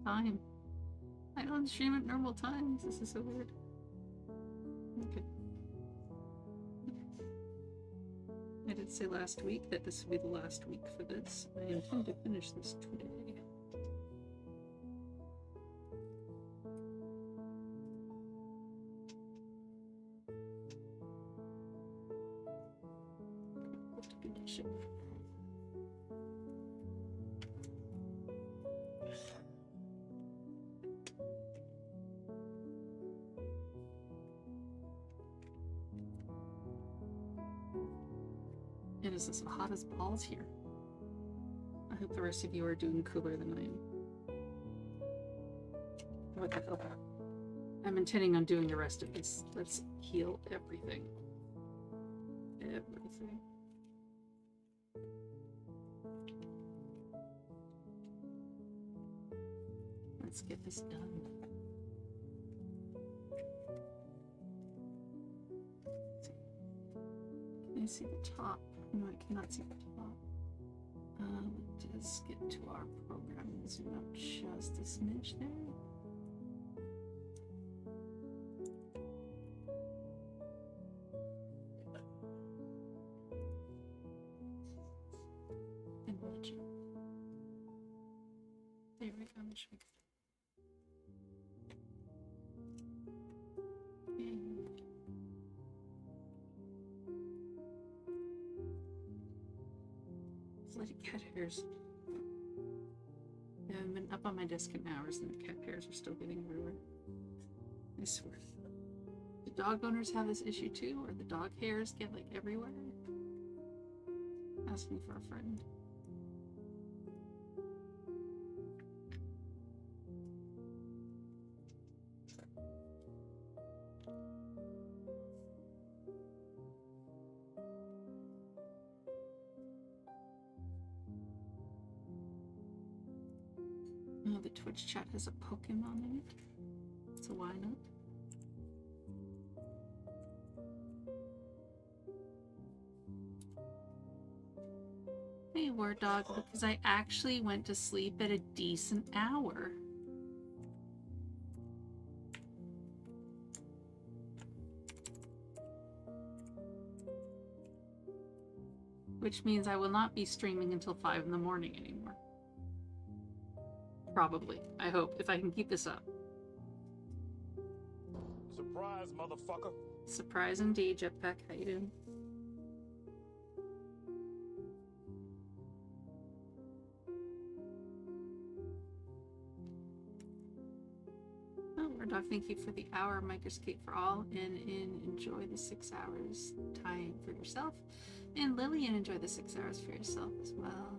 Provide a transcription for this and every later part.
time. I don't stream at normal times. This is so weird. Okay. I did say last week that this would be the last week for this. I intend to finish this today. It is as hot as balls here. I hope the rest of you are doing cooler than I am. What the hell? I'm intending on doing the rest of this. Let's heal everything. Everything. Let's get this done. Can I see the top? No, I cannot see the top. Let's get to our program and zoom out just a smidge there. And watch it. There we go. Bloody cat hairs. I haven't been up on my desk in hours and the cat hairs are still getting everywhere. I swear. Do dog owners have this issue too? Or the dog hairs get like everywhere? Ask me for a friend. Oh, the Twitch chat has a Pokemon in it, so why not? Hey, War Dog, because I actually went to sleep at a decent hour. Which means I will not be streaming until 5 in the morning anymore. Probably. I hope, if I can keep this up. Surprise, motherfucker. Surprise indeed, Jetpack. How you doing? Oh, Murdoch, thank you for the hour Microscape for all, and enjoy the 6 hours time for yourself. And Lillian, enjoy the 6 hours for yourself as well.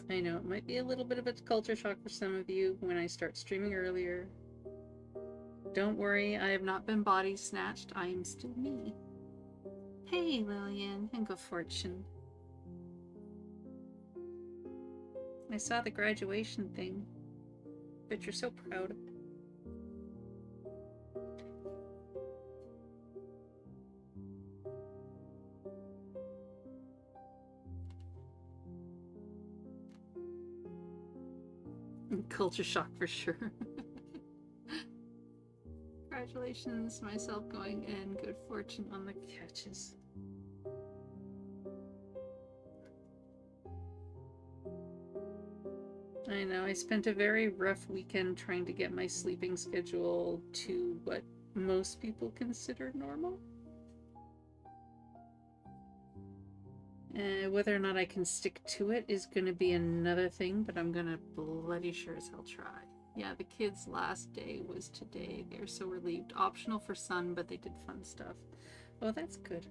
I know, it might be a little bit of a culture shock for some of you when I start streaming earlier. Don't worry, I have not been body snatched. I am still me. Hey, Lillian, and good fortune. I saw the graduation thing. Bet you're so proud. Culture shock for sure. Congratulations, myself going, and good fortune on the catches. I know, I spent a very rough weekend trying to get my sleeping schedule to what most people consider normal. Whether or not I can stick to it is going to be another thing, but I'm going to bloody sure as hell try. Yeah, the kids' last day was today. They're so relieved. Optional for Sun, but they did fun stuff. Oh, that's good.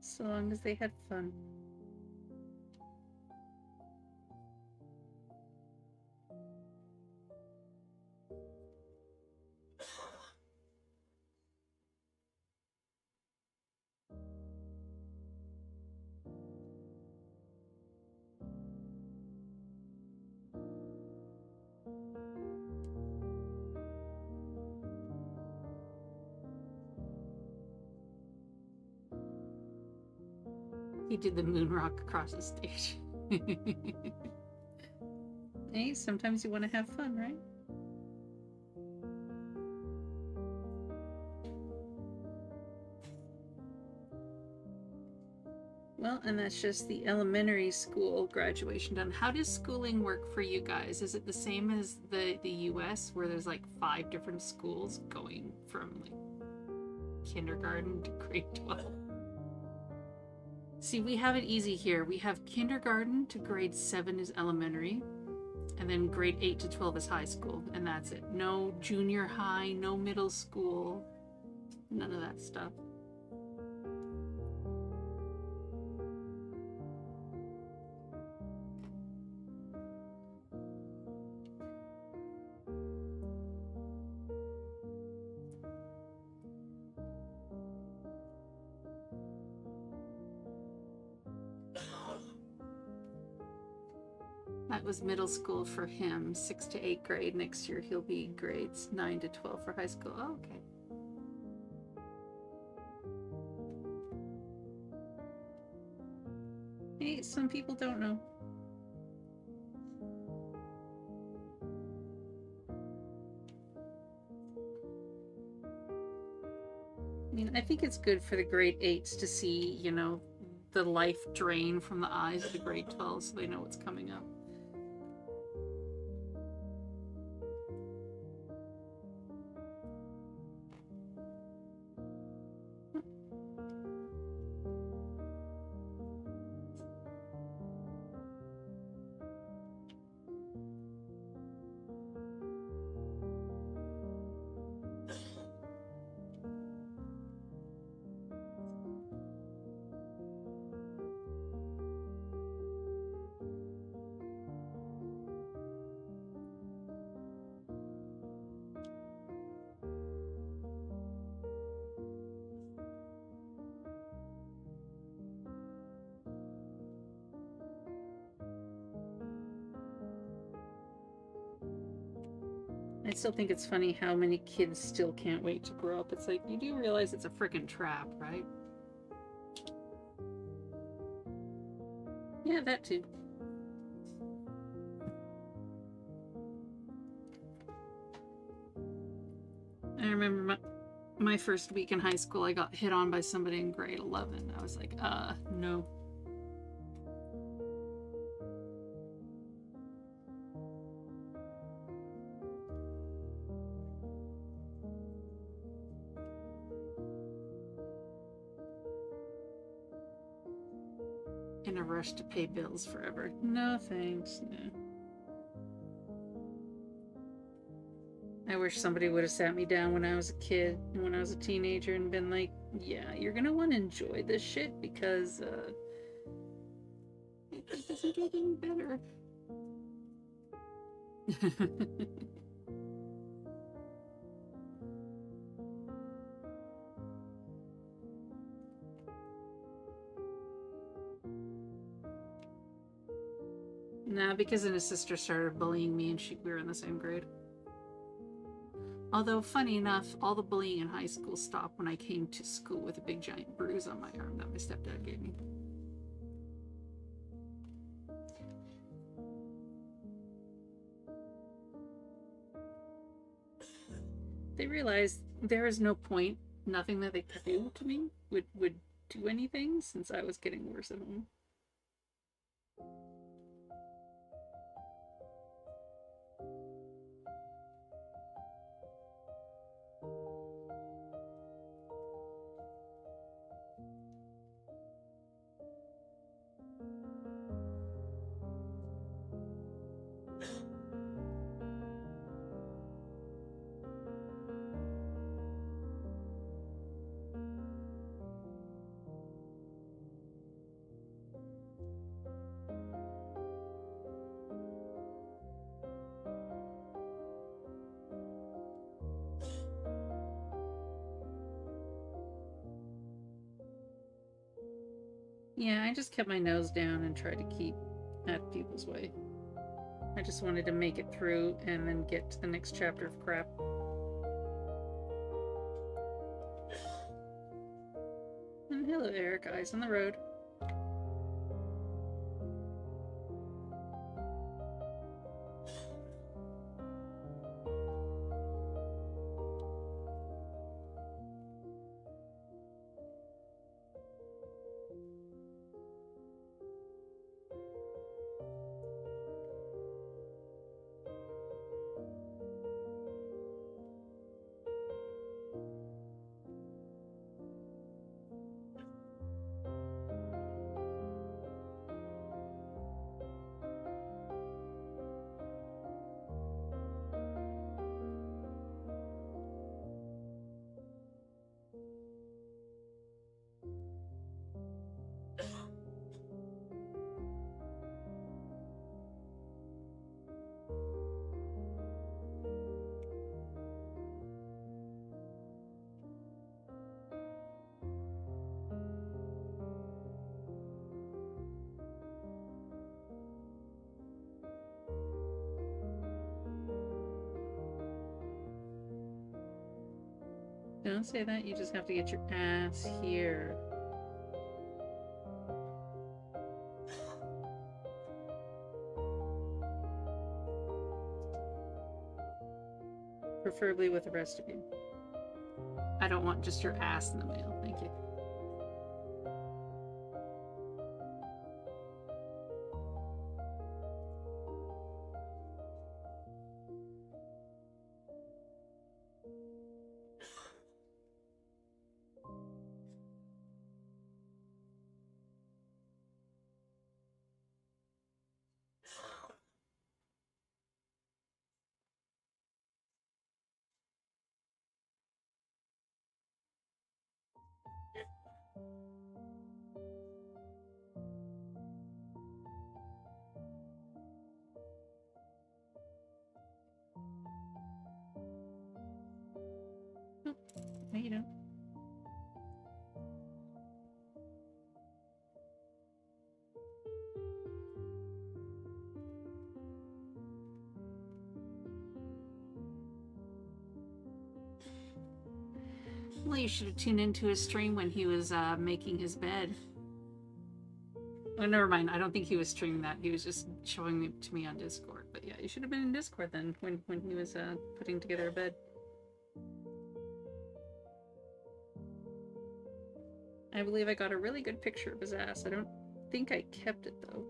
So long as they had fun. He did the moon rock across the stage. Hey, sometimes you want to have fun, right? Well, and that's just the elementary school graduation done. How does schooling work for you guys? Is it the same as the US where there's like 5 different schools going from like kindergarten to grade 12? See, we have it easy here. We have kindergarten to grade 7 is elementary, and then grade 8 to 12 is high school, and that's it. No junior high, no middle school, none of that stuff. That was middle school for him, 6 to 8 grade. Next year he'll be grades 9 to 12 for high school. Oh, okay. Hey, some people don't know. I mean, I think it's good for the grade 8s to see, you know, the life drain from the eyes of the grade 12s so they know what's coming up. I still think it's funny how many kids still can't wait to grow up. It's like, you do realize it's a freaking trap, right? Yeah, that too. I remember my first week in high school, I got hit on by somebody in grade 11. I was like, no. In a rush to pay bills forever. No thanks, no. I wish somebody would have sat me down when I was a kid and when I was a teenager and been like, yeah, you're gonna want to enjoy this shit because it doesn't get any better. Nah, because then his sister started bullying me and we were in the same grade. Although, funny enough, all the bullying in high school stopped when I came to school with a big giant bruise on my arm that my stepdad gave me. They realized there is no point, nothing that they could do to me would do anything since I was getting worse at home. Yeah, I just kept my nose down and tried to keep out of people's way. I just wanted to make it through and then get to the next chapter of crap. And hello, Eric. Eyes on the road. Don't say that, you just have to get your ass here. Preferably with the rest of you. I don't want just your ass in the mail, thank you. Oh, no you don't. Well, you should have tuned into his stream when he was making his bed. Oh, never mind. I don't think he was streaming that. He was just showing it to me on Discord. But yeah, you should have been in Discord then when he was putting together a bed. I believe I got a really good picture of his ass. I don't think I kept it though.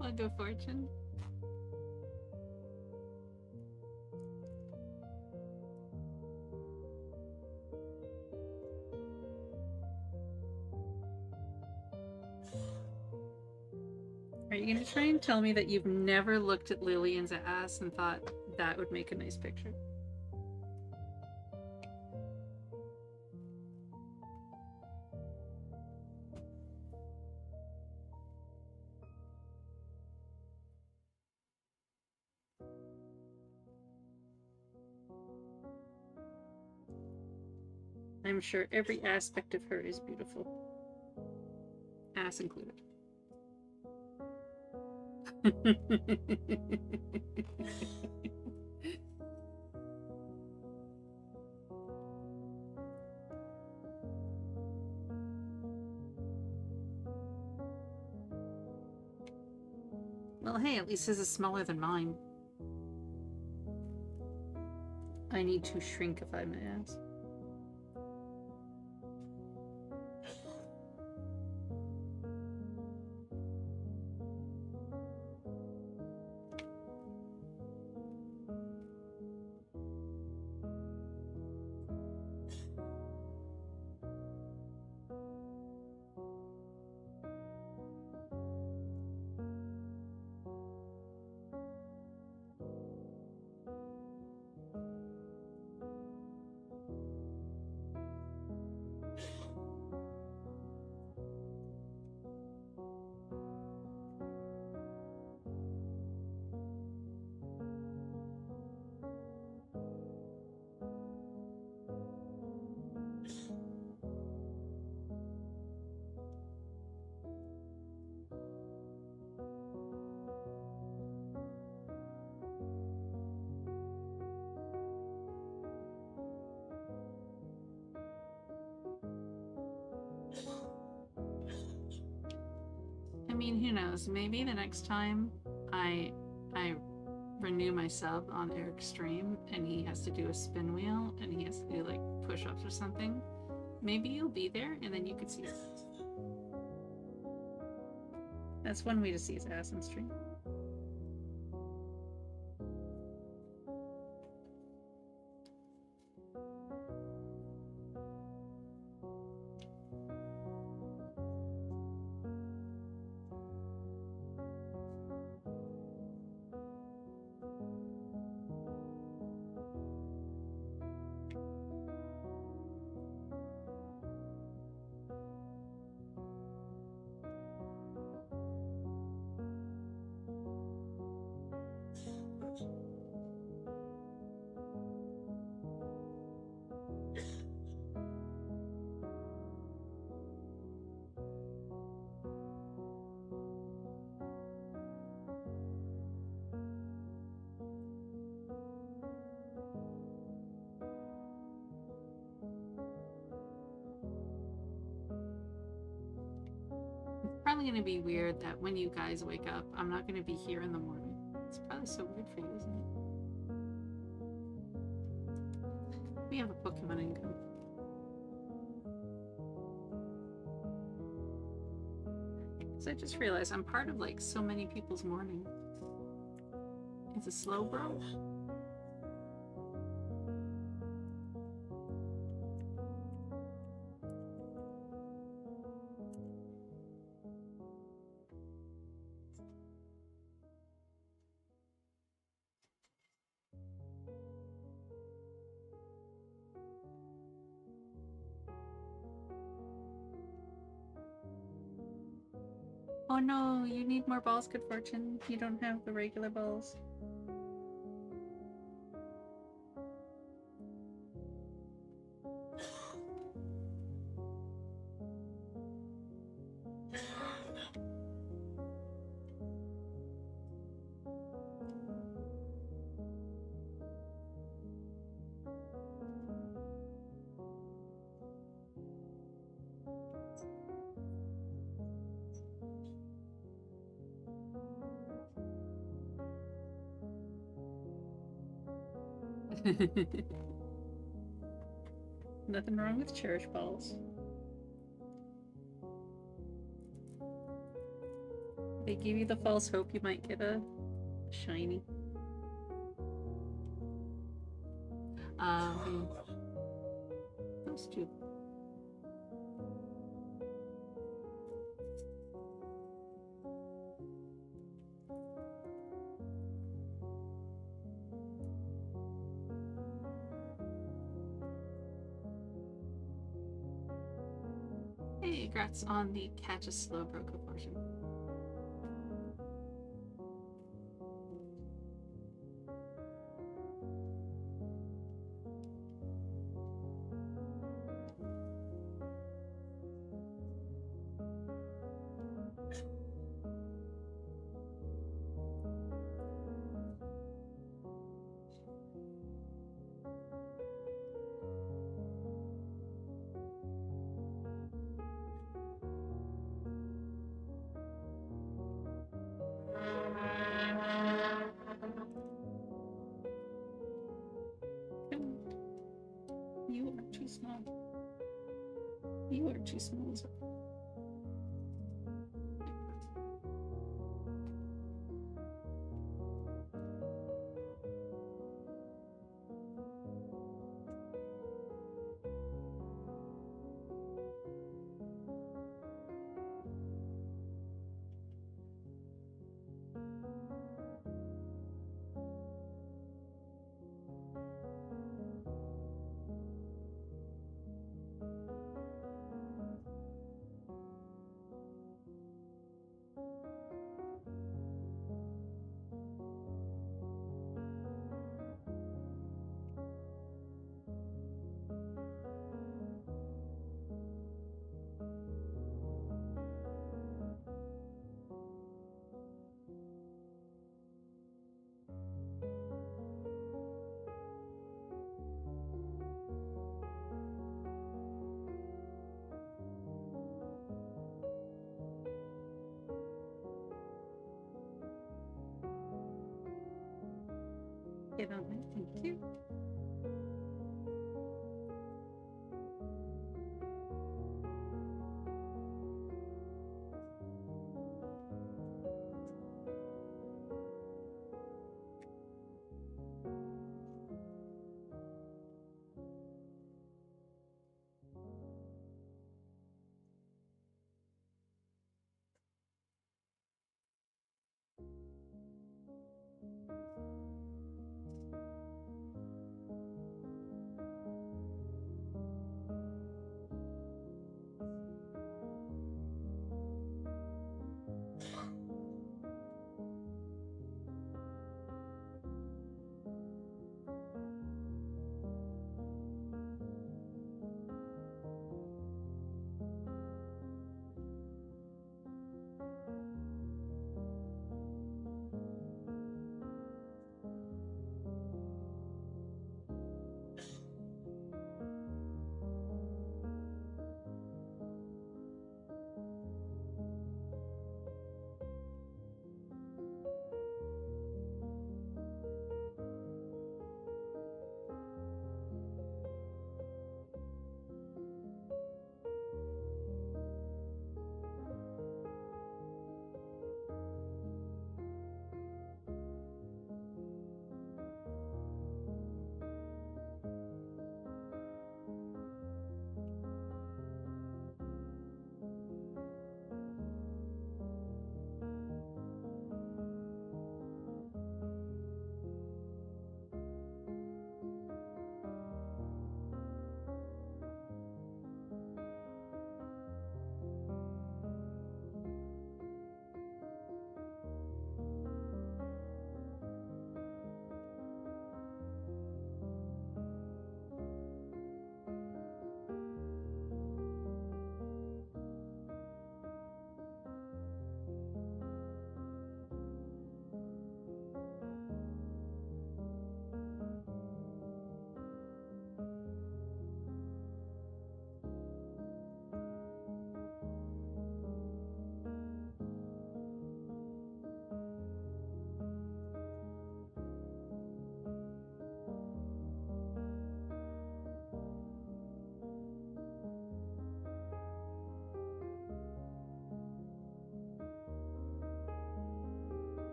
I'll go fortune. Are you gonna try and tell me that you've never looked at Lillian's ass and thought that would make a nice picture? I'm sure every aspect of her is beautiful. Ass included. Well, hey, at least his is smaller than mine. I need to shrinkify my ass. I mean, who knows? Maybe the next time I renew my sub on Eric's stream and he has to do a spin wheel and he has to do like push-ups or something, maybe you'll be there and then you could see his ass. That's one way to see his ass on stream. probably gonna be weird that when you guys wake up, I'm not gonna be here in the morning. It's probably so weird for you, isn't it? We have a Pokemon income. So I just realized I'm part of like so many people's morning. It's a slow bro. Oh no, you need more balls, Good Fortune. You don't have the regular balls. Nothing wrong with cherish balls. They give you the false hope you might get a shiny. Those two. Hey, congrats on the catch a Slowbro conversion. You are too small. You are too small. Get on it, thank you.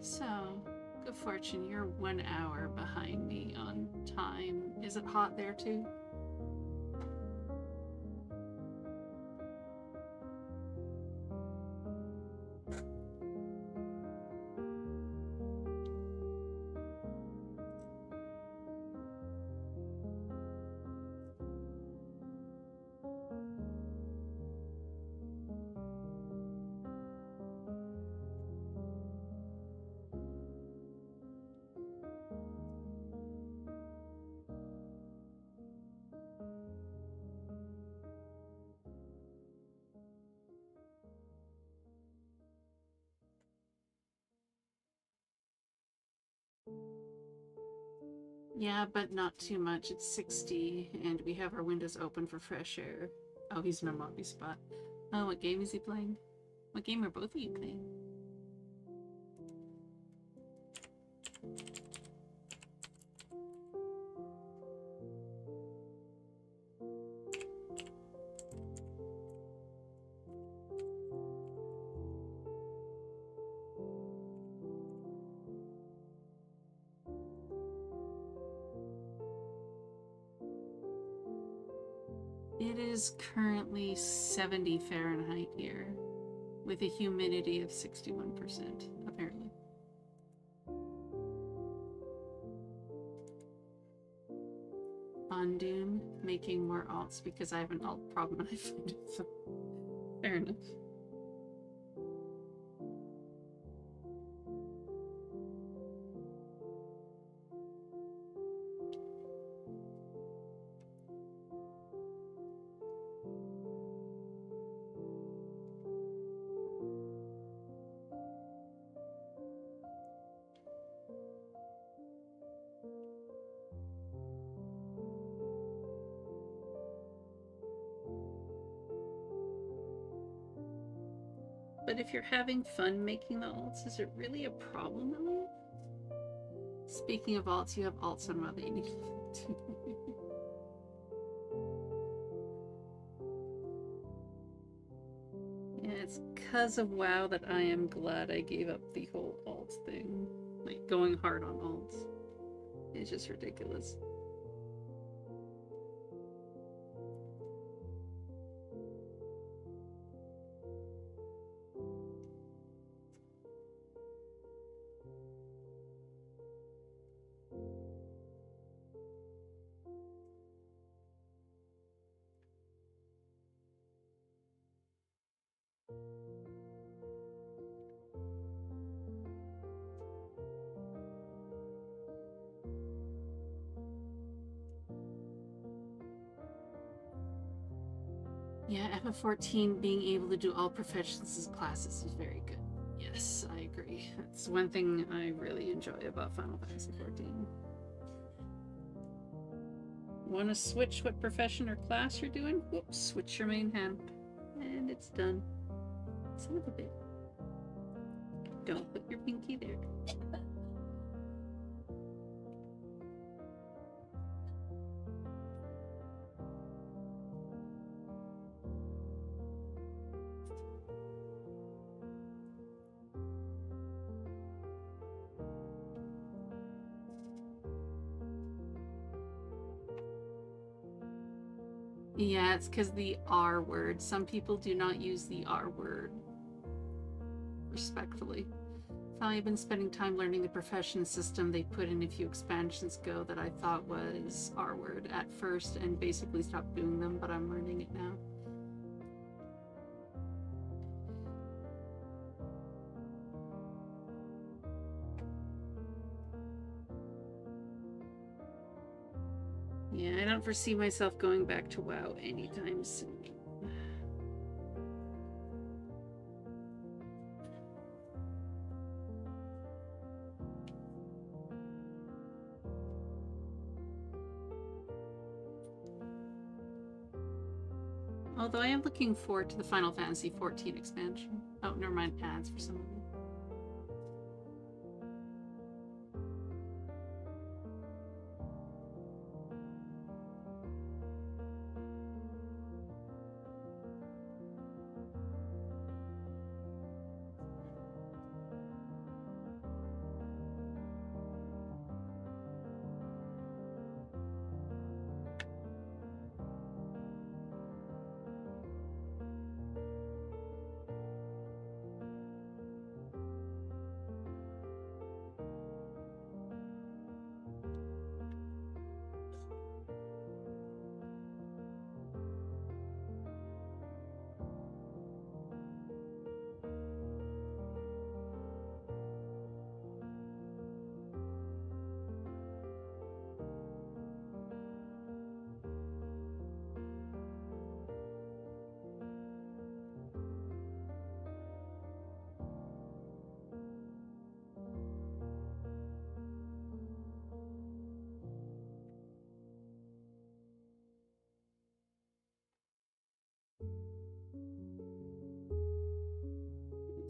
So, good fortune, you're 1 hour behind me on time. Is it hot there too? Yeah, but not too much. It's 60, and we have our windows open for fresh air. Oh, he's in our Mobby spot. Oh, what game is he playing? What game are both of you playing? It is currently 70 Fahrenheit here, with a humidity of 61%, apparently. On Dune, making more alts because I have an alt problem and I find it so fair enough. But if you're having fun making the alts, is it really a problem, Ellie? Speaking of alts, you have alts on Ravani too. Yeah, it's because of WoW that I am glad I gave up the whole alt thing. Like, going hard on alts. It's just ridiculous. Yeah, FF14 being able to do all professions as classes is very good. Yes, I agree. That's one thing I really enjoy about Final Fantasy XIV. Want to switch what profession or class you're doing? Whoops, switch your main hand. And it's done. Son of a bit. Don't put your pinky there. Yeah, it's because the R word. Some people do not use the R word. Respectfully. Finally, I've been spending time learning the profession system they put in a few expansions ago that I thought was R word at first and basically stopped doing them, but I'm learning it now. Yeah, I don't foresee myself going back to WoW anytime soon. Although I am looking forward to the Final Fantasy XIV expansion. Oh, never mind, ads for some of them.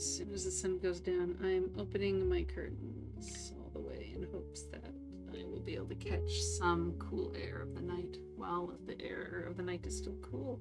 as soon as the sun goes down, I'm opening my curtains all the way in hopes that I will be able to catch some cool air of the night while the air of the night is still cool.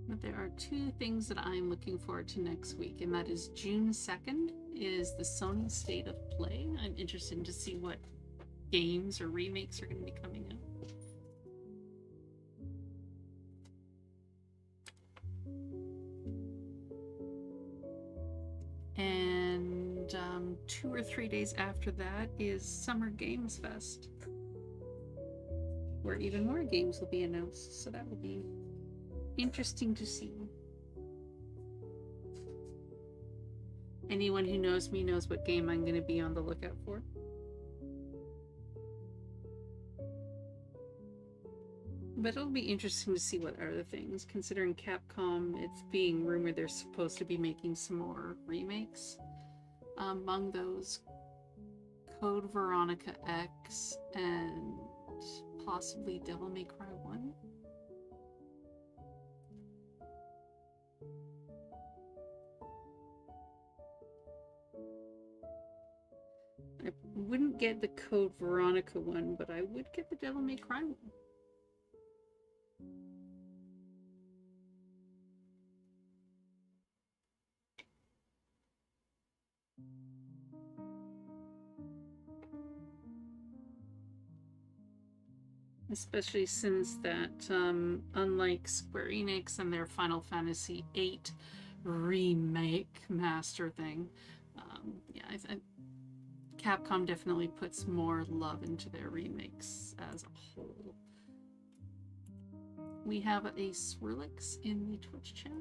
But there are two things that I'm looking forward to next week, and that is June 2nd is the Sony State of Play. I'm interested to see what games or remakes are going to be coming out. And 2 or 3 days after that is Summer Games Fest, where even more games will be announced, so that will be interesting to see. Anyone who knows me knows what game I'm going to be on the lookout for. But it'll be interesting to see what other things, considering Capcom, it's being rumored they're supposed to be making some more remakes. Among those, Code Veronica X and possibly Devil May Cry 1. I wouldn't get the Code Veronica one, but I would get the Devil May Cry one. Especially since that, unlike Square Enix and their Final Fantasy VIII remake master thing, yeah, Capcom definitely puts more love into their remakes as a whole. We have a Swirlix in the Twitch chat.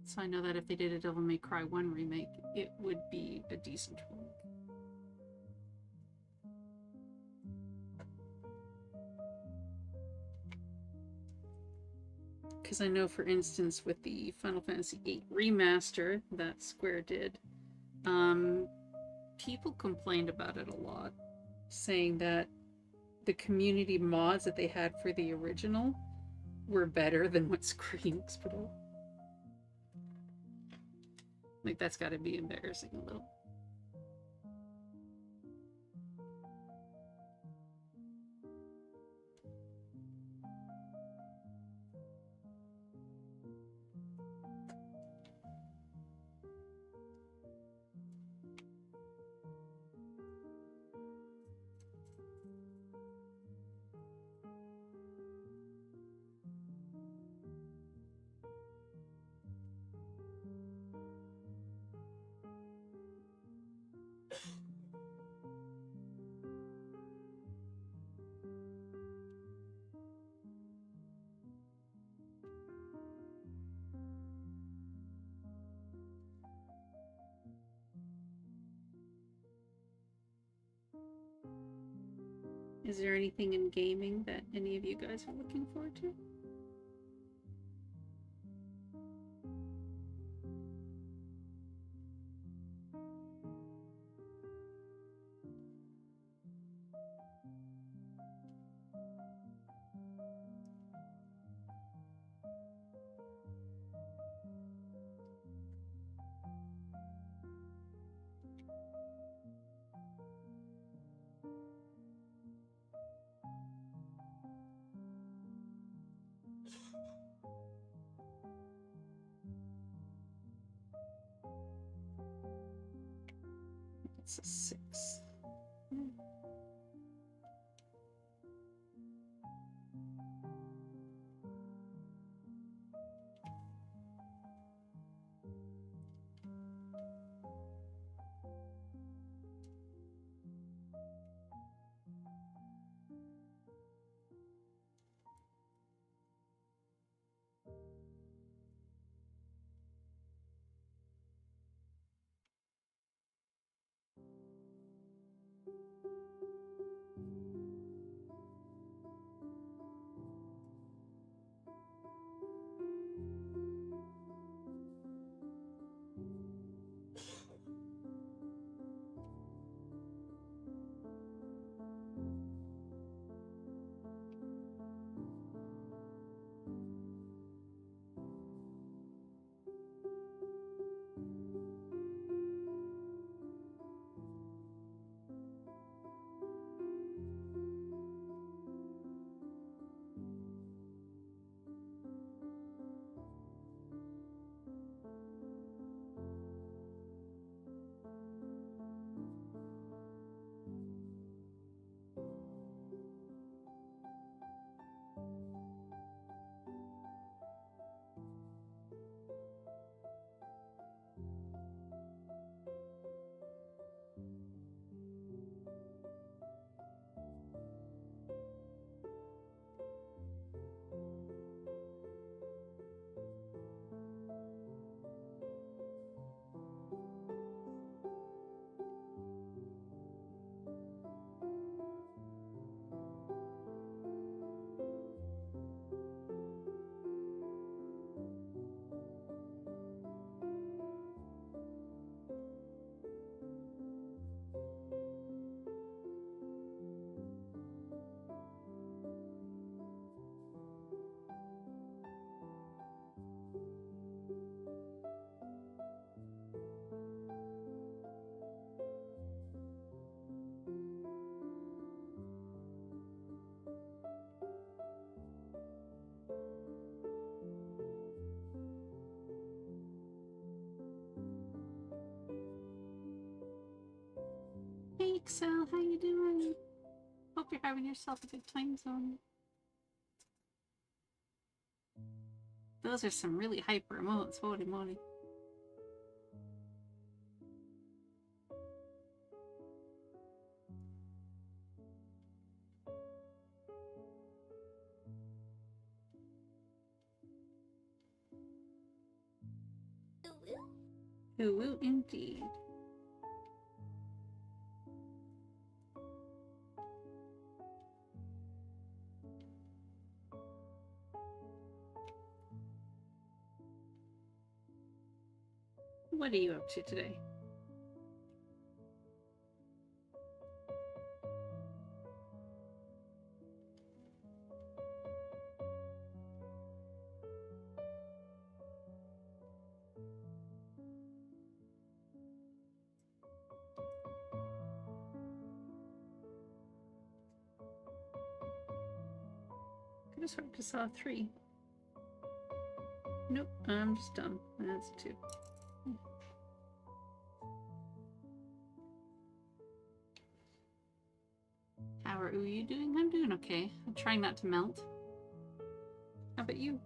So I know that if they did a Devil May Cry 1 remake, it would be a decent one. Because I know, for instance, with the Final Fantasy VIII remaster that Square did, people complained about it a lot, saying that the community mods that they had for the original were better than what Square Enix put out. Like, that's gotta be embarrassing a little. Is there anything in gaming that any of you guys are looking forward to? It's a 6. Hey Excel, how you doing? Hope you're having yourself a good time zone. Those are some really hyper emotes, holy moly. Ooh, indeed. What are you up to today? Could have sworn I saw 3. Nope, I'm just done. That's 2. How are you doing? I'm doing okay. I'm trying not to melt. How about you?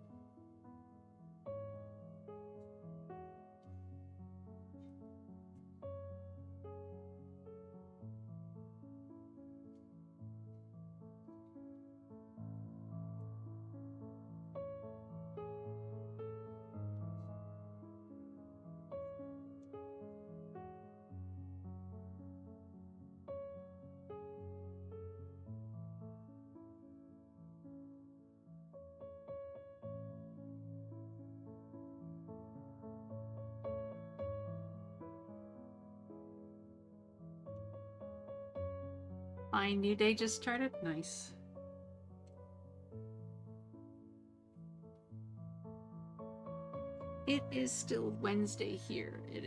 Fine, new day just started? Nice. It is still Wednesday here. It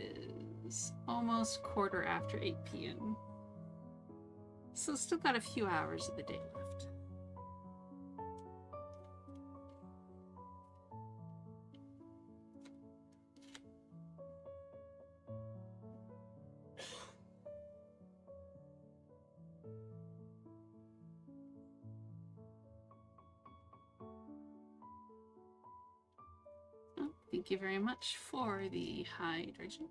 is almost 8:15 p.m. So still got a few hours of the day left. Thank you very much for the hydration.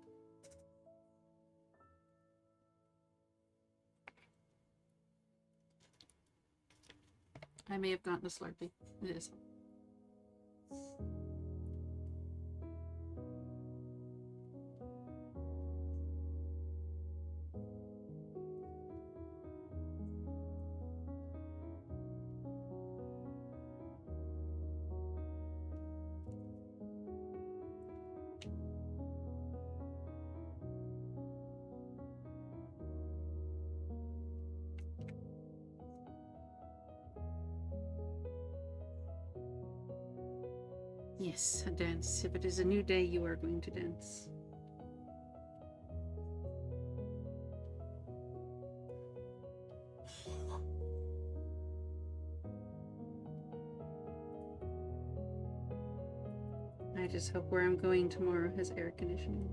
I may have gotten a Slurpee. It is. Yes, a dance. If it is a new day, you are going to dance. I just hope where I'm going tomorrow has air conditioning.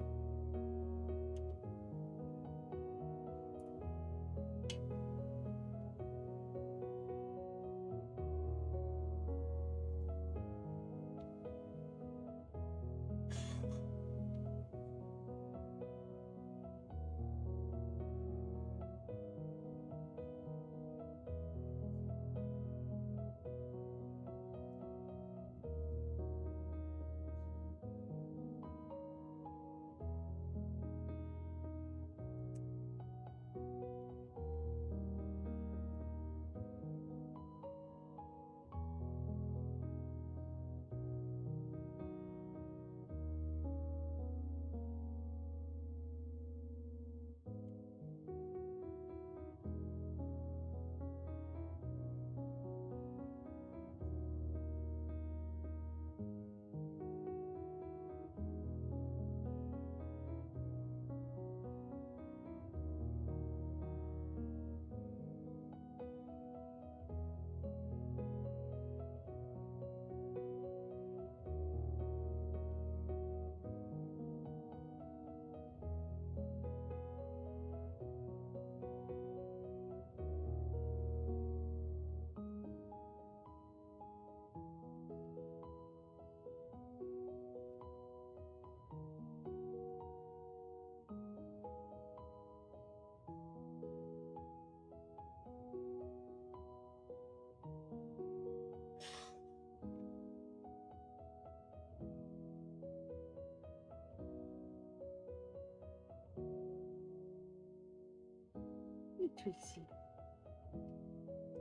Tracy.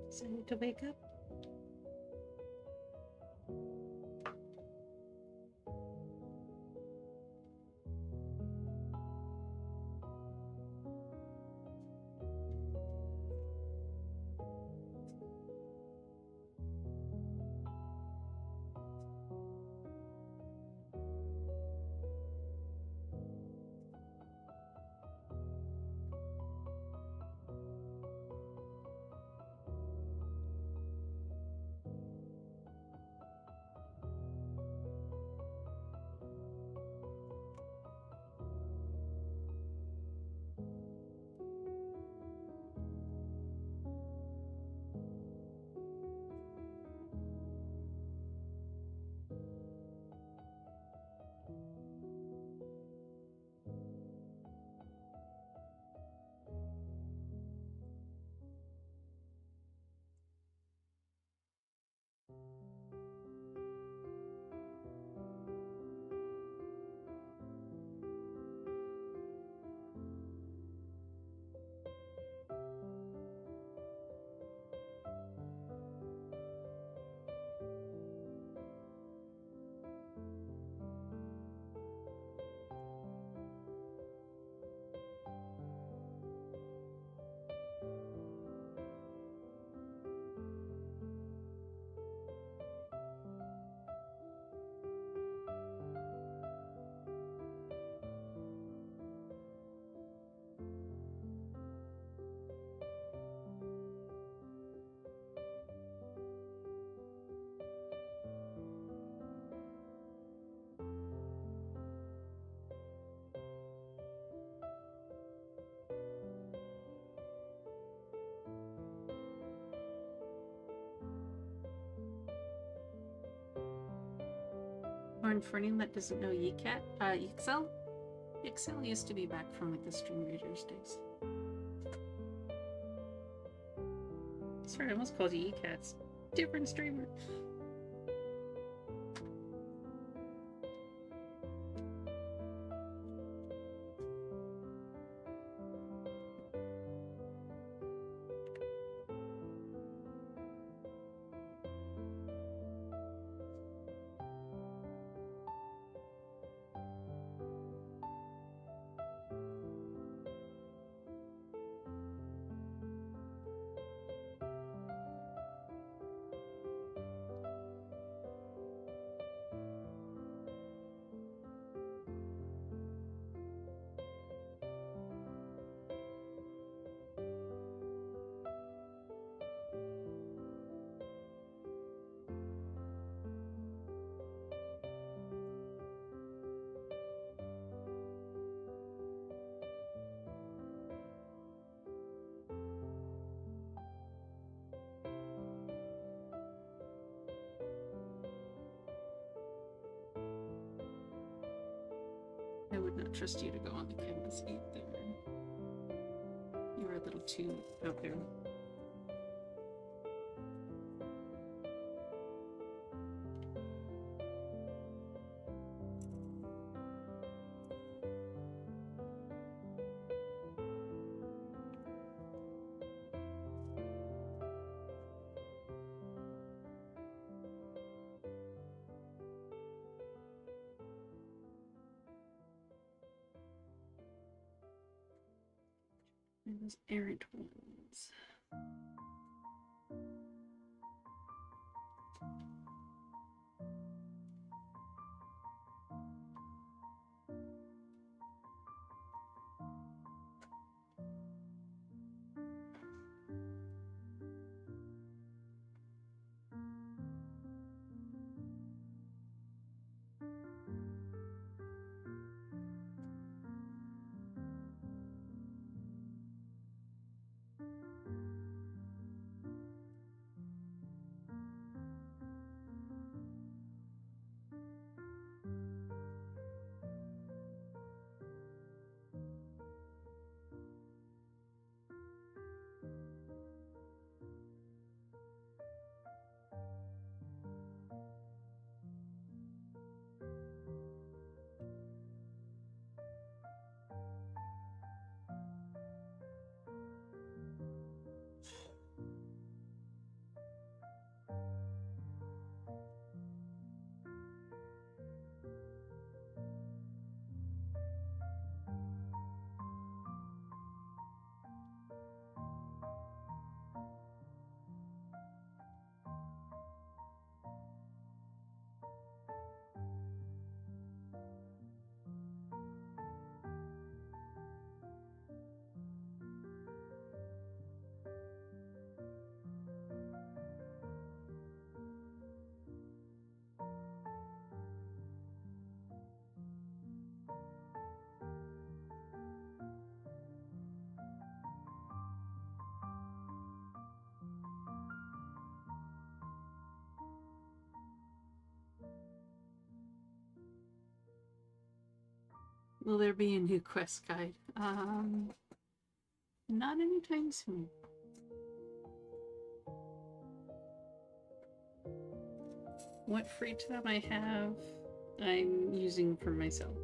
Decided to wake up? Lauren, for anyone that doesn't know Yeekat, Yixel? Yixel used to be back from like the Stream Raiders days. Sorry, I almost called you Yeekats. Different streamer. I would not trust you to go on the canvas either. You were a little too out there. And those errant ones. Will there be a new quest guide? Not anytime soon. What free time I have, I'm using for myself.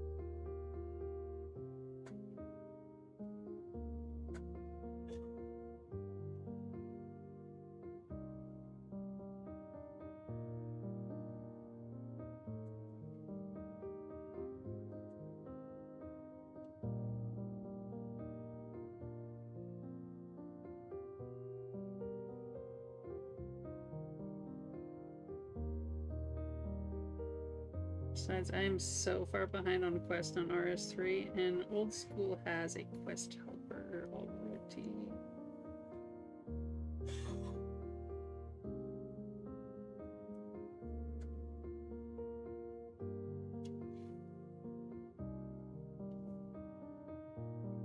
Besides, I am so far behind on Quest on RS3, and Old School has a Quest helper already.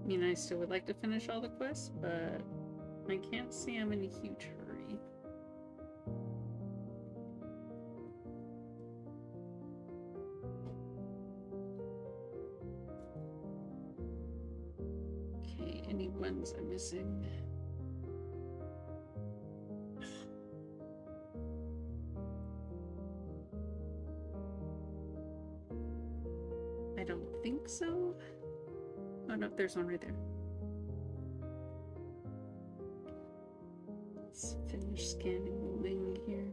I mean, I still would like to finish all the quests, but I can't see I'm in a huge hurry. any ones I'm missing. I don't think so. Oh no, there's one right there. Let's finish scanning the wing here.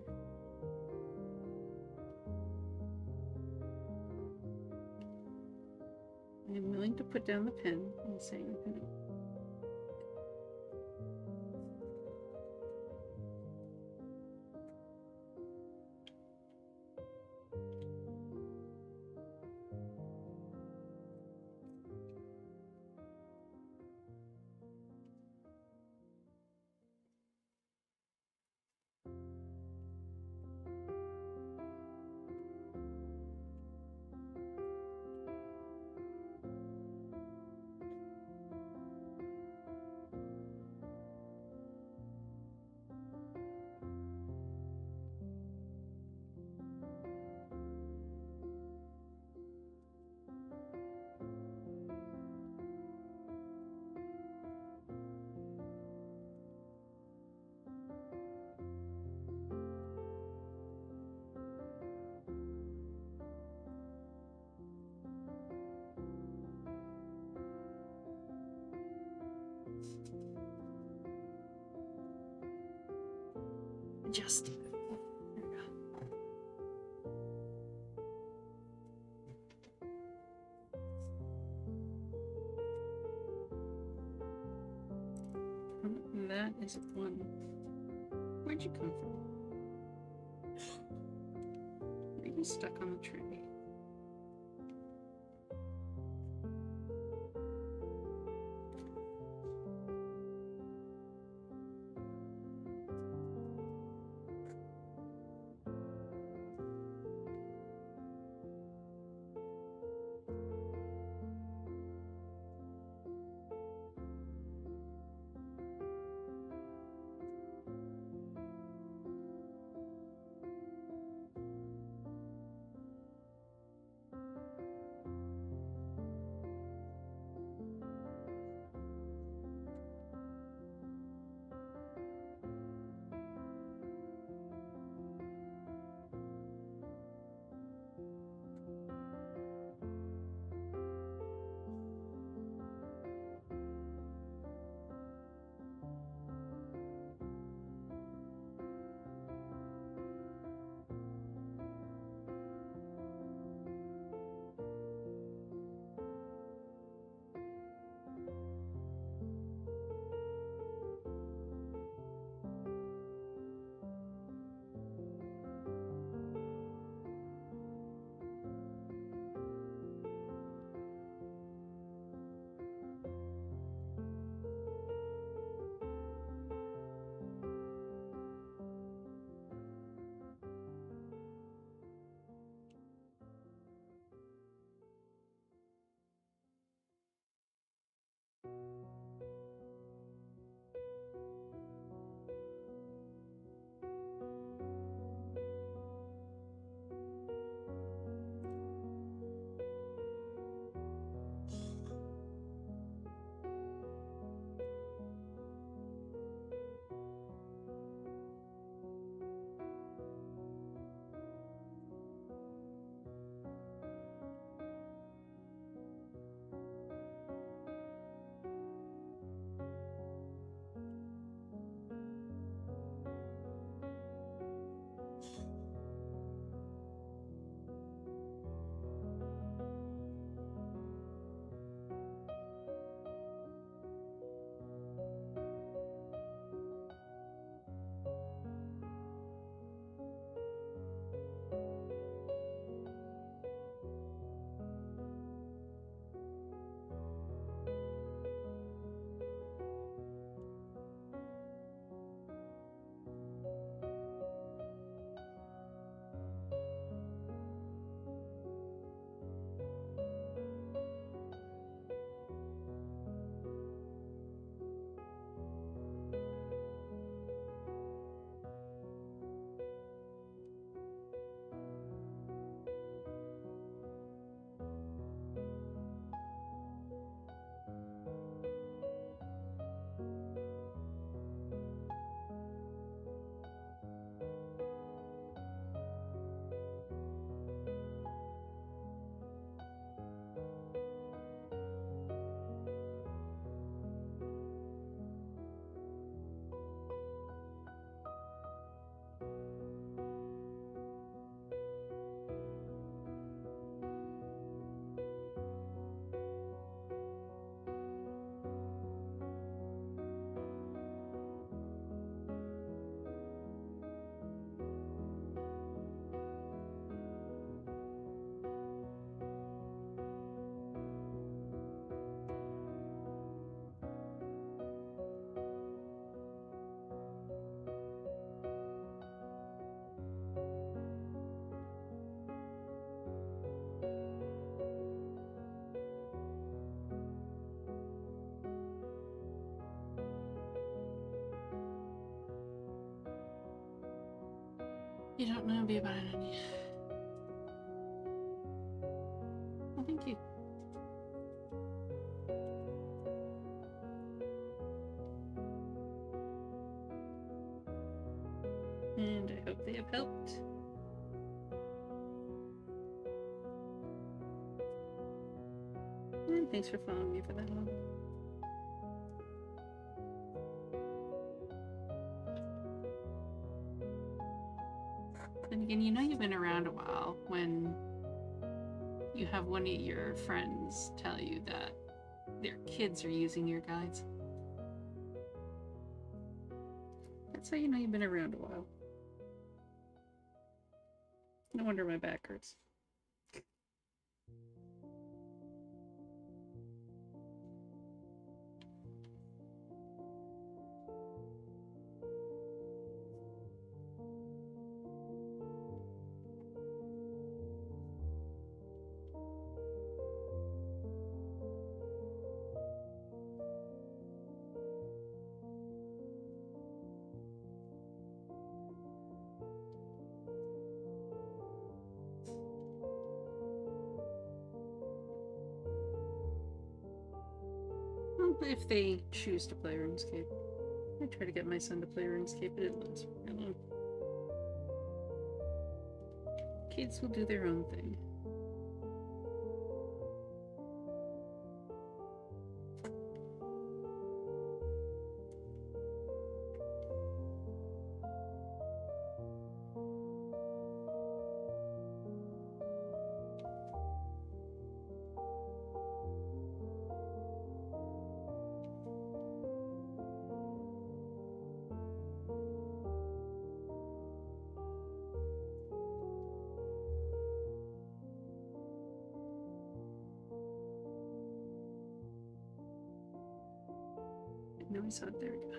I'm willing to put down the pen and say I'm gonna. Adjust. There we go. That is one. Where'd you come from? Are you stuck on the tree? You don't know me about it. Well, thank you. And I hope they have helped. And thanks for following me for that long. Then again, you know you've been around a while when you have one of your friends tell you that their kids are using your guides. That's how you know you've been around a while. No wonder my back hurts. Well, if they choose to play RuneScape. I try to get my son to play RuneScape, but it lasts very long. Kids will do their own thing. No, I saw it. There we go.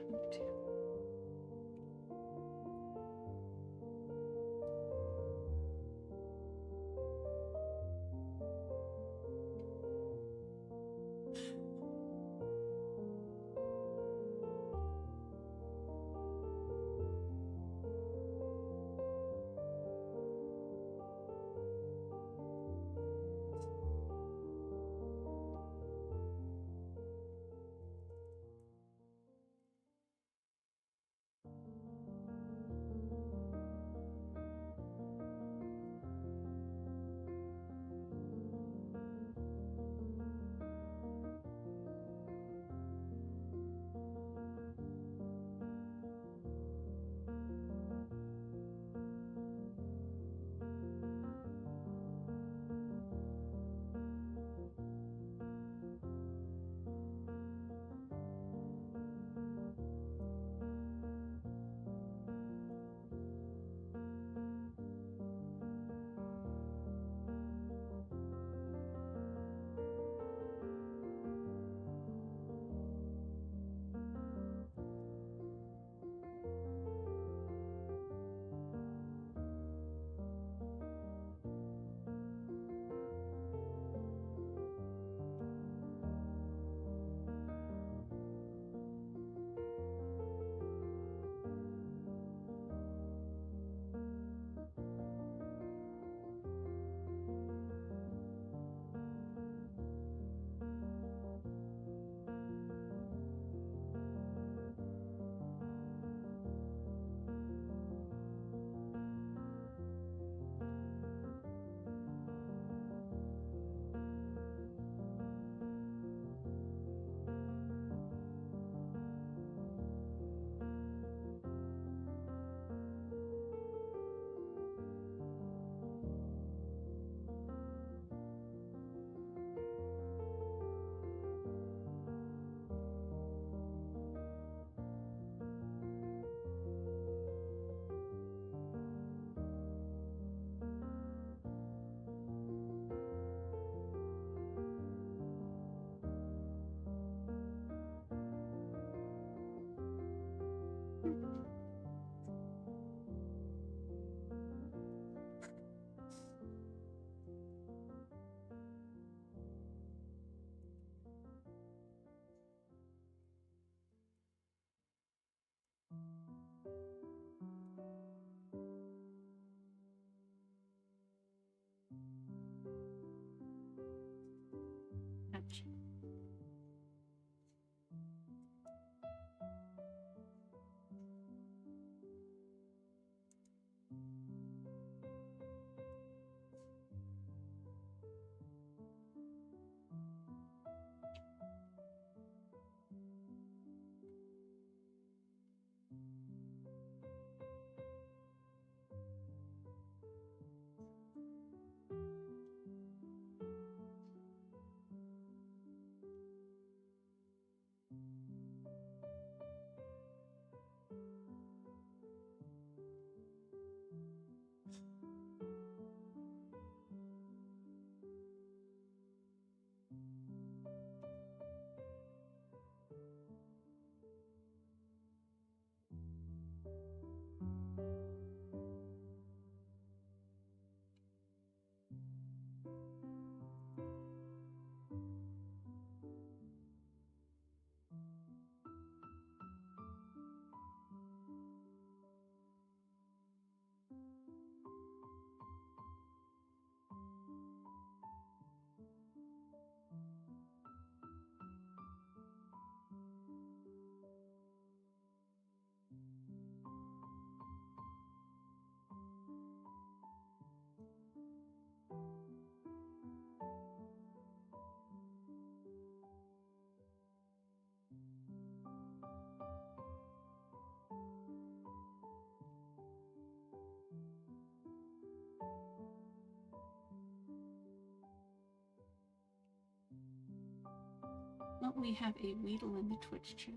We have a Weedle in the Twitch chat.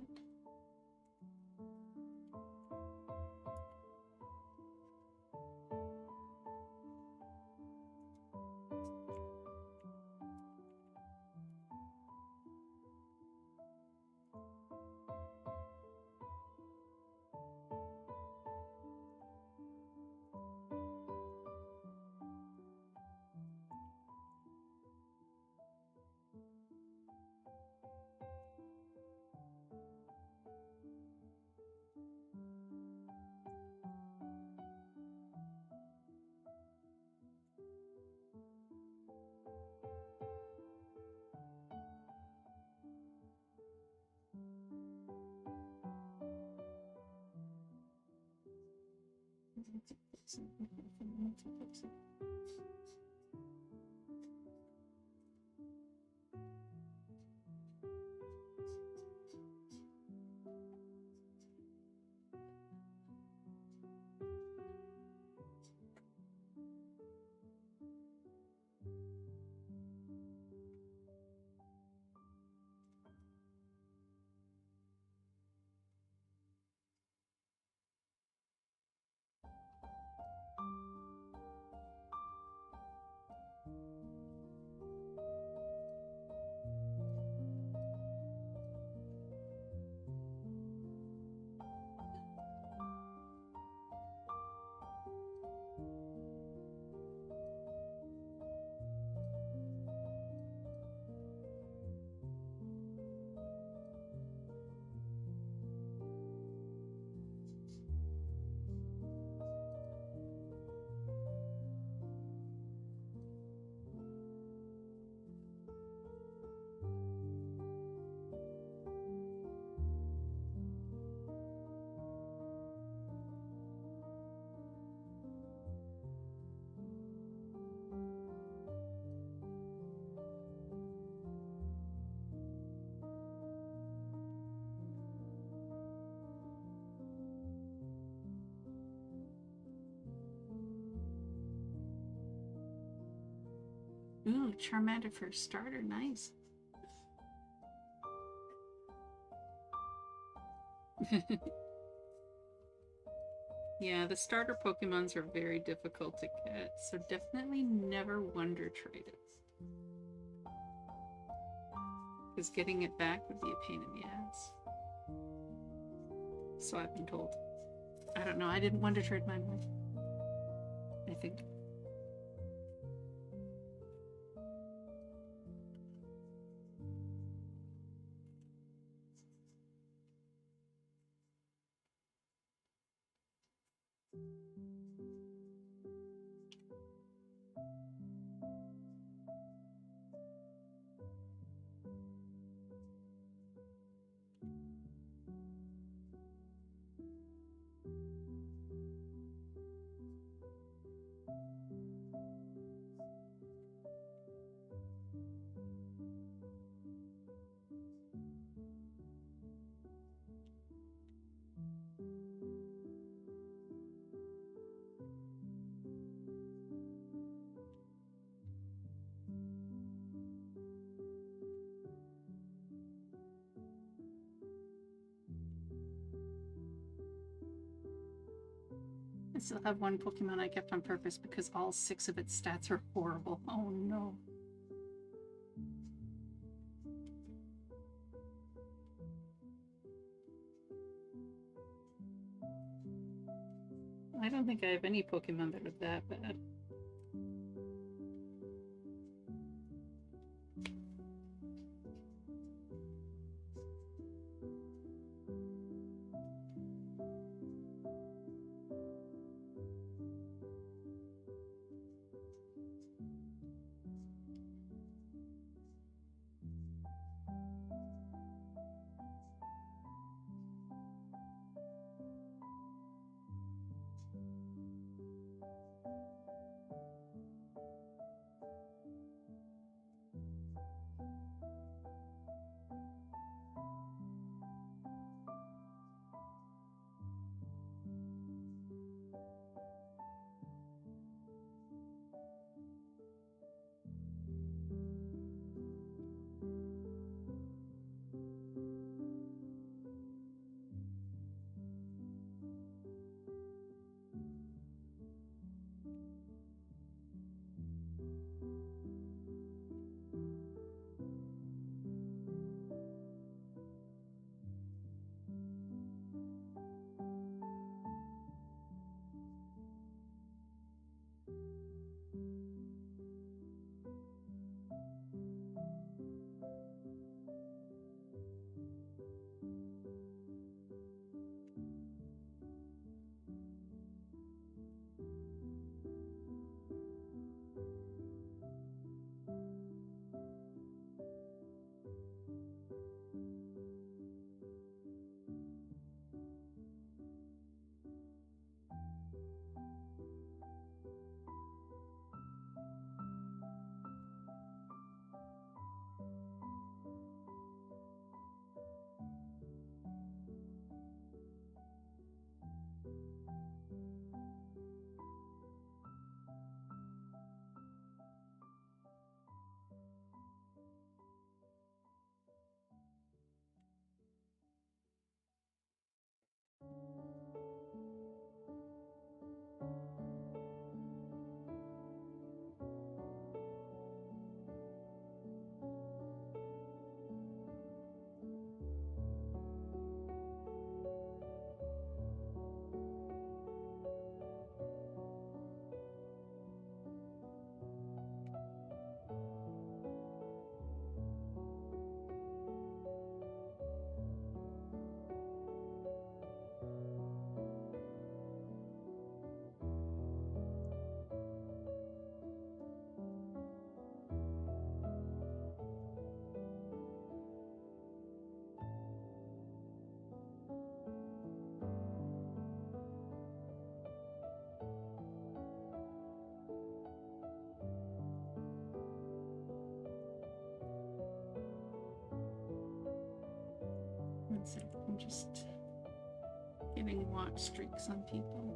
Ooh, Charmander for a starter, nice. Yeah, the starter Pokemons are very difficult to get, so definitely never Wonder Trade it. Because getting it back would be a pain in the ass. So I've been told. I don't know, I didn't Wonder Trade mine, I think. I still have one Pokemon I kept on purpose because all 6 of its stats are horrible. Oh no. I don't think I have any Pokemon that are that bad. One sec. I'm just getting watch streaks on people.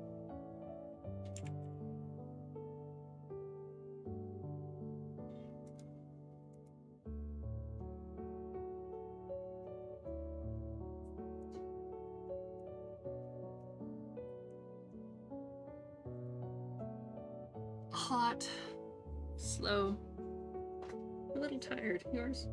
Hot, slow, a little tired. Yours?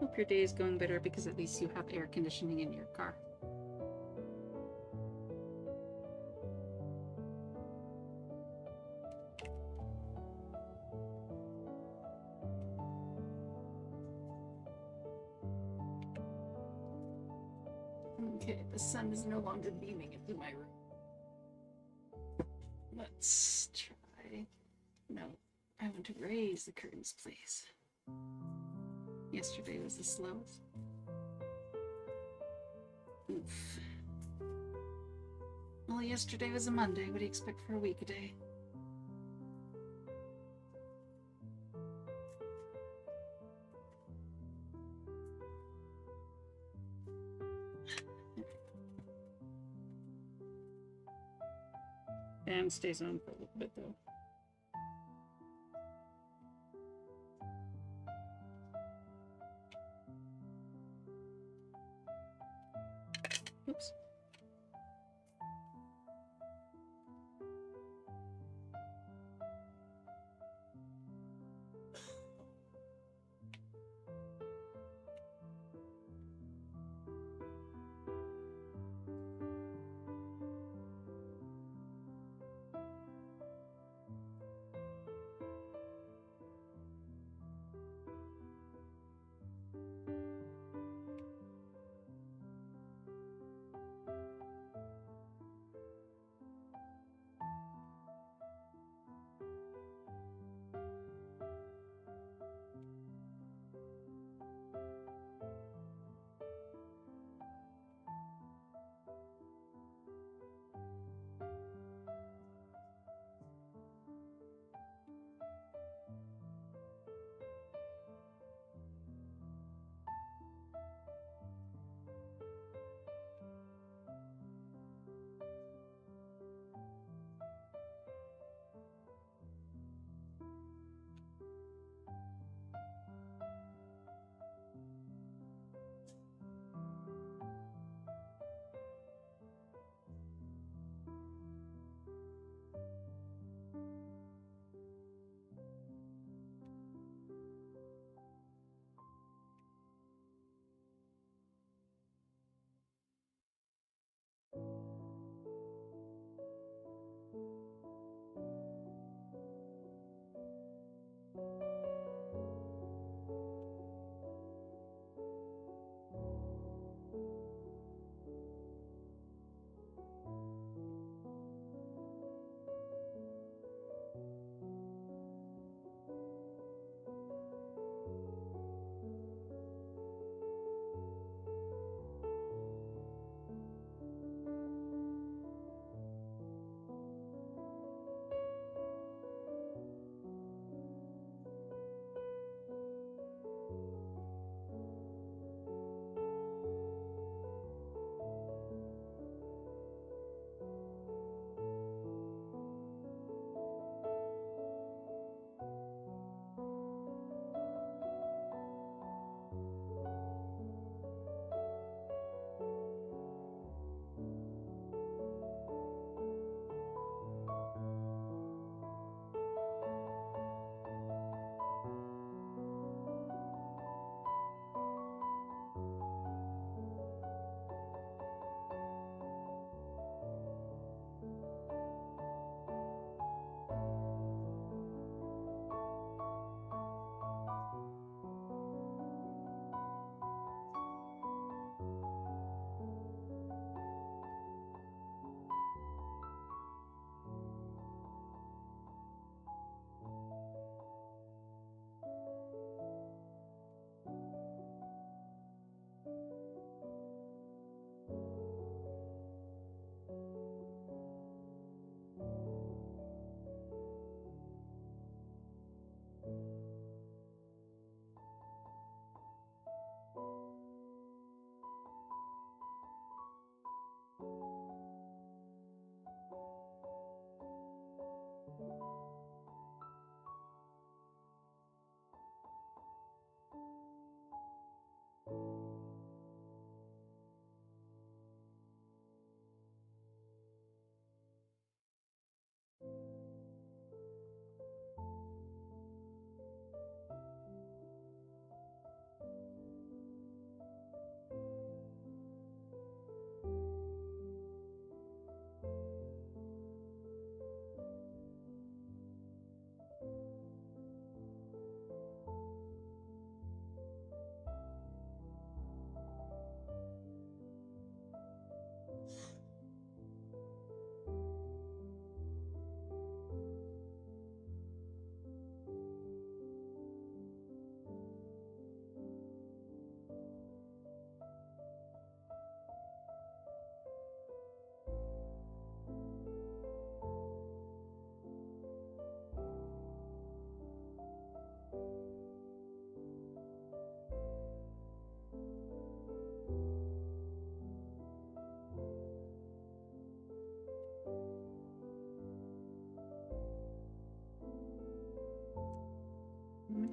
Hope your day is going better because at least you have air conditioning in your car. Okay, the sun is no longer beaming into my room. Let's try. No, I want to raise the curtains, please. Yesterday was the slowest. Oof. Well, yesterday was a Monday. What do you expect for a weekday? Fan stays on for a little bit though. Oops.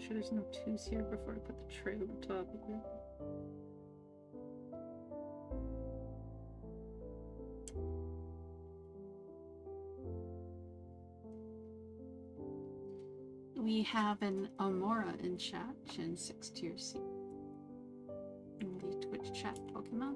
Make sure there's no twos here before I put the tray over top of it. We have an Omora in chat, Gen 6 tier C. In the Twitch chat Pokemon.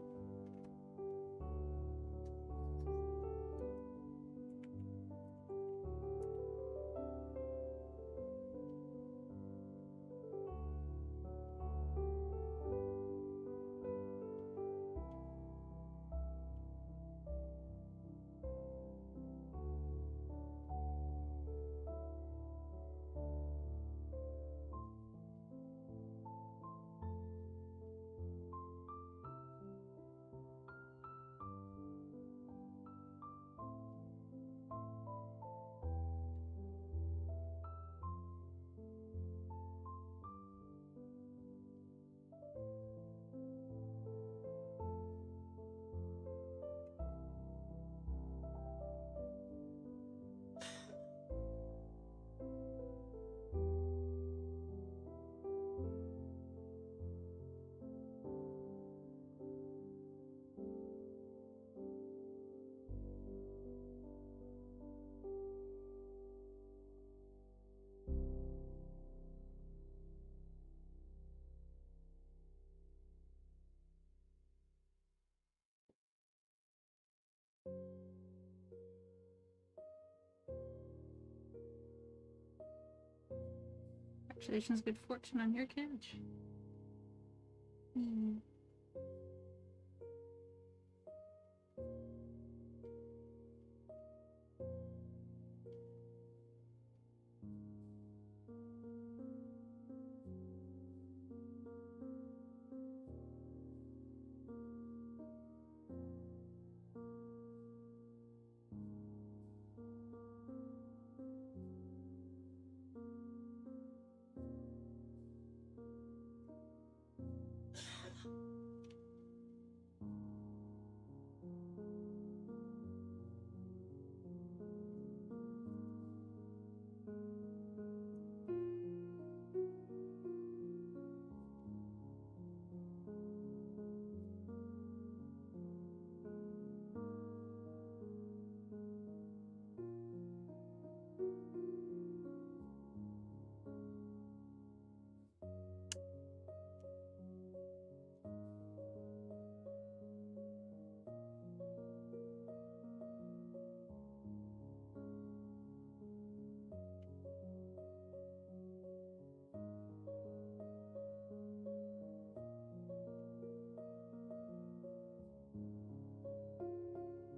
Congratulations, good fortune on your catch.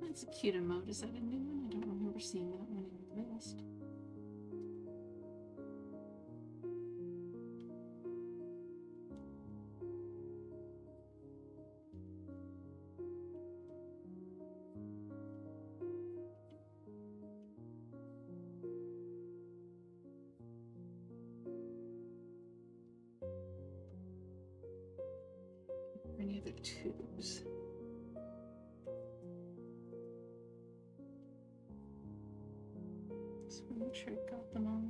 That's a cute emote. Is that a new one? I don't remember seeing that one in the list. Any other twos? Just want to make sure I got them all.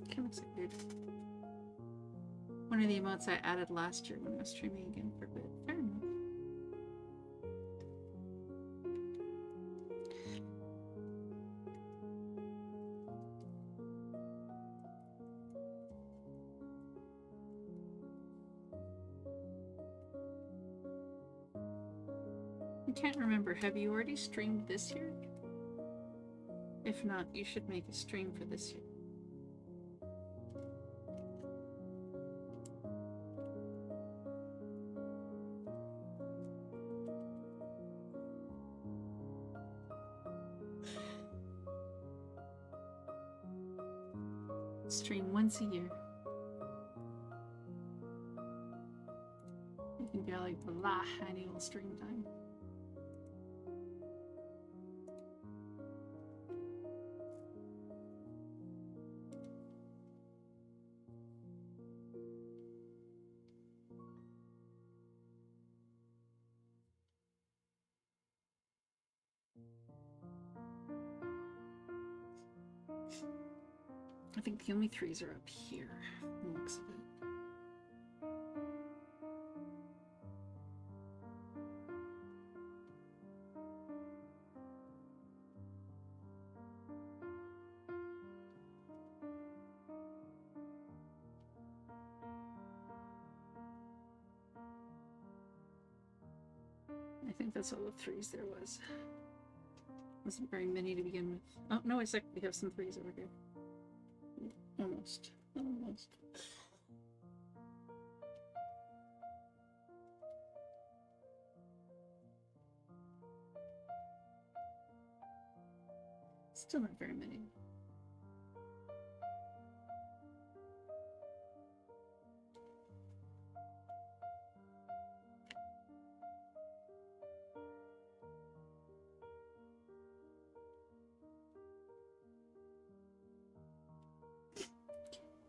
Okay, looks like weird. One of the emotes I added last year when I was streaming again for a bit. Fair enough. I can't remember. Have you already streamed this year? If not, you should make a stream for this year. Stream once a year. You can be like the annual stream time. I think the only threes are up here, from the looks of it. I think that's all the threes there was. Wasn't very many to begin with. Oh, no, it's like we have some threes over here. Almost. Almost. Still not very many.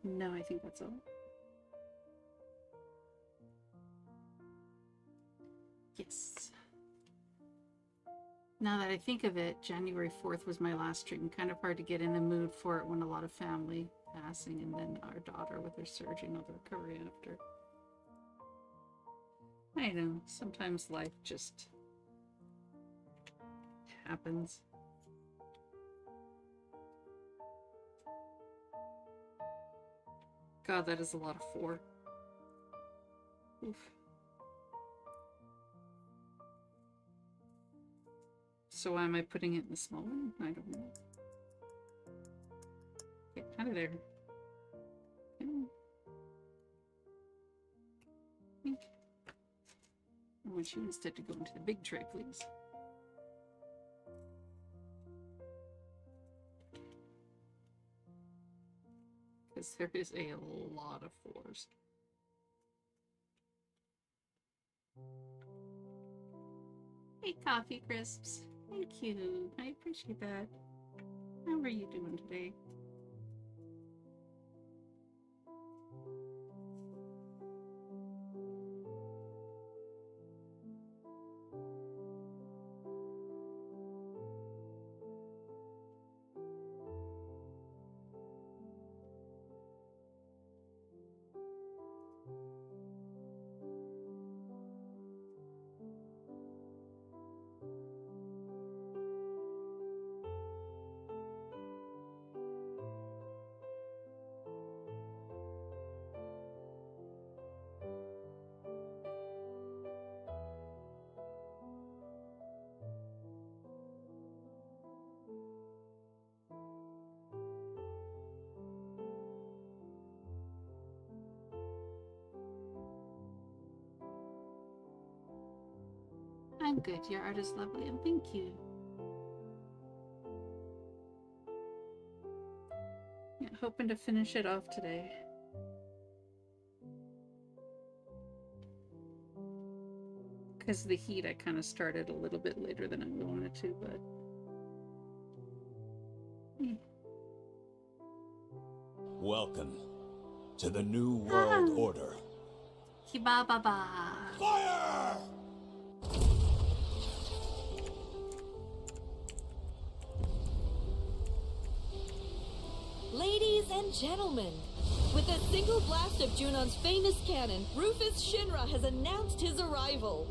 No, I think that's all. Yes. Now that I think of it, January 4th was my last stream. Kind of hard to get in the mood for it when a lot of family passing and then our daughter with her surgery and all the recovery after. I know, sometimes life just happens. God, that is a lot of 4. Oof. So why am I putting it in the small one? I don't know. Get out of there. Come on. I want you instead to go into the big tray, please. Because there is a lot of 4s. Hey, Coffee Crisps. Thank you. I appreciate that. How are you doing today? I'm good. Your art is lovely, and thank you. Yeah, hoping to finish it off today. Because of the heat, I kind of started a little bit later than I wanted to, but... Welcome to the New World Order. Kibababa. Fire! Ladies and gentlemen, with a single blast of Junon's famous cannon, Rufus Shinra has announced his arrival.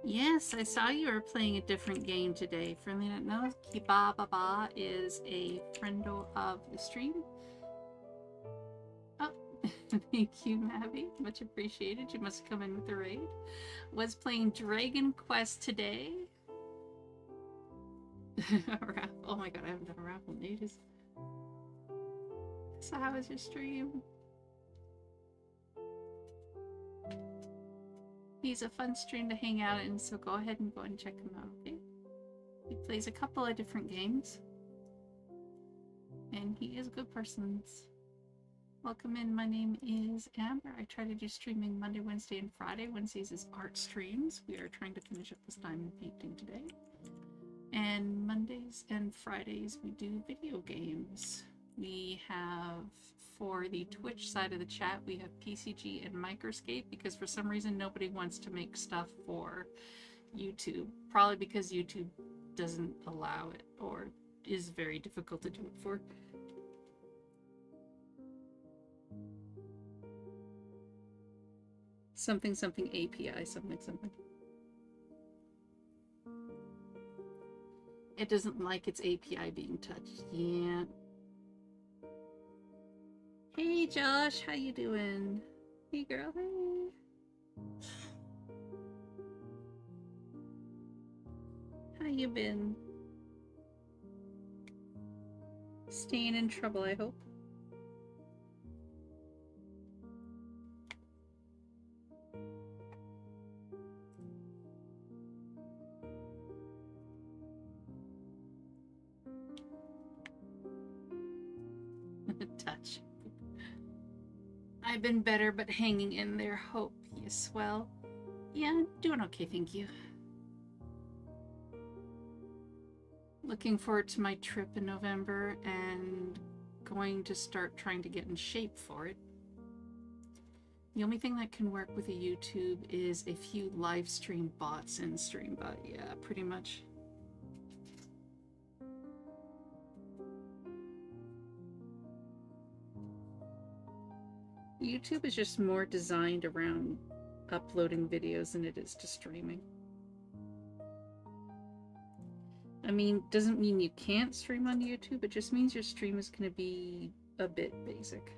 Yes, I saw you were playing a different game today. For anyone that knows, Kibababa is a friend of the stream. Oh, thank you, Mavi. Much appreciated. You must come in with the raid. Was playing Dragon Quest today. Oh my god, I haven't done a raffle in ages. So how was your stream? He's a fun stream to hang out in, so go ahead and go and check him out, okay? He plays a couple of different games. And he is a good person. Welcome in, my name is Amber. I try to do streaming Monday, Wednesday, and Friday. Wednesdays is art streams. We are trying to finish up this diamond painting today. And Mondays and Fridays we do video games. We have, for the Twitch side of the chat, we have PCG and Microscape, because for some reason nobody wants to make stuff for YouTube. Probably because YouTube doesn't allow it, or is very difficult to do it for. Something something API something something. It doesn't like its API being touched. Yeah. Hey Josh, how you doing? Hey girl, hey. How you been? Staying in trouble, I hope. Touch. I've been better, but hanging in there. Hope you swell. Yeah, doing okay, thank you. Looking forward to my trip in November and going to start trying to get in shape for it. The only thing that can work with a YouTube is a few live stream bots in Streambot. Yeah, pretty much. YouTube is just more designed around uploading videos than it is to streaming. I mean, doesn't mean you can't stream on YouTube, it just means your stream is going to be a bit basic.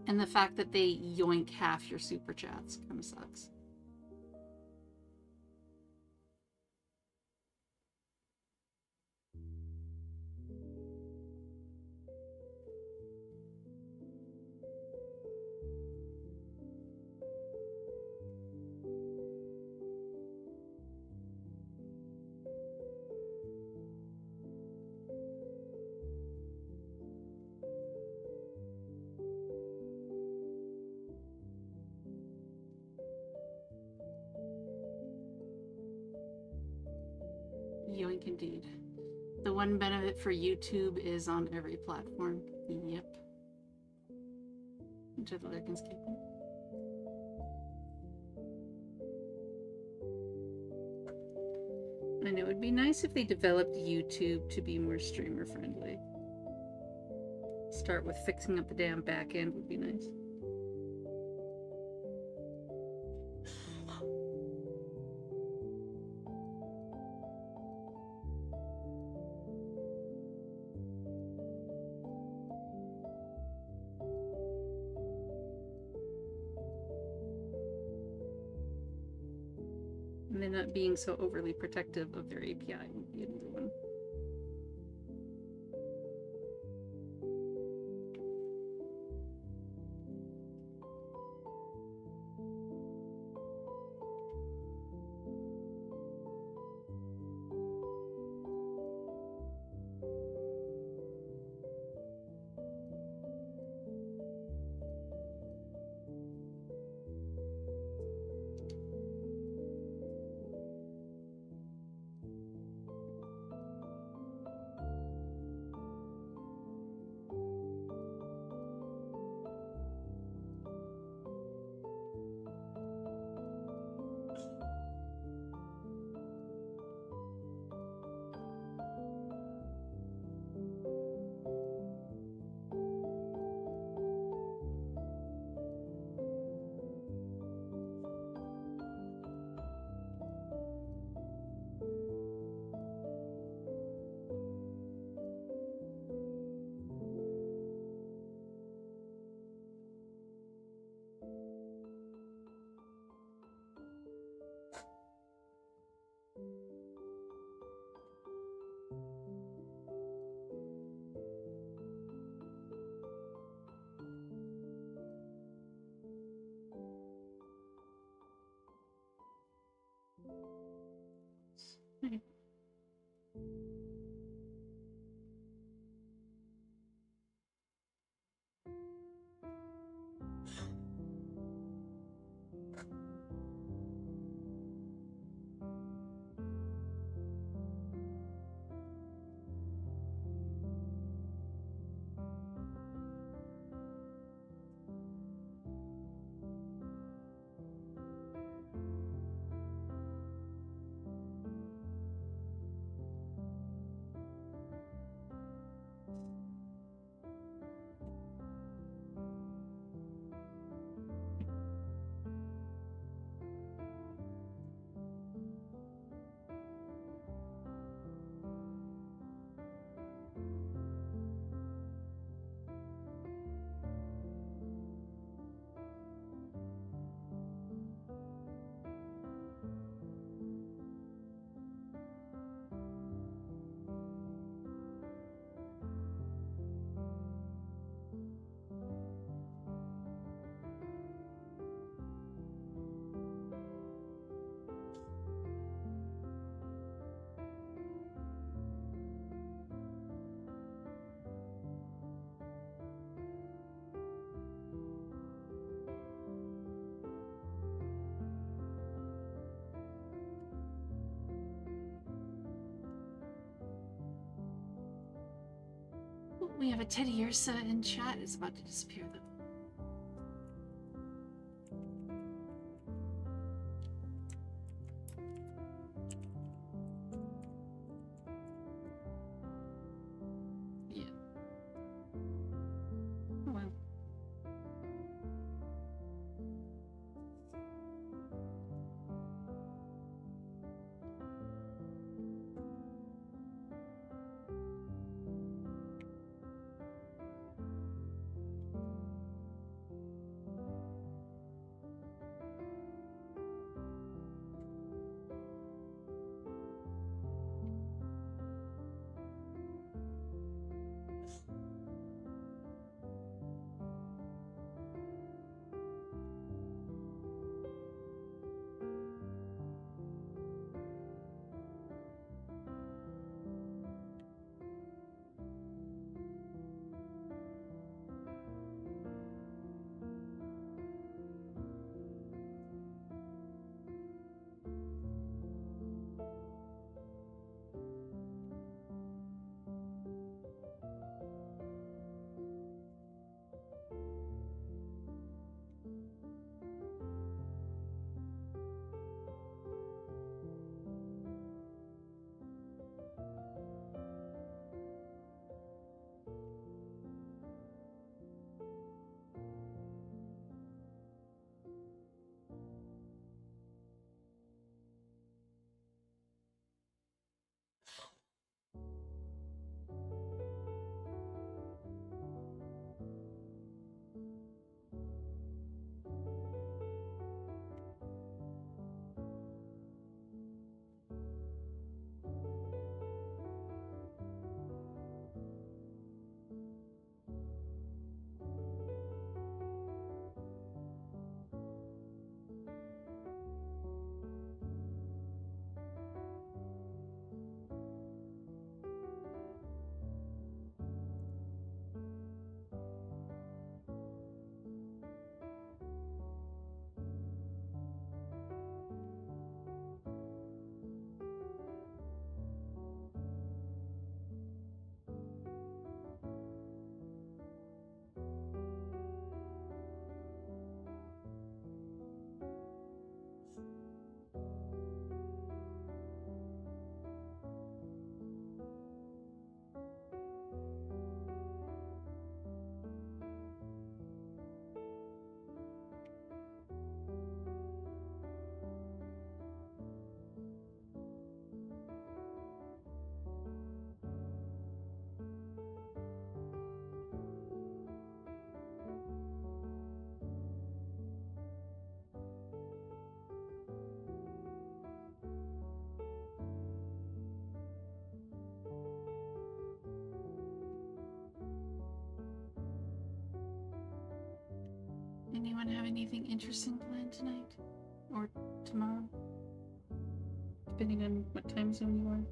And the fact that they yoink half your super chats kind of sucks. Yoink indeed. The one benefit for YouTube is on every platform. Yep. Into the Lurkinscape. I know it would be nice if they developed YouTube to be more streamer friendly. Start with fixing up the damn back end would be nice. And then not being so overly protective of their API would be another one. We have a Teddy Ursa in chat. It's about to disappear though. Yeah. Oh well. Anyone have anything interesting planned tonight? Or tomorrow? Depending on what time zone you are.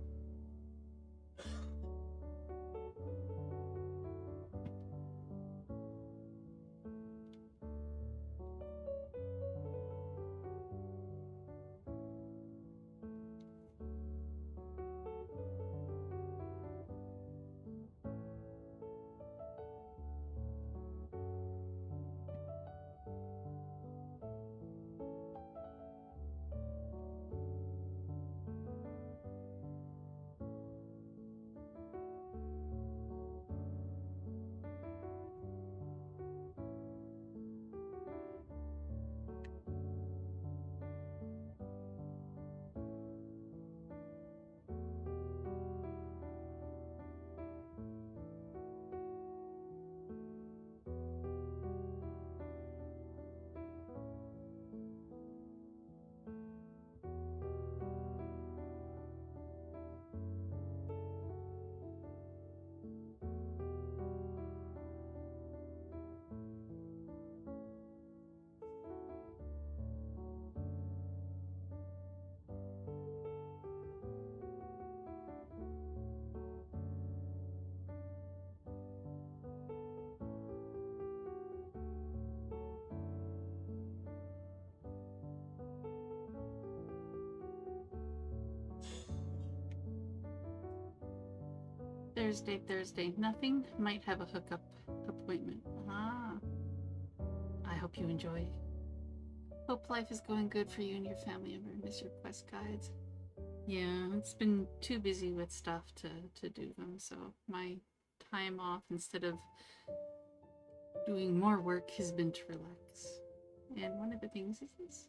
Thursday. Nothing. Might have a hookup appointment. Ah. I hope you enjoy. Hope life is going good for you and your family. I'm gonna miss your quest guides. Yeah, it's been too busy with stuff to do them, so my time off, instead of doing more work, has been to relax. And one of the things is this.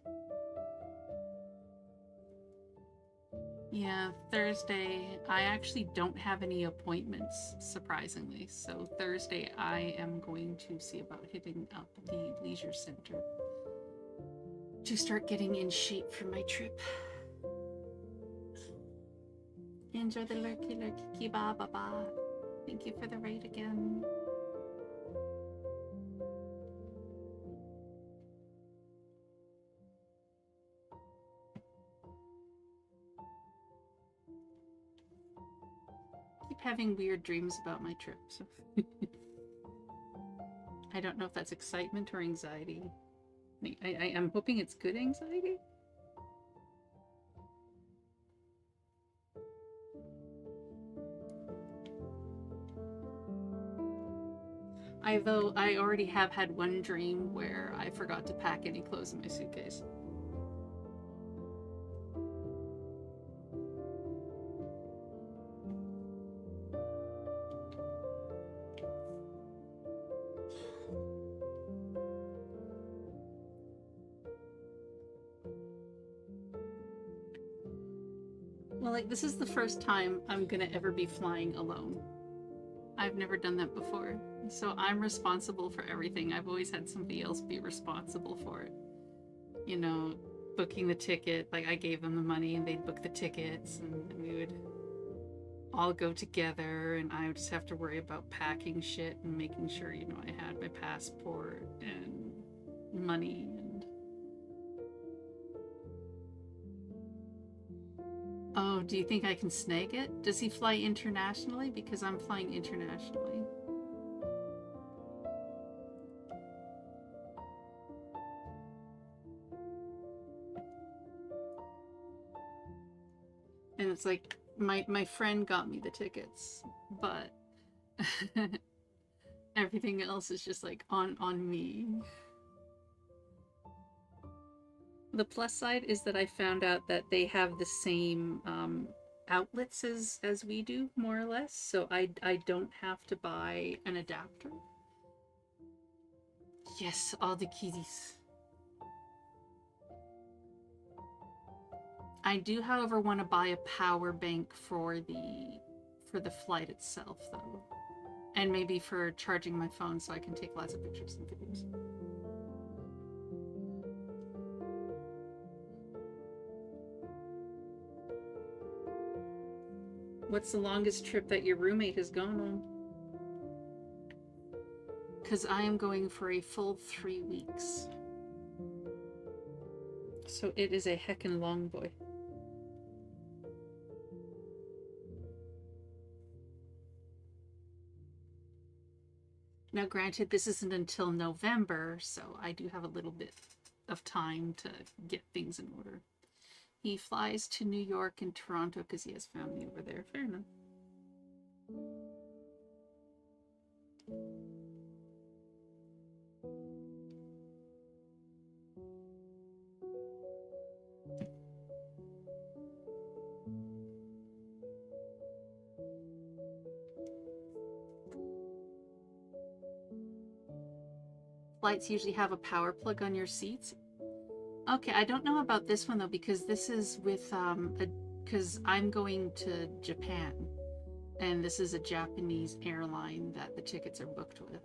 Yeah, Thursday, I actually don't have any appointments, surprisingly. So Thursday, I am going to see about hitting up the leisure center to start getting in shape for my trip. Enjoy the lurky ba ba ba. Thank you for the raid again. Keep having weird dreams about my trip, so I don't know if that's excitement or anxiety. I'm hoping it's good anxiety. Though I already have had one dream where I forgot to pack any clothes in my suitcase. Well, like, this is the first time I'm gonna ever be flying alone. I've never done that before. So I'm responsible for everything. I've always had somebody else be responsible for it. You know, booking the ticket, like I gave them the money and they'd book the tickets and we would all go together, and I would just have to worry about packing shit and making sure, you know, I had my passport and money and... Oh, do you think I can snag it? Does he fly internationally? Because I'm flying internationally. And it's like, my friend got me the tickets, but everything else is just like on me. The plus side is that I found out that they have the same outlets as we do, more or less, so I don't have to buy an adapter. Yes, all the kitties. I do, however, want to buy a power bank for the flight itself, though. And maybe for charging my phone so I can take lots of pictures and videos. What's the longest trip that your roommate has gone on? Because I am going for a full 3 weeks. So it is a heckin' long boy. Now granted, this isn't until November, so I do have a little bit of time to get things in order. He flies to New York and Toronto because he has family over there. Fair enough. Flights usually have a power plug on your seats. Okay, I don't know about this one though, because this is with because I'm going to Japan, and this is a Japanese airline that the tickets are booked with.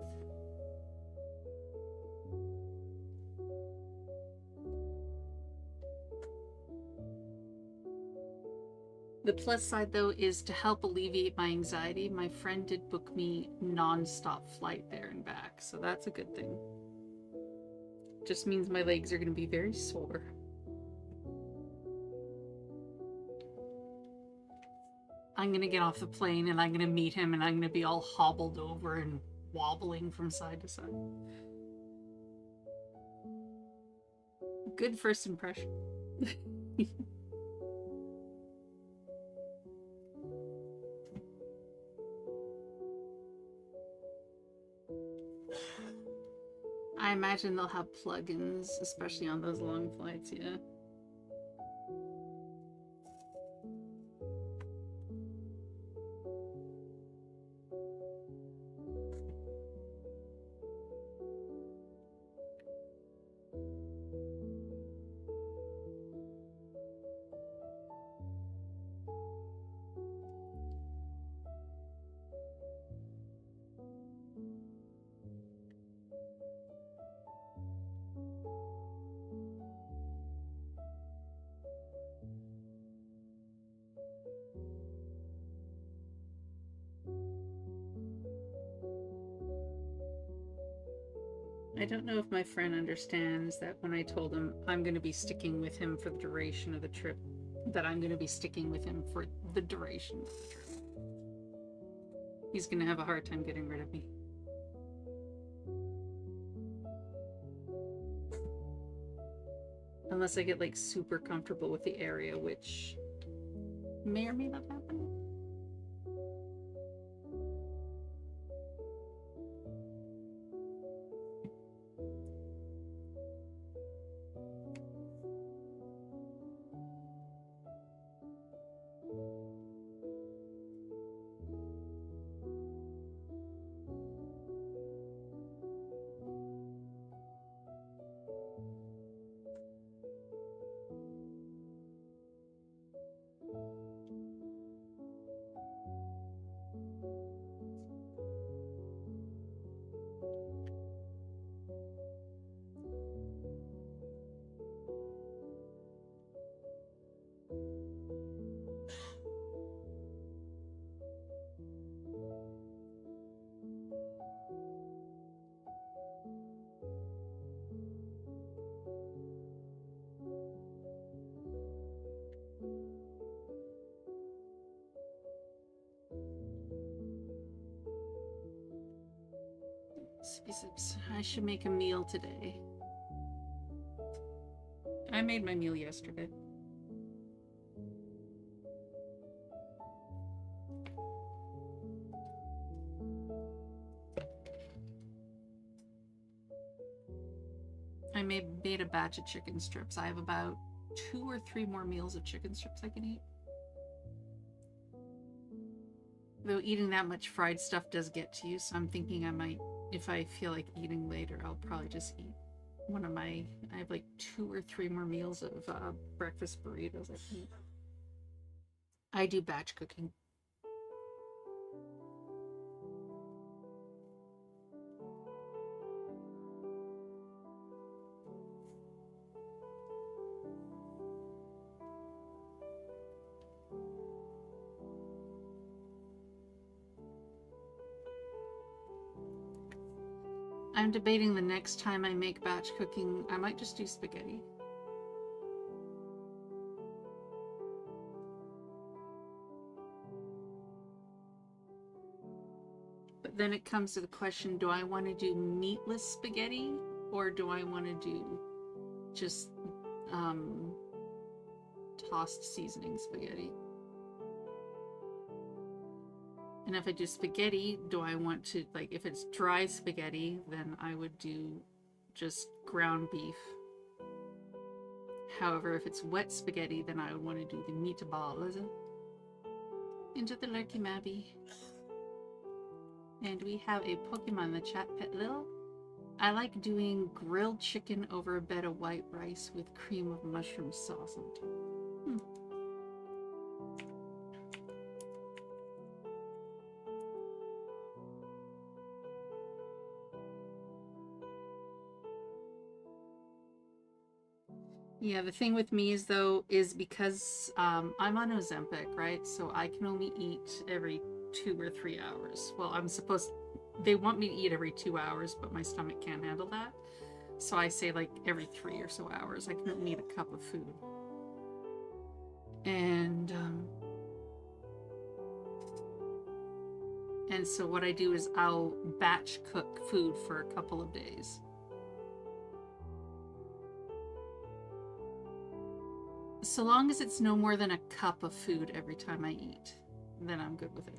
The plus side though is to help alleviate my anxiety. My friend did book me non-stop flight there and back, so that's a good thing. Just means my legs are going to be very sore. I'm going to get off the plane and I'm going to meet him and I'm going to be all hobbled over and wobbling from side to side. Good first impression. I imagine they'll have plugins, especially on those long flights, yeah. I don't know if my friend understands that when I told him I'm going to be sticking with him for the duration of the trip, that I'm going to be sticking with him for the duration of the trip. He's going to have a hard time getting rid of me. Unless I get like super comfortable with the area, which may or may not happen. I should make a meal today. I made my meal yesterday. I made a batch of chicken strips. I have about 2 or 3 more meals of chicken strips I can eat. Though eating that much fried stuff does get to you, so I'm thinking I might, if I feel like eating later, I'll probably just eat one of my, I have like 2 or 3 more meals of breakfast burritos I can eat. I do batch cooking. I'm debating the next time I make batch cooking, I might just do spaghetti. But then it comes to the question, do I want to do meatless spaghetti or do I want to do just tossed seasoning spaghetti? And if I do spaghetti, do I want to, like, if it's dry spaghetti, then I would do just ground beef. However, if it's wet spaghetti, then I would want to do the meatballs. Into the Lurky Mabby. And we have a Pokemon in the chat, Pet Lil. I like doing grilled chicken over a bed of white rice with cream of mushroom sauce on top. Yeah, the thing with me is because I'm on Ozempic, right? So I can only eat every 2 or 3 hours. Well, they want me to eat every 2 hours, but my stomach can't handle that. So I say like every 3 or so hours. I can only eat a cup of food. And so what I do is I'll batch cook food for a couple of days. So long as it's no more than a cup of food every time I eat, then I'm good with it.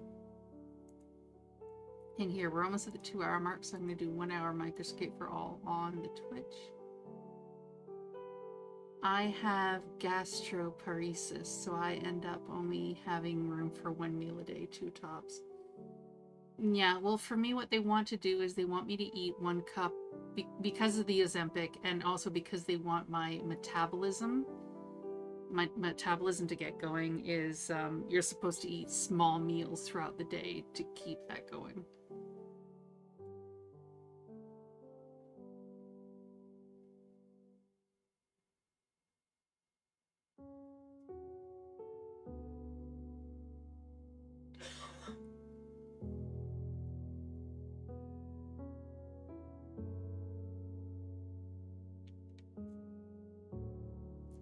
In here, we're almost at the 2-hour mark, so I'm going to do 1 hour Microscape for all on the Twitch. I have gastroparesis, so I end up only having room for 1 meal a day, 2 tops. Yeah, well, for me, what they want to do is they want me to eat 1 cup because of the Ozempic, and also because they want my metabolism to get going. Is you're supposed to eat small meals throughout the day to keep that going.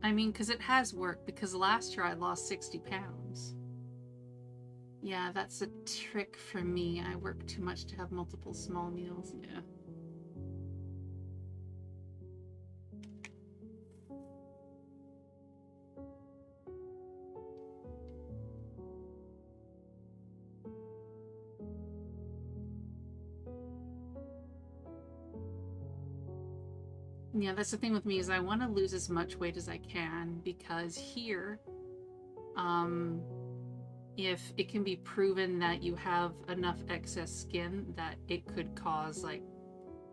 I mean, because it has worked, because last year I lost 60 pounds. Yeah, that's a trick for me. I work too much to have multiple small meals. Yeah. Yeah, that's the thing with me, is I want to lose as much weight as I can, because here, if it can be proven that you have enough excess skin that it could cause like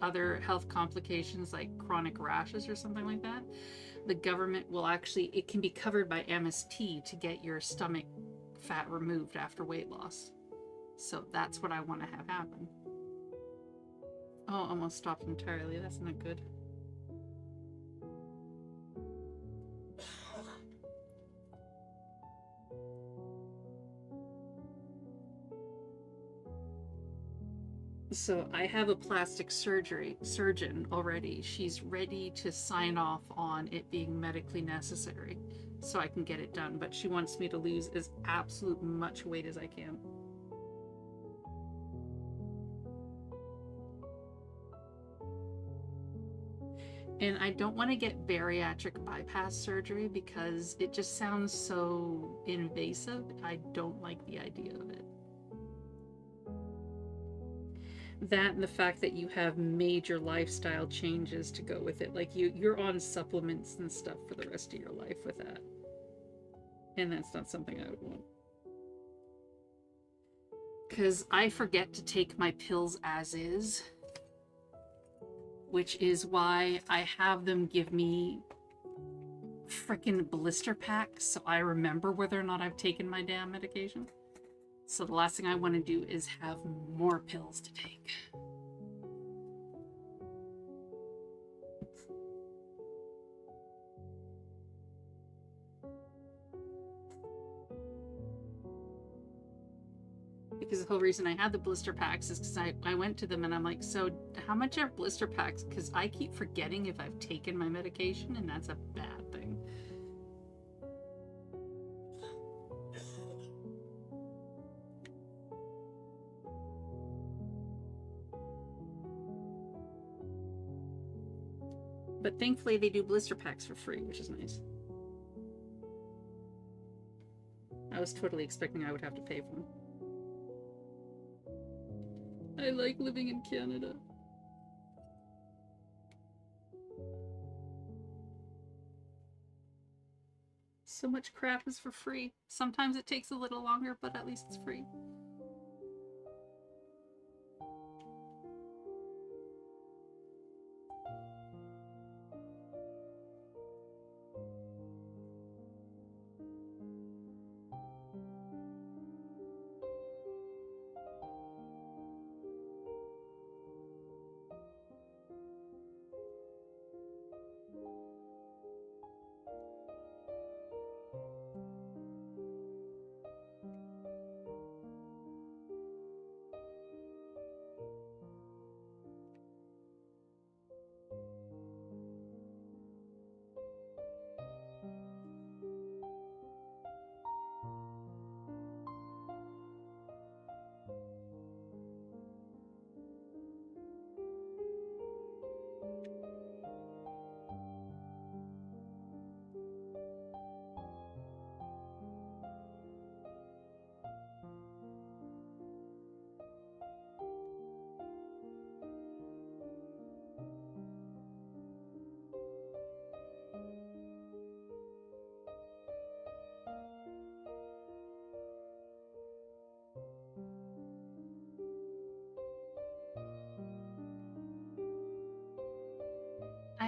other health complications like chronic rashes or something like that, the government will actually, it can be covered by MSP to get your stomach fat removed after weight loss. So that's what I want to have happen. Oh, almost stopped entirely. That's not good. So I have a plastic surgeon already. She's ready to sign off on it being medically necessary so I can get it done. But she wants me to lose as absolute much weight as I can. And I don't want to get bariatric bypass surgery because it just sounds so invasive. I don't like the idea of it. That and the fact that you have major lifestyle changes to go with it. Like you're on supplements and stuff for the rest of your life with that. And that's not something I would want. Because I forget to take my pills as is. Which is why I have them give me frickin' blister packs so I remember whether or not I've taken my damn medication. So the last thing I want to do is have more pills to take. Because the whole reason I had the blister packs is because I went to them and I'm like, so how much are blister packs? Because I keep forgetting if I've taken my medication, and that's a bad thing. But thankfully they do blister packs for free, which is nice. I was totally expecting I would have to pay for them. I like living in Canada. So much crap is for free. Sometimes it takes a little longer, but at least it's free.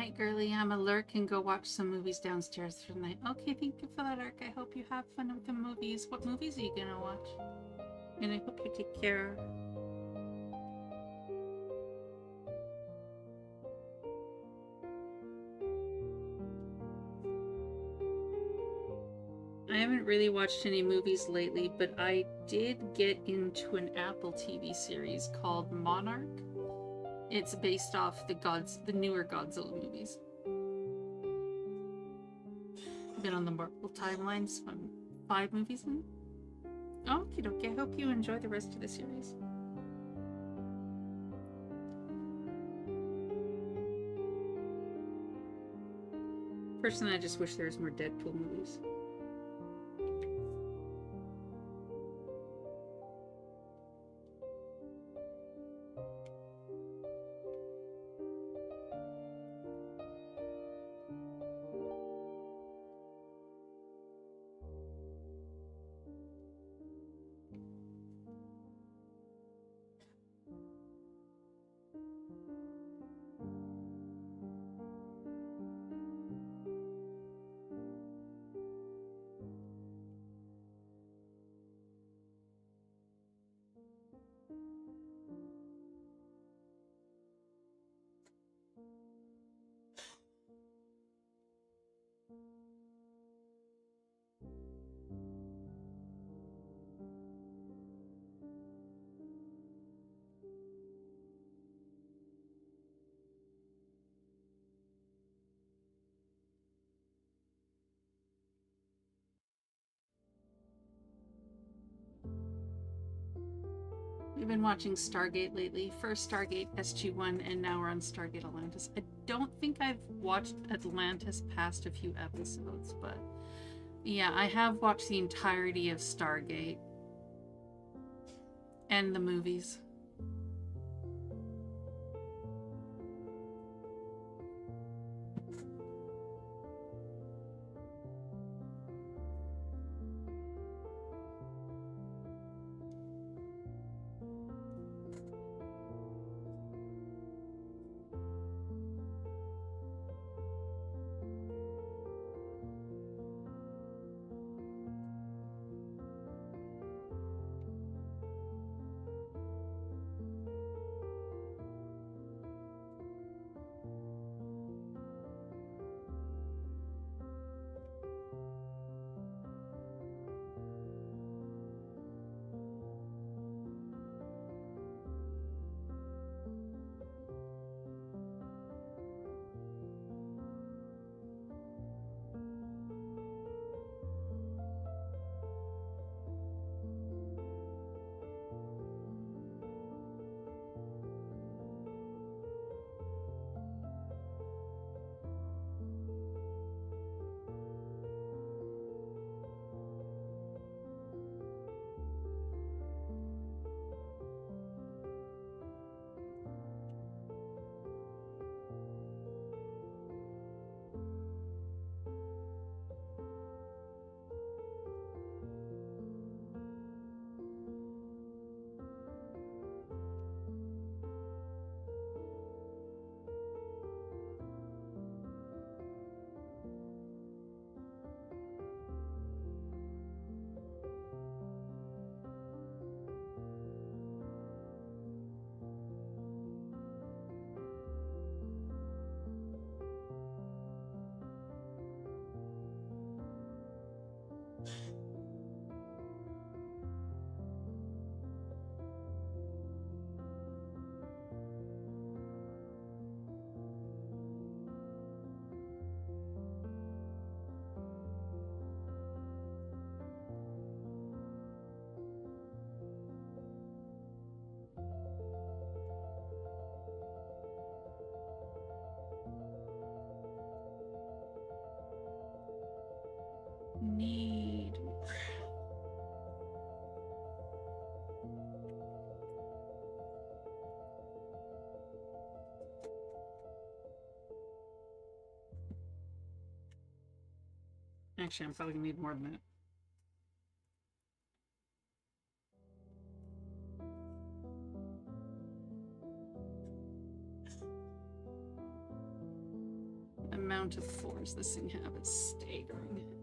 night, girly. I'm a lurk and go watch some movies downstairs for the night. Okay, thank you for that, Ark. I hope you have fun with the movies. What movies are you gonna watch? And I hope you take care. I haven't really watched any movies lately, but I did get into an Apple TV series called Monarch. It's based off the newer Godzilla movies. Been on the Marvel timeline, so I'm 5 movies in. Okie dokie, I hope you enjoy the rest of the series. Personally, I just wish there was more Deadpool movies. We've been watching Stargate lately. First Stargate SG-1, and now we're on Stargate Atlantis. I don't think I've watched Atlantis past a few episodes, but yeah, I have watched the entirety of Stargate and the movies. Need more. Actually, I'm probably gonna need more than that. amount of force this thing have is staggering.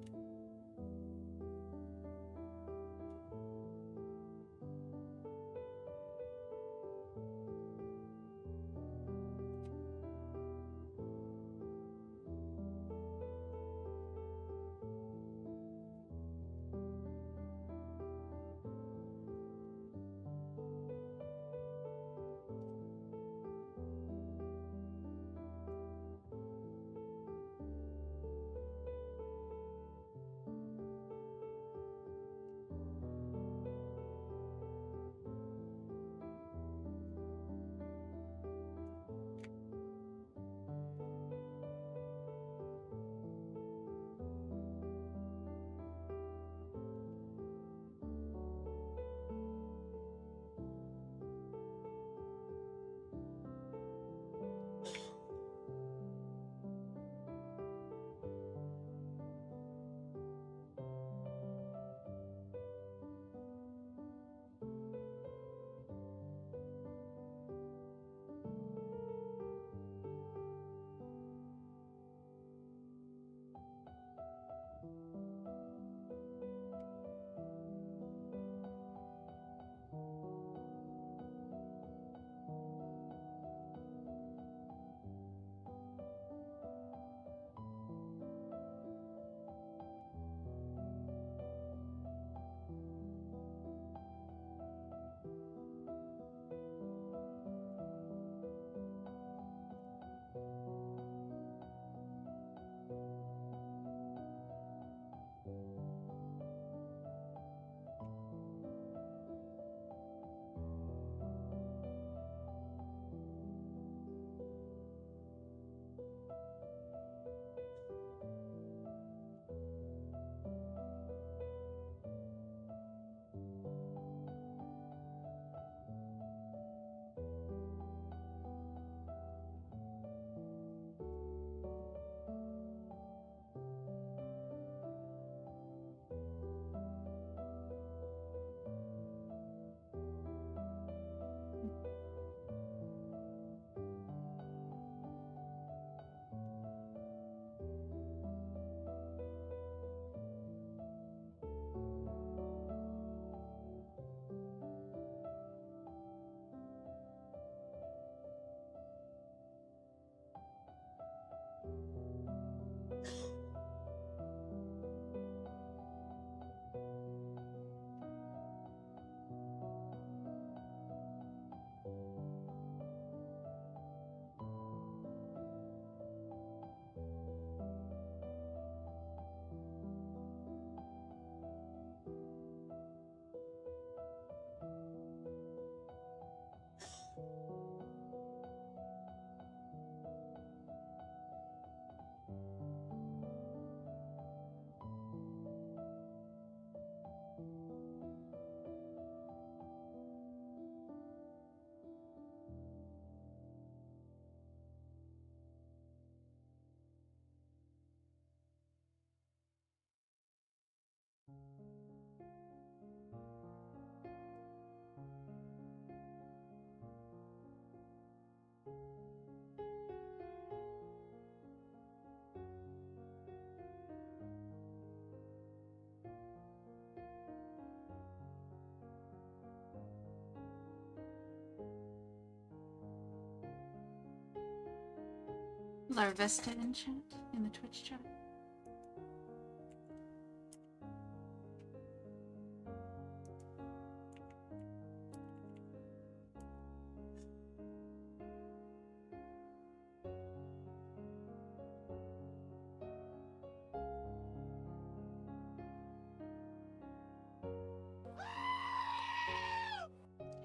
Larvesta in chat, in the Twitch chat.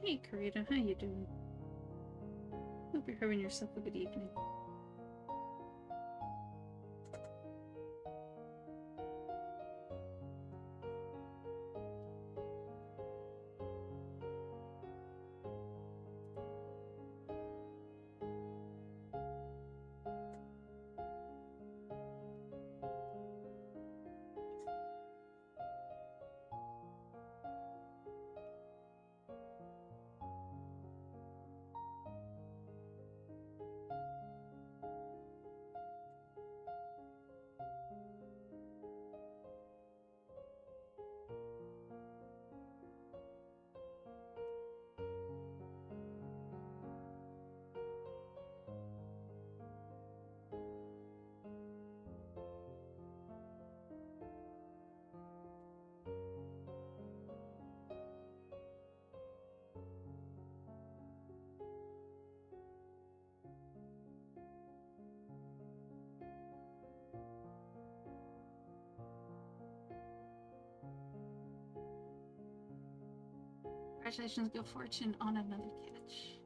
Hey Karita, how you doing? Hope you're having yourself a good evening. Congratulations, Good Fortune, on another catch.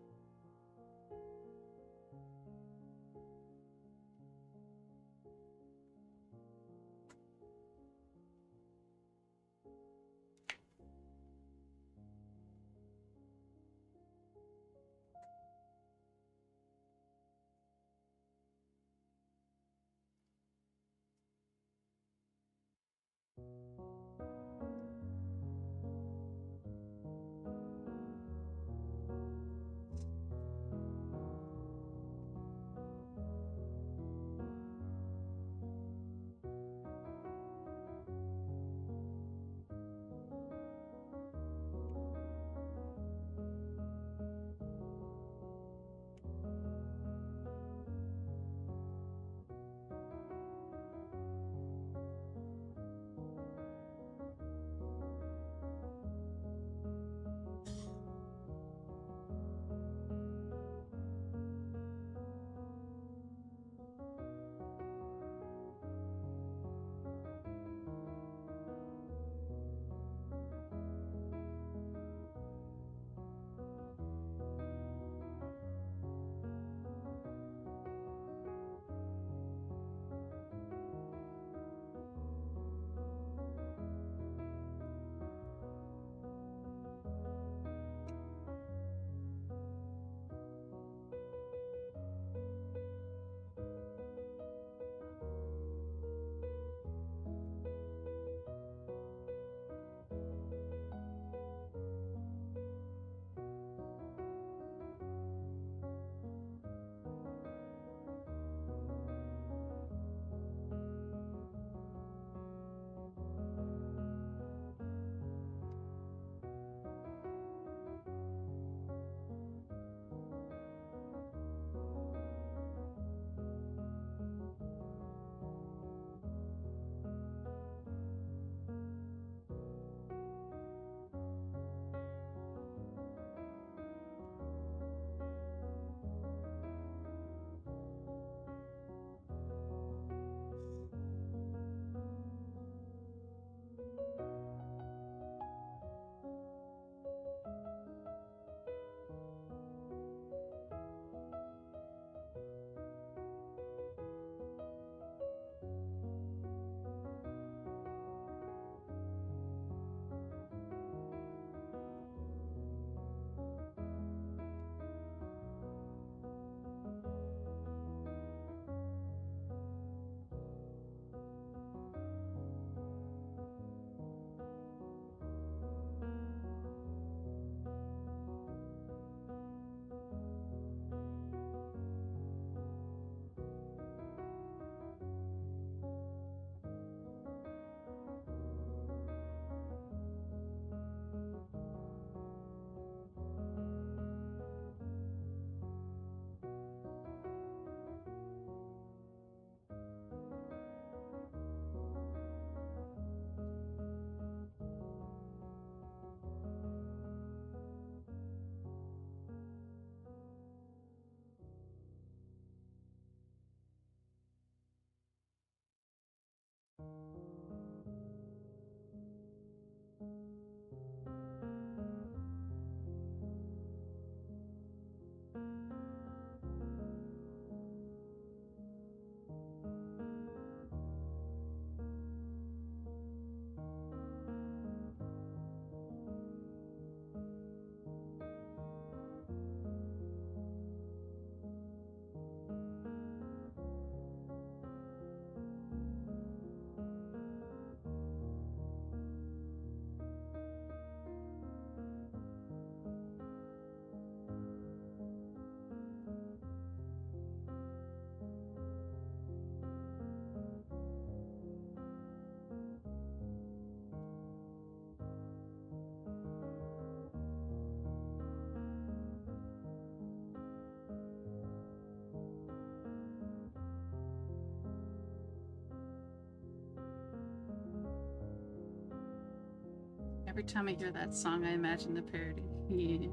Every time I hear that song, I imagine the parody. Yeah.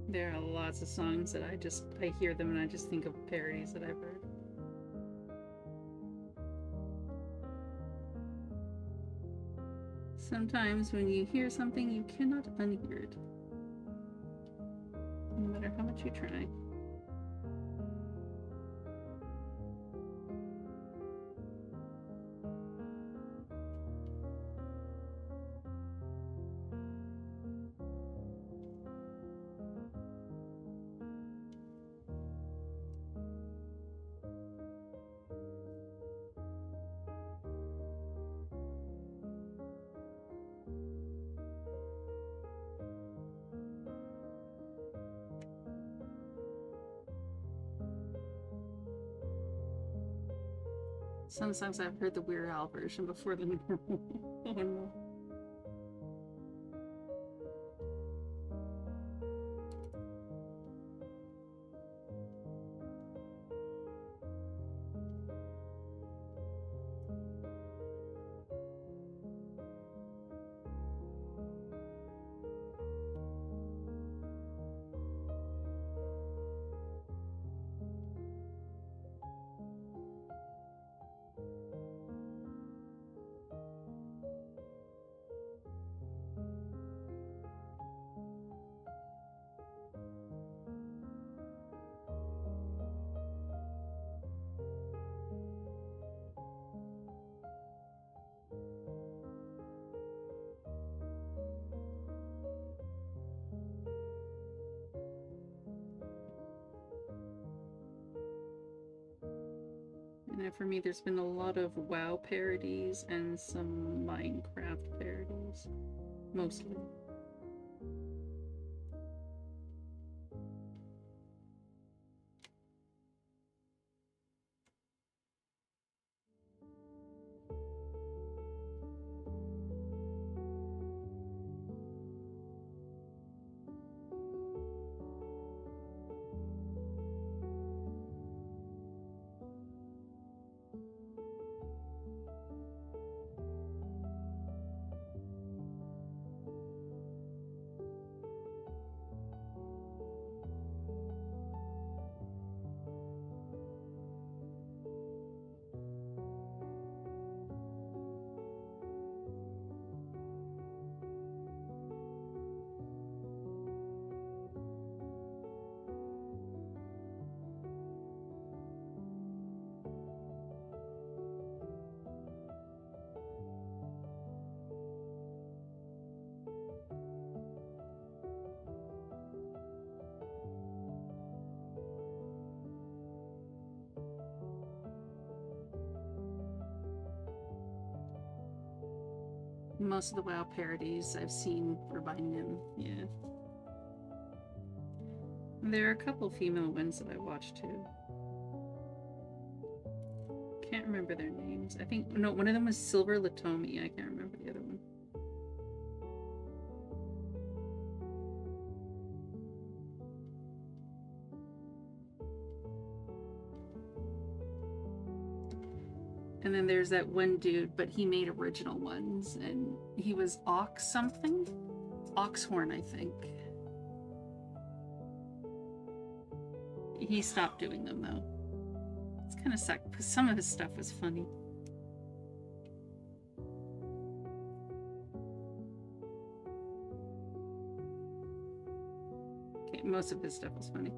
There are lots of songs that I hear them and I just think of parodies that I've heard. Sometimes when you hear something, you cannot unhear it. No matter how much you try. Some songs I've heard the Weird Al version before the normal one. And for me, there's been a lot of WoW parodies and some Minecraft parodies, mostly. Most of the WoW parodies I've seen were by Nim, yeah. There are a couple female ones that I watched too. Can't remember their names. I think, no, one of them was Silver Latomi. I can't remember the other one. And then there's that one dude, but he made original ones, and he was Ox something? Oxhorn, I think. He stopped doing them, though. It's kind of sucked, because some of his stuff was funny. Okay, most of his stuff was funny.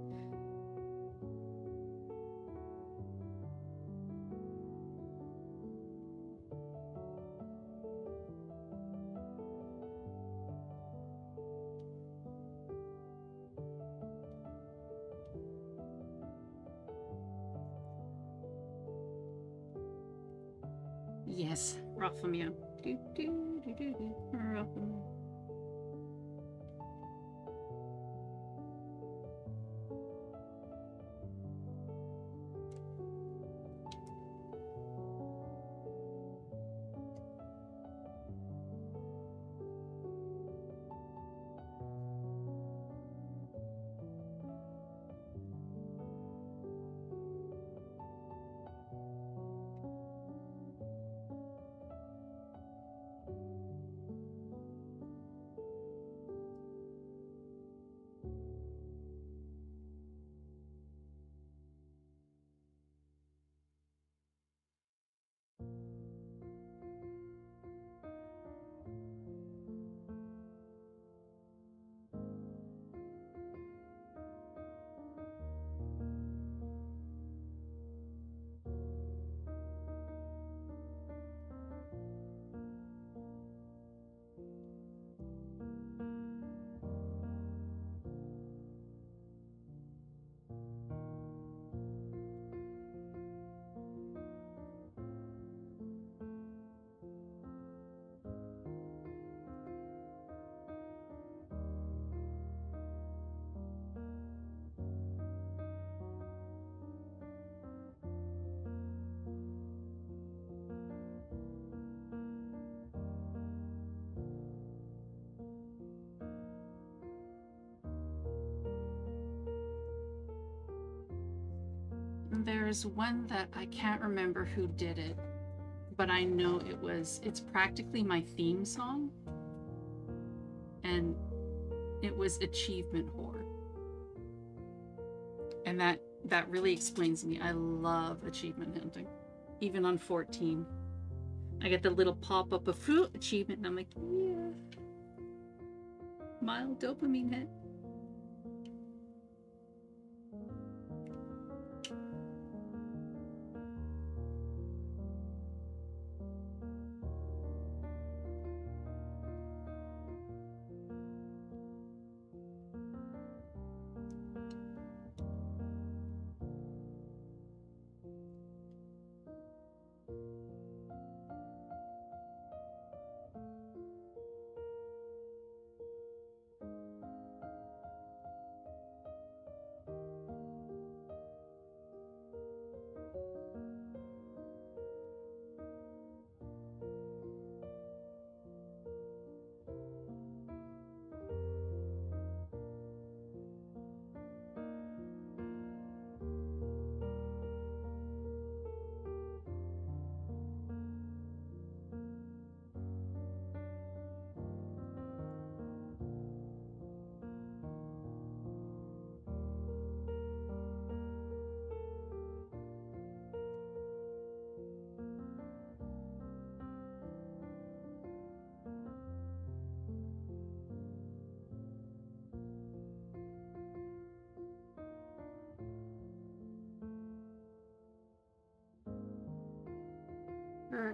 Yes, Rathamiel. Do do do do do. Rathamiel. There's one that I can't remember who did it, but I know it's practically my theme song. And it was Achievement Whore. And that really explains me. I love achievement hunting. Even on 14. I get the little pop-up of fruit achievement and I'm like, yeah. Mild dopamine hit.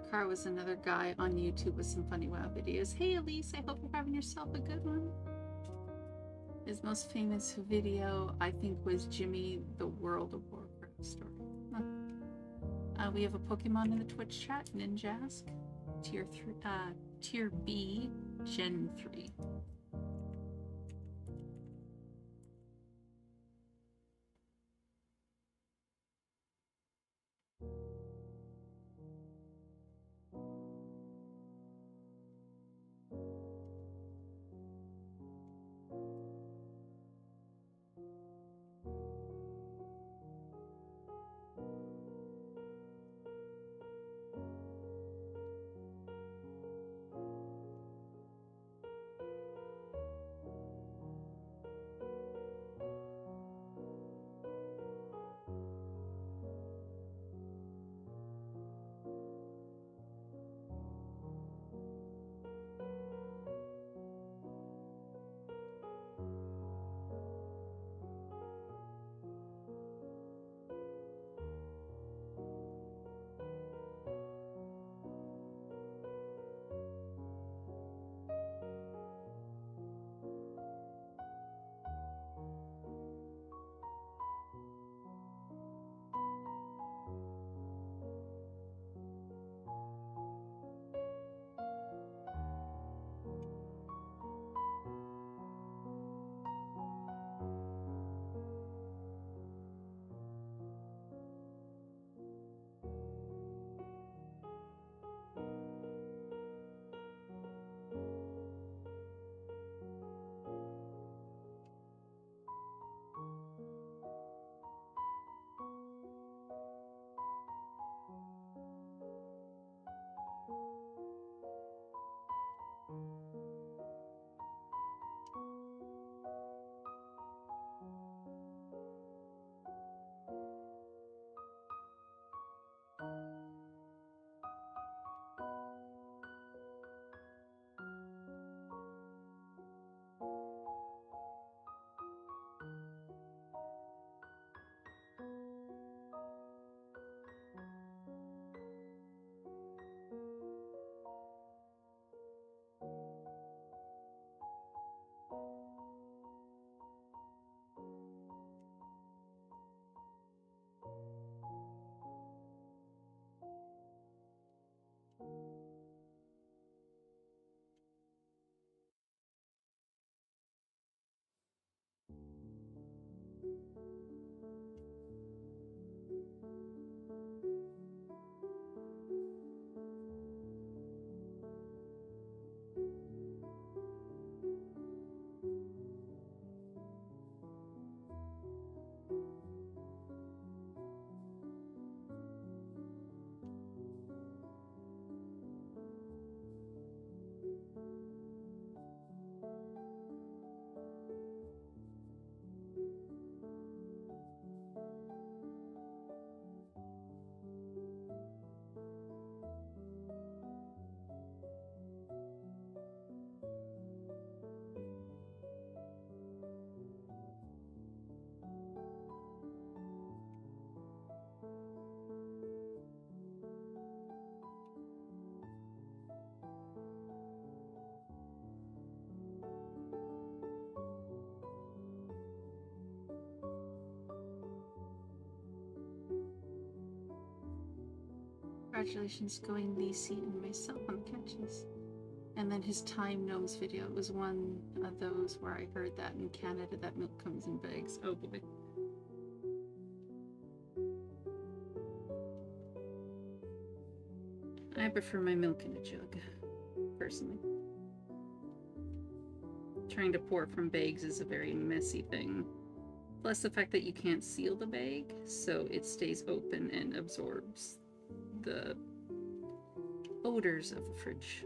Car was another guy on YouTube with some funny WoW videos. Hey Elise, I hope you're having yourself a good one. His most famous video, I think, was Jimmy the World of Warcraft story. Huh. We have a Pokemon in the Twitch chat, Ninjask. Tier B, Gen 3. congratulations going Nisi and myself on the catches. And then his time gnomes video. It was one of those where I heard that in Canada that milk comes in bags. Oh boy. I prefer my milk in a jug, personally. Trying to pour from bags is a very messy thing. Plus the fact that you can't seal the bag, so it stays open and absorbs the odors of the fridge.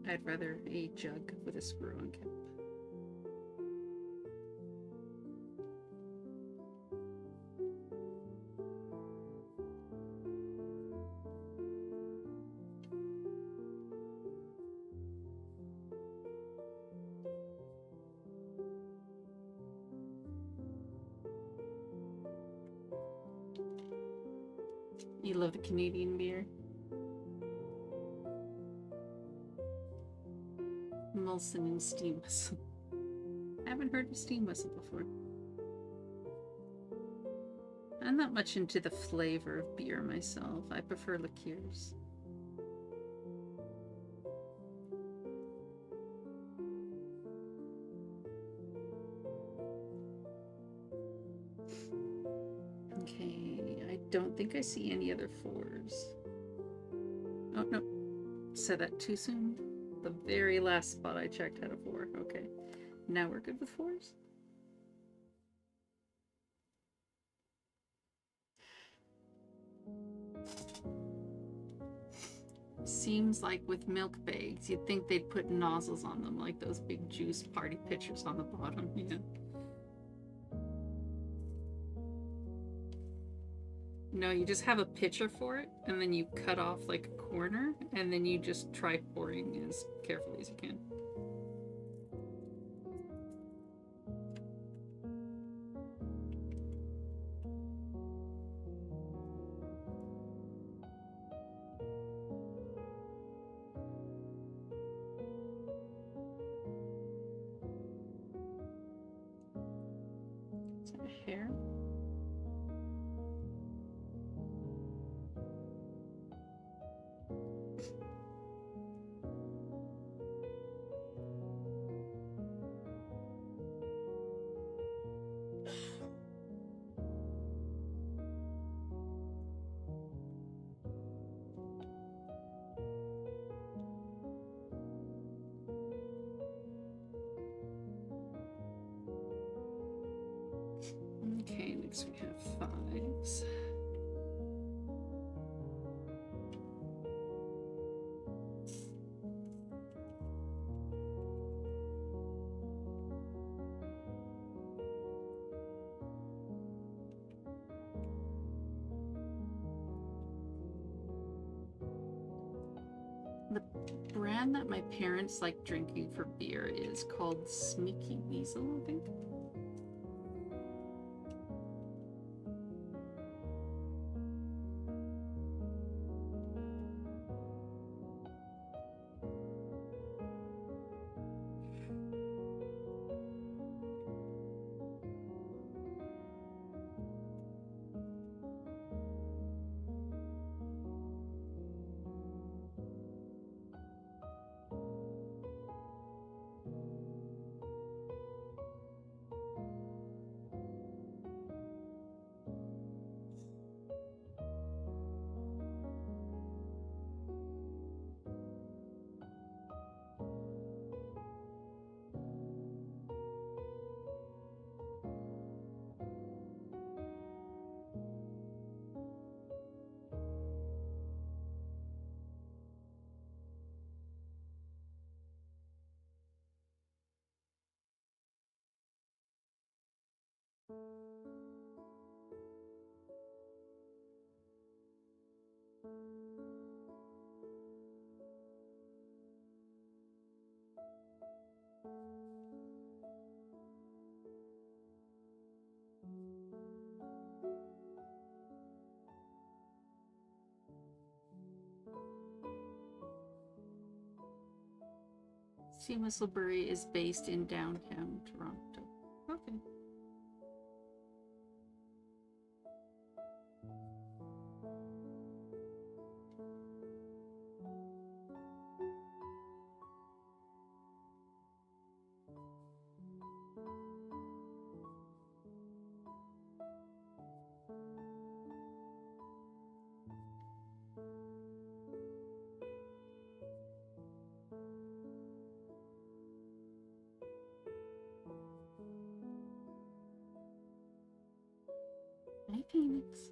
I'd rather a jug with a screw-on cap. You love the Canadian beer? Molson and steam whistle. I haven't heard of steam whistle before. I'm not much into the flavor of beer myself. I prefer liqueurs. Okay, I don't think I see any other 4s. Oh, no. Said that too soon? The very last spot I checked had a 4. Okay. Now we're good with 4s? Seems like with milk bags, you'd think they'd put nozzles on them, like those big juice party pitchers on the bottom. Yeah. No, you just have a pitcher for it, and then you cut off like a corner, and then you just try pouring as carefully as you can. Is that a hair? Okay, next we have 5s. The brand that my parents like drinking for beer is called Sneaky Weasel, I think. Steam Whistle Brewery is based in downtown Toronto. Okay. Hi, Phoenix.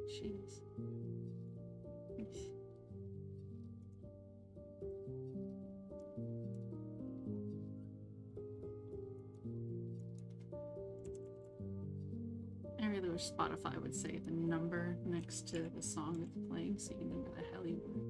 Jeez. I really wish Spotify would say the number next to the song that's playing so you know where the hell you were.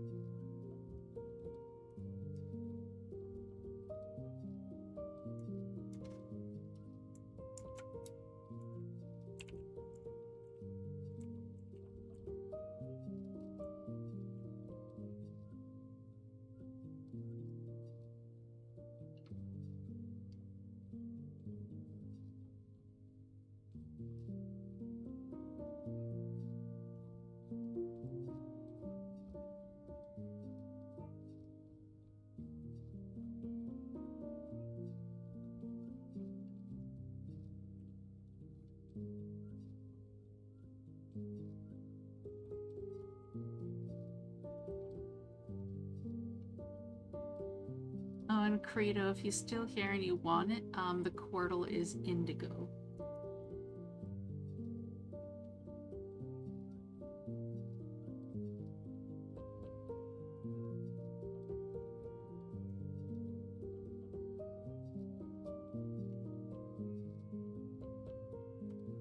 Oh, and Credo, if you're still here and you want it, the Quirtle is indigo.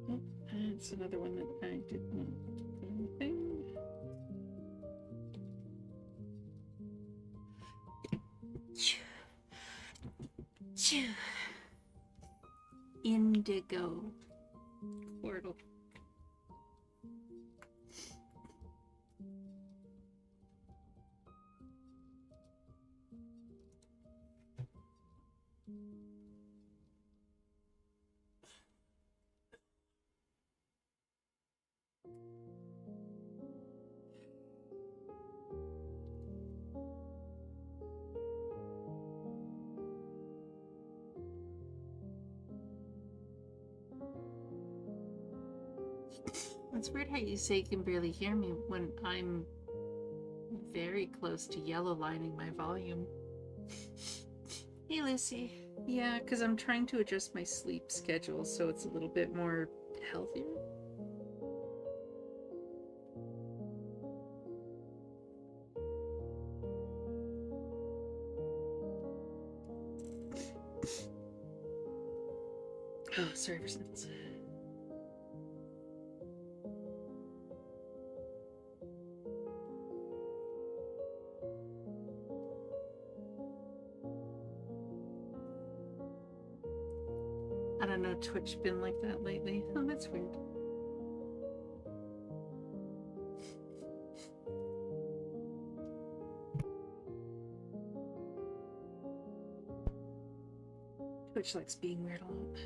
Oh, that's another one that I did not put in the thing. Indigo Quirtle. It's weird how you say you can barely hear me when I'm very close to yellow lining my volume. Hey, Lucy. Yeah, because I'm trying to adjust my sleep schedule so it's a little bit more healthier. Oh, sorry for sniffles. I don't know, Twitch been like that lately. Oh, that's weird. Twitch likes being weird a lot.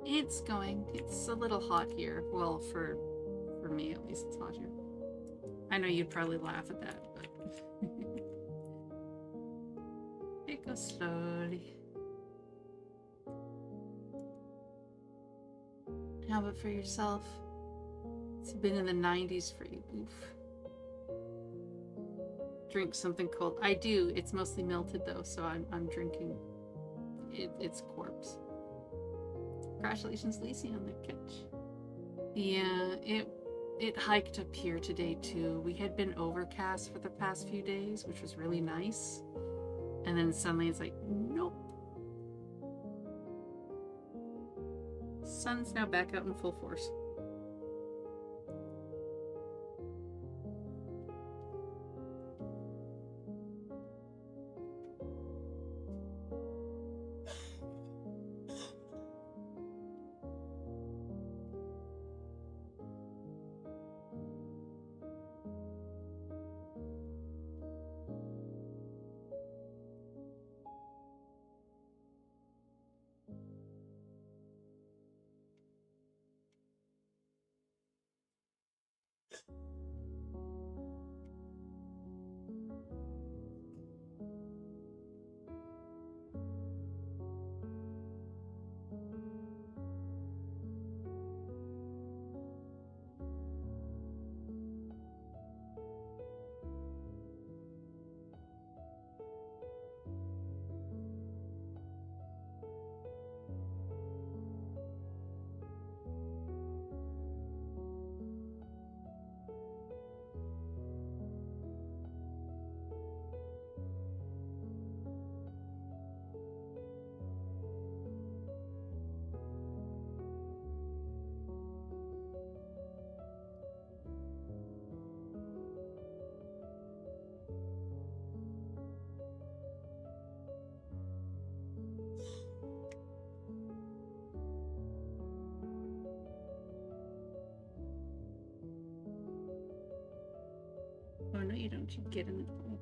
It's going. It's a little hot here. Well, for me at least, it's hot here. I know you'd probably laugh at that, but it goes slowly. How about for yourself? It's been in the 90s for you. Oof. Drink something cold. I do. It's mostly melted though, so I'm drinking. It's corpse. Congratulations, Lacey, on the catch. Yeah, it hiked up here today too. We had been overcast for the past few days, which was really nice. And then suddenly it's like, nope. Sun's now back out in full force. Oh no, you don't. You get in the hole.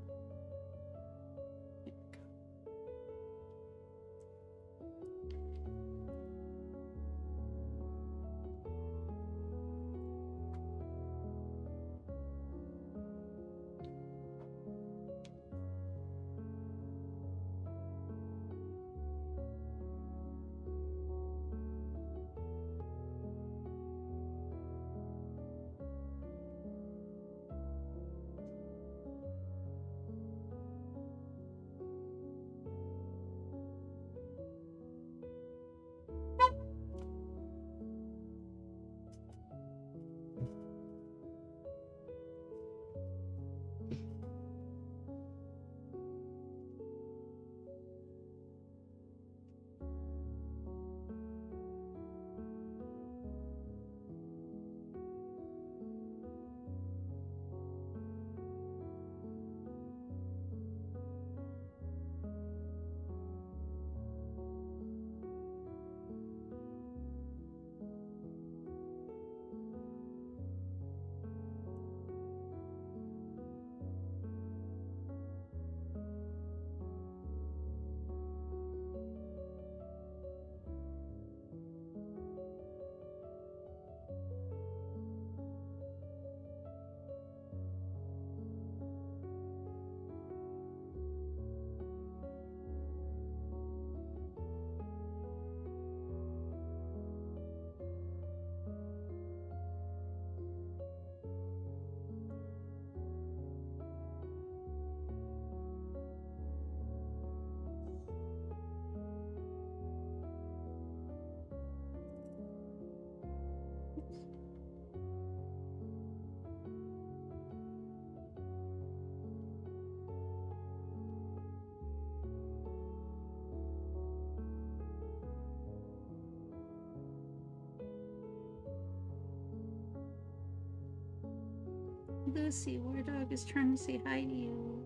Lucy, War Dog is trying to say hi to you.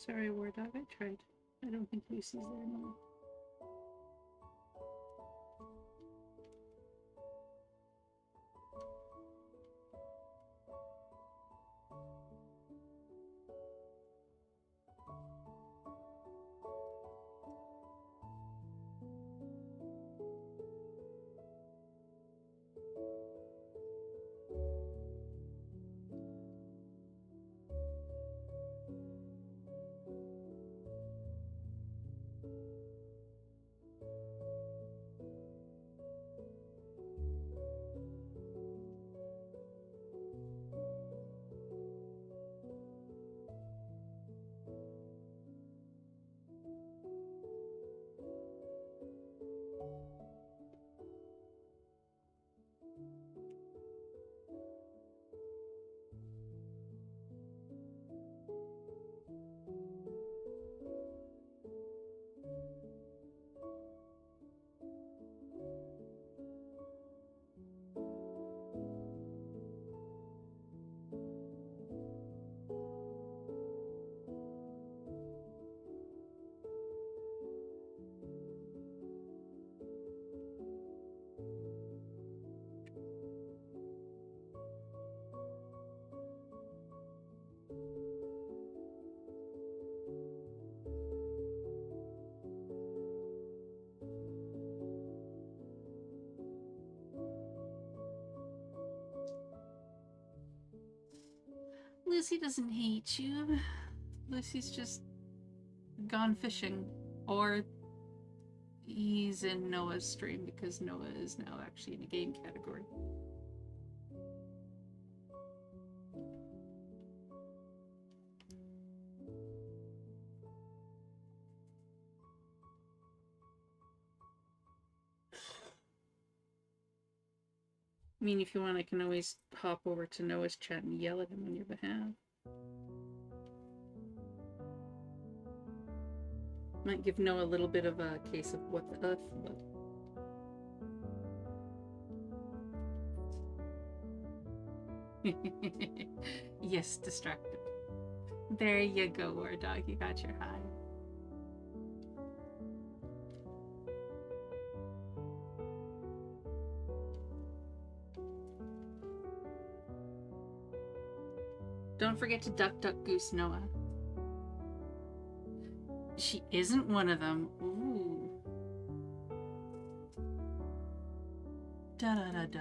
Sorry, War Dog, I tried. I don't think Lucy's there anymore. Lucy doesn't hate you. Lucy's just gone fishing. Or he's in Noah's stream because Noah is now actually in a game category. I mean, if you want, I can always hop over to Noah's chat and yell at him on your behalf. Might give Noah a little bit of a case of what the earth, but... Yes, distracted. There you go, War Dog. You got your high. Don't forget to duck, duck, goose, Noah. She isn't one of them. Ooh. Da da da da.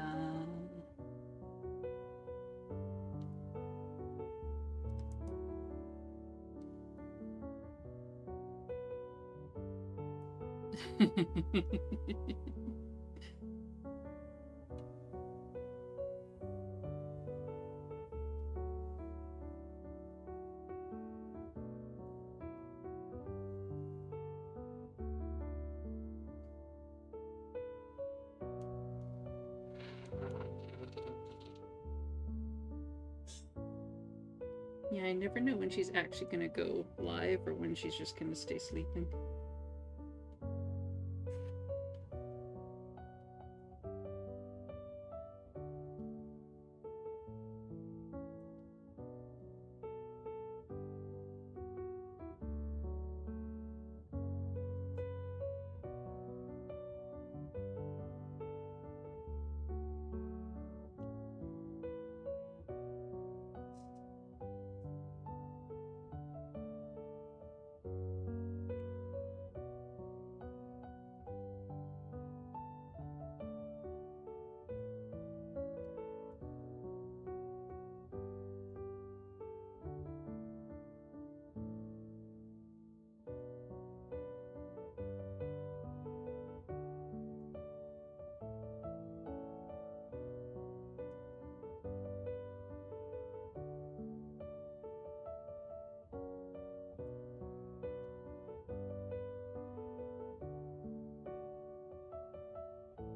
Yeah, I never know when she's actually gonna go live or when she's just gonna stay sleeping.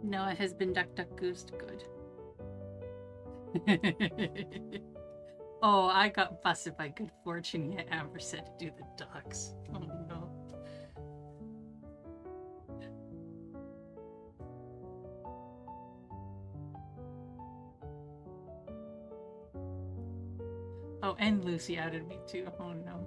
Noah has been duck duck goosed. Good. Oh, I got busted by good fortune, yet Amber said to do the ducks. Oh no. Oh, and Lucy outed me too. Oh no.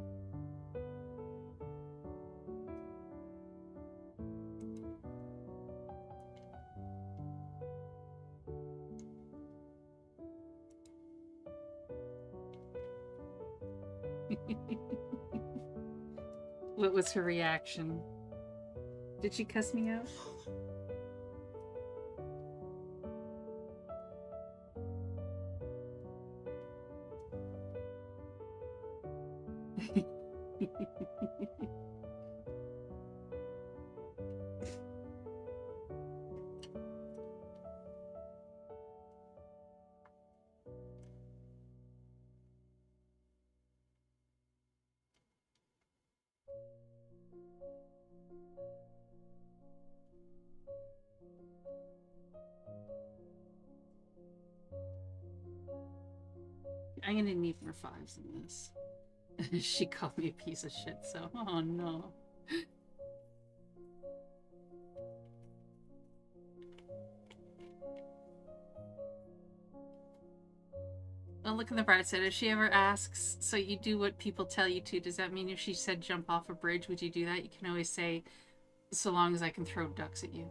What was her reaction? Did she cuss me out? I'm gonna need more fives in this. She called me a piece of shit, so oh no. Oh, look at the bright side. If she ever asks, so you do what people tell you to, does that mean if she said jump off a bridge, would you do that? You can always say, so long as I can throw ducks at you.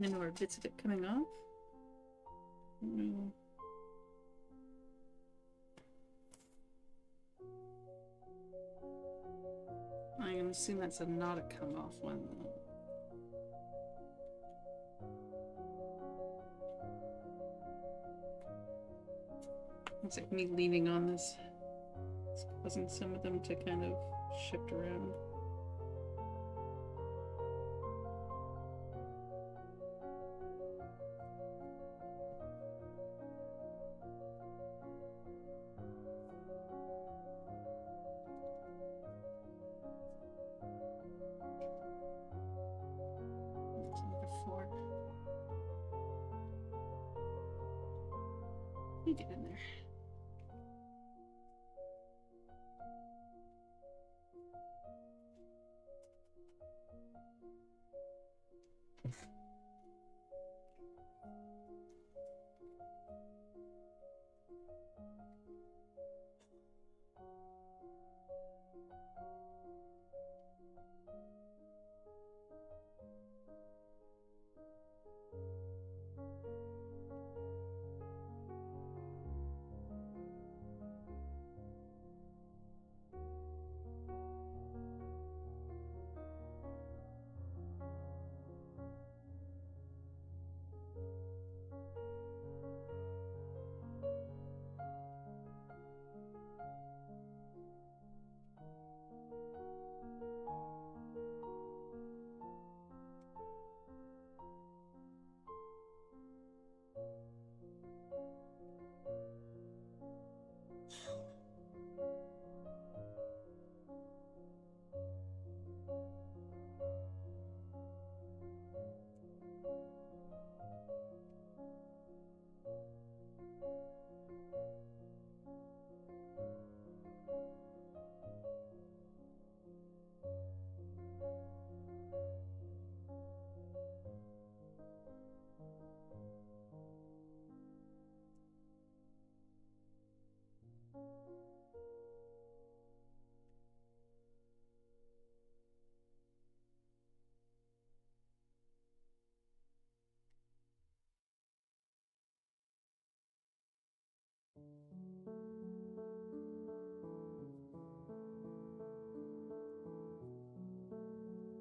And are bits of it coming off? No. I'm gonna assume that's a not a come off one though. Looks like me leaning on this. It's causing some of them to kind of shift around. Get in there.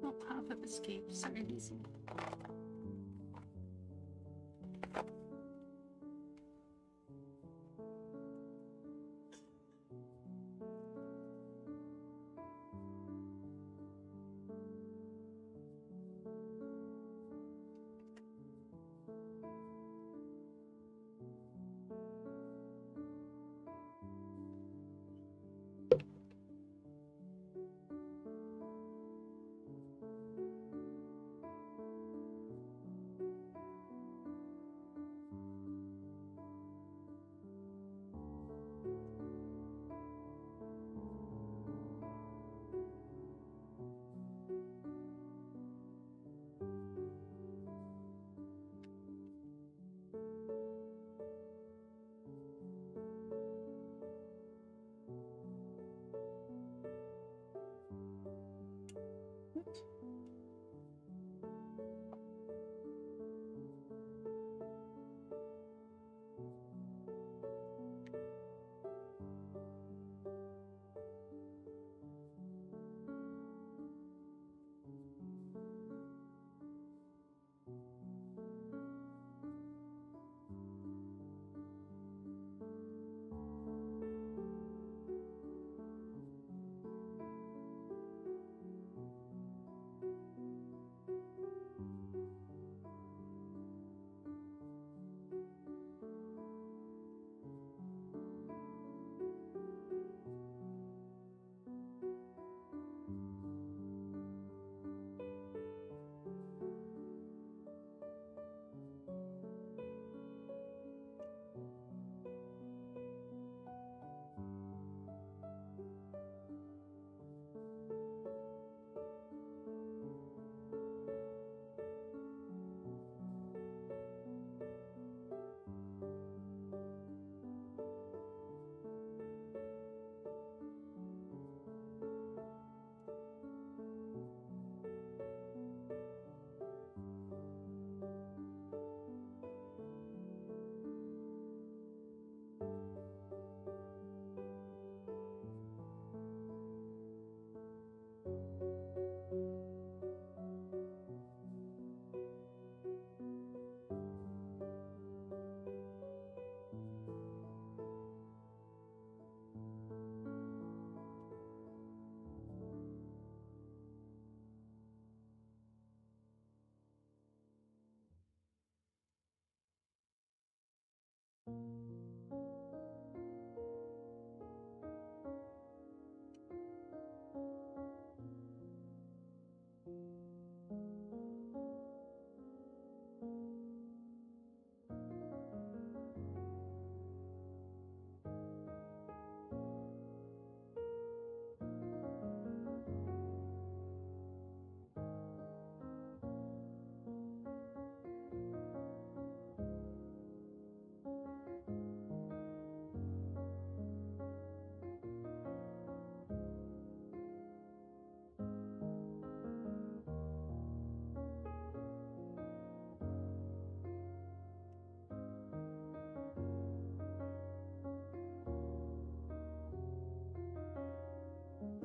Oh, pop-up escape. Sorry, easy.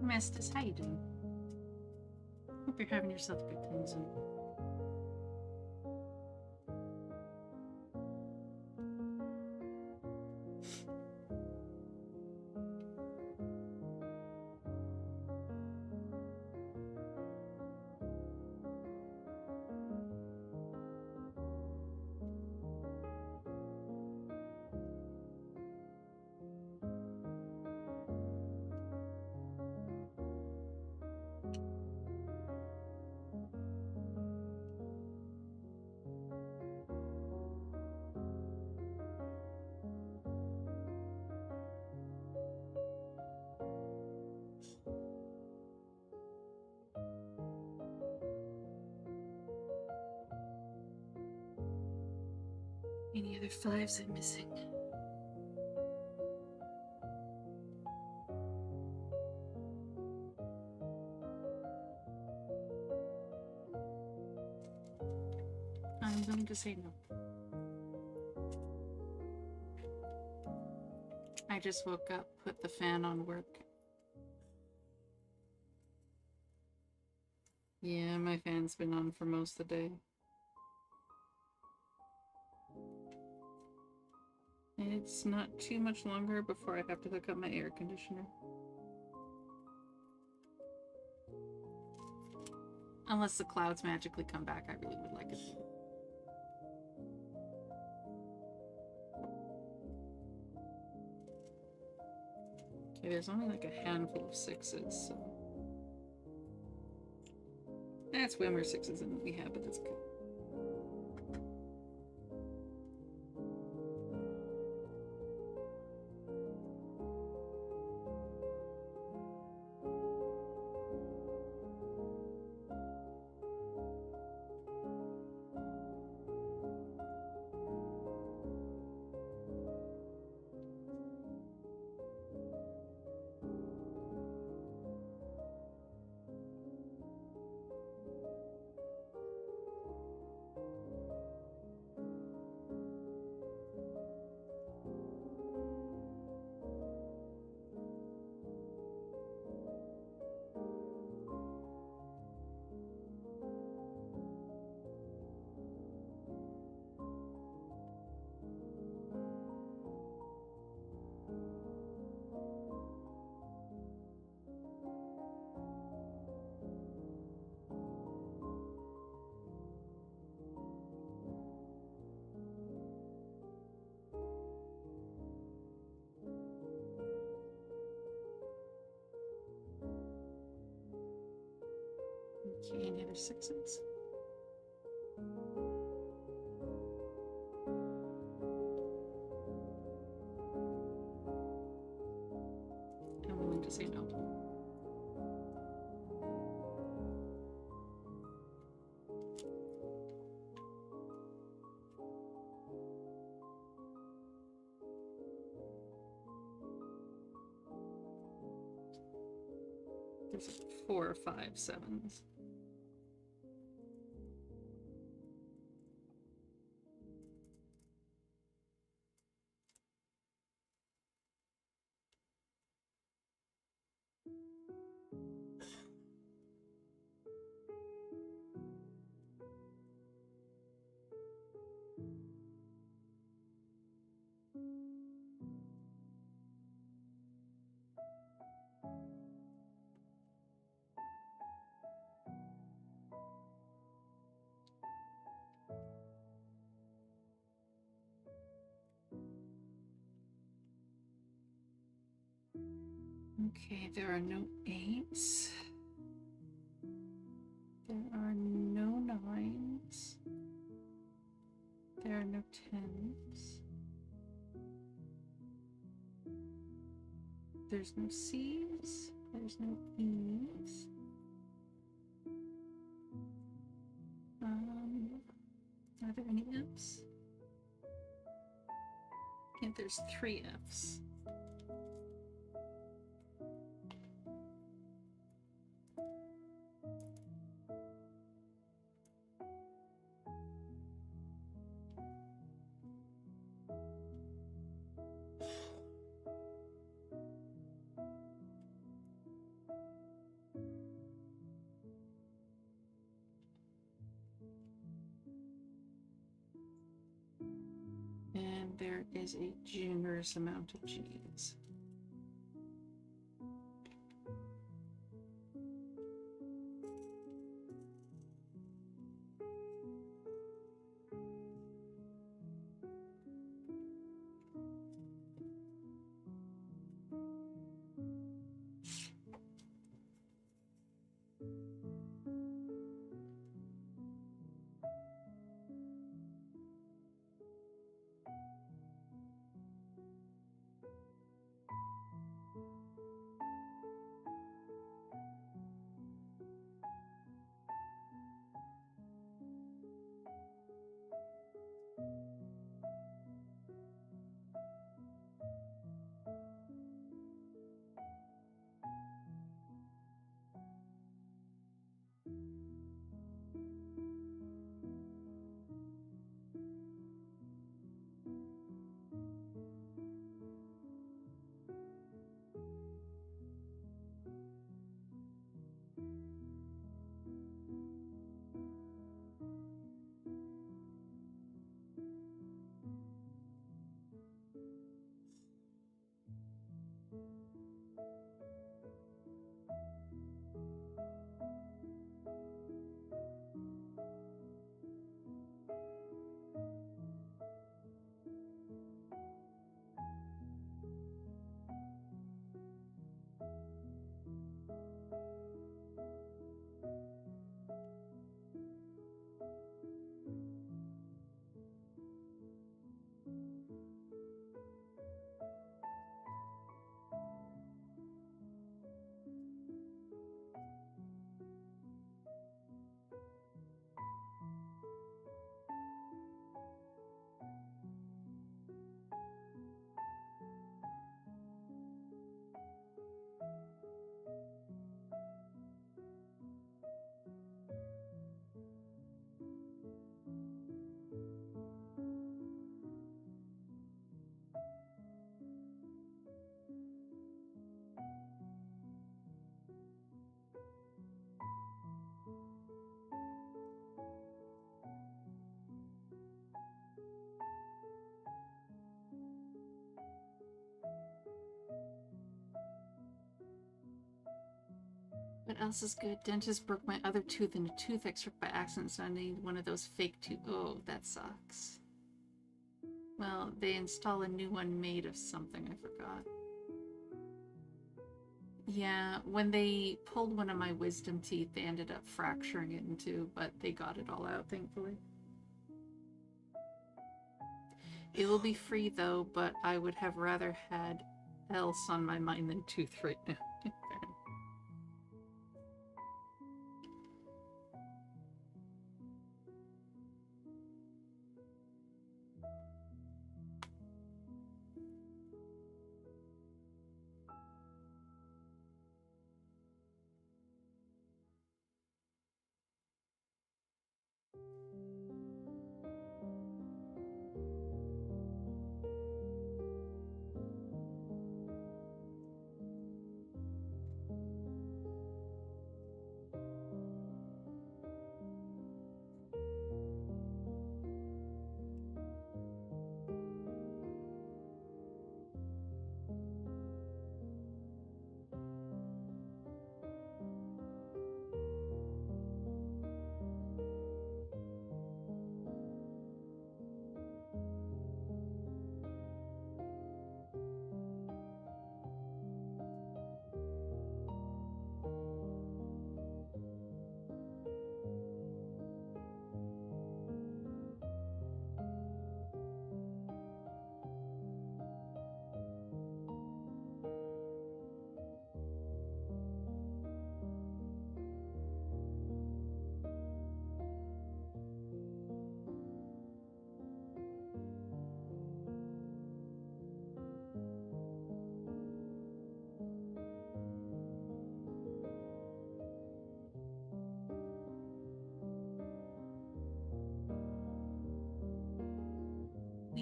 Mestis, how you doing? Hope you're having yourself a good time, Zoom. Any other fives I'm missing? I'm willing to say no. I just woke up, put the fan on work. Yeah, my fan's been on for most of the day. It's not too much longer before I have to hook up my air conditioner. Unless the clouds magically come back, I really would like it. Okay, there's only like a handful of sixes, so... That's way more sixes than we have, but that's good. Okay, any other sixes? I'm willing to say no. There's 4 or 5 sevens. Okay, there are no 8s. There are no 9s. There are no 10s. There's no C's. There's no E's. Are there any F's? Yeah, there's 3 F's. there is a generous amount of cheese. What else is good? Dentist broke my other tooth in a tooth extract by accident, so I need one of those fake tooth. Oh, that sucks. Well, they install a new one made of something I forgot. Yeah, when they pulled one of my wisdom teeth, they ended up fracturing it in two, but they got it all out, thankfully. It will be free though, but I would have rather had else on my mind than tooth right now.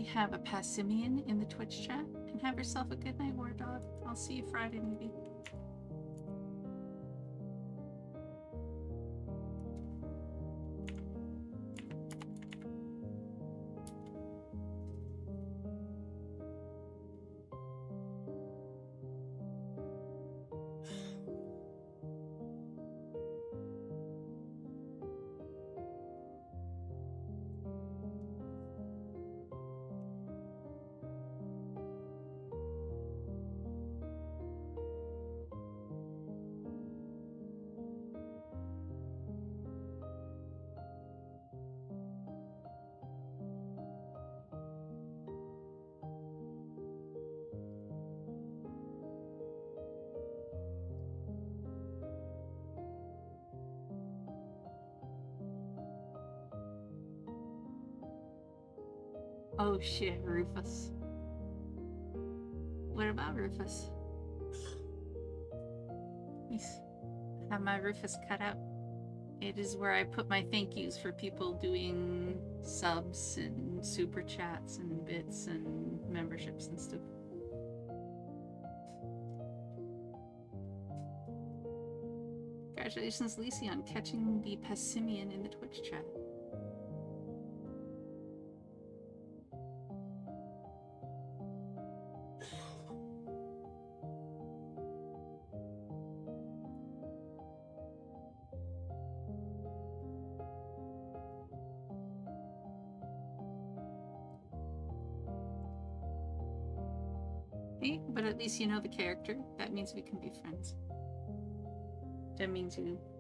We have a Passimian in the Twitch chat. And have yourself a good night, War Dog. I'll see you Friday, maybe. Oh shit, Rufus. What about Rufus? Yes. I have my Rufus cut out. It is where I put my thank yous for people doing subs and super chats and bits and memberships and stuff. Congratulations, Lisi, on catching the Passimian in the Twitch chat. Hey, but at least you know the character. That means we can be friends. That means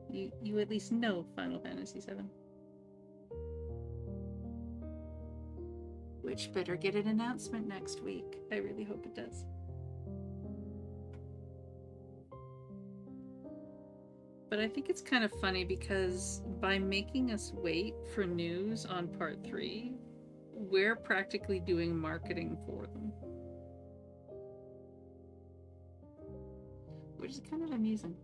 you at least know Final Fantasy VII. Which better get an announcement next week. I really hope it does. But I think it's kind of funny because by making us wait for news on Part 3, we're practically doing marketing for them. Which is kind of amusing.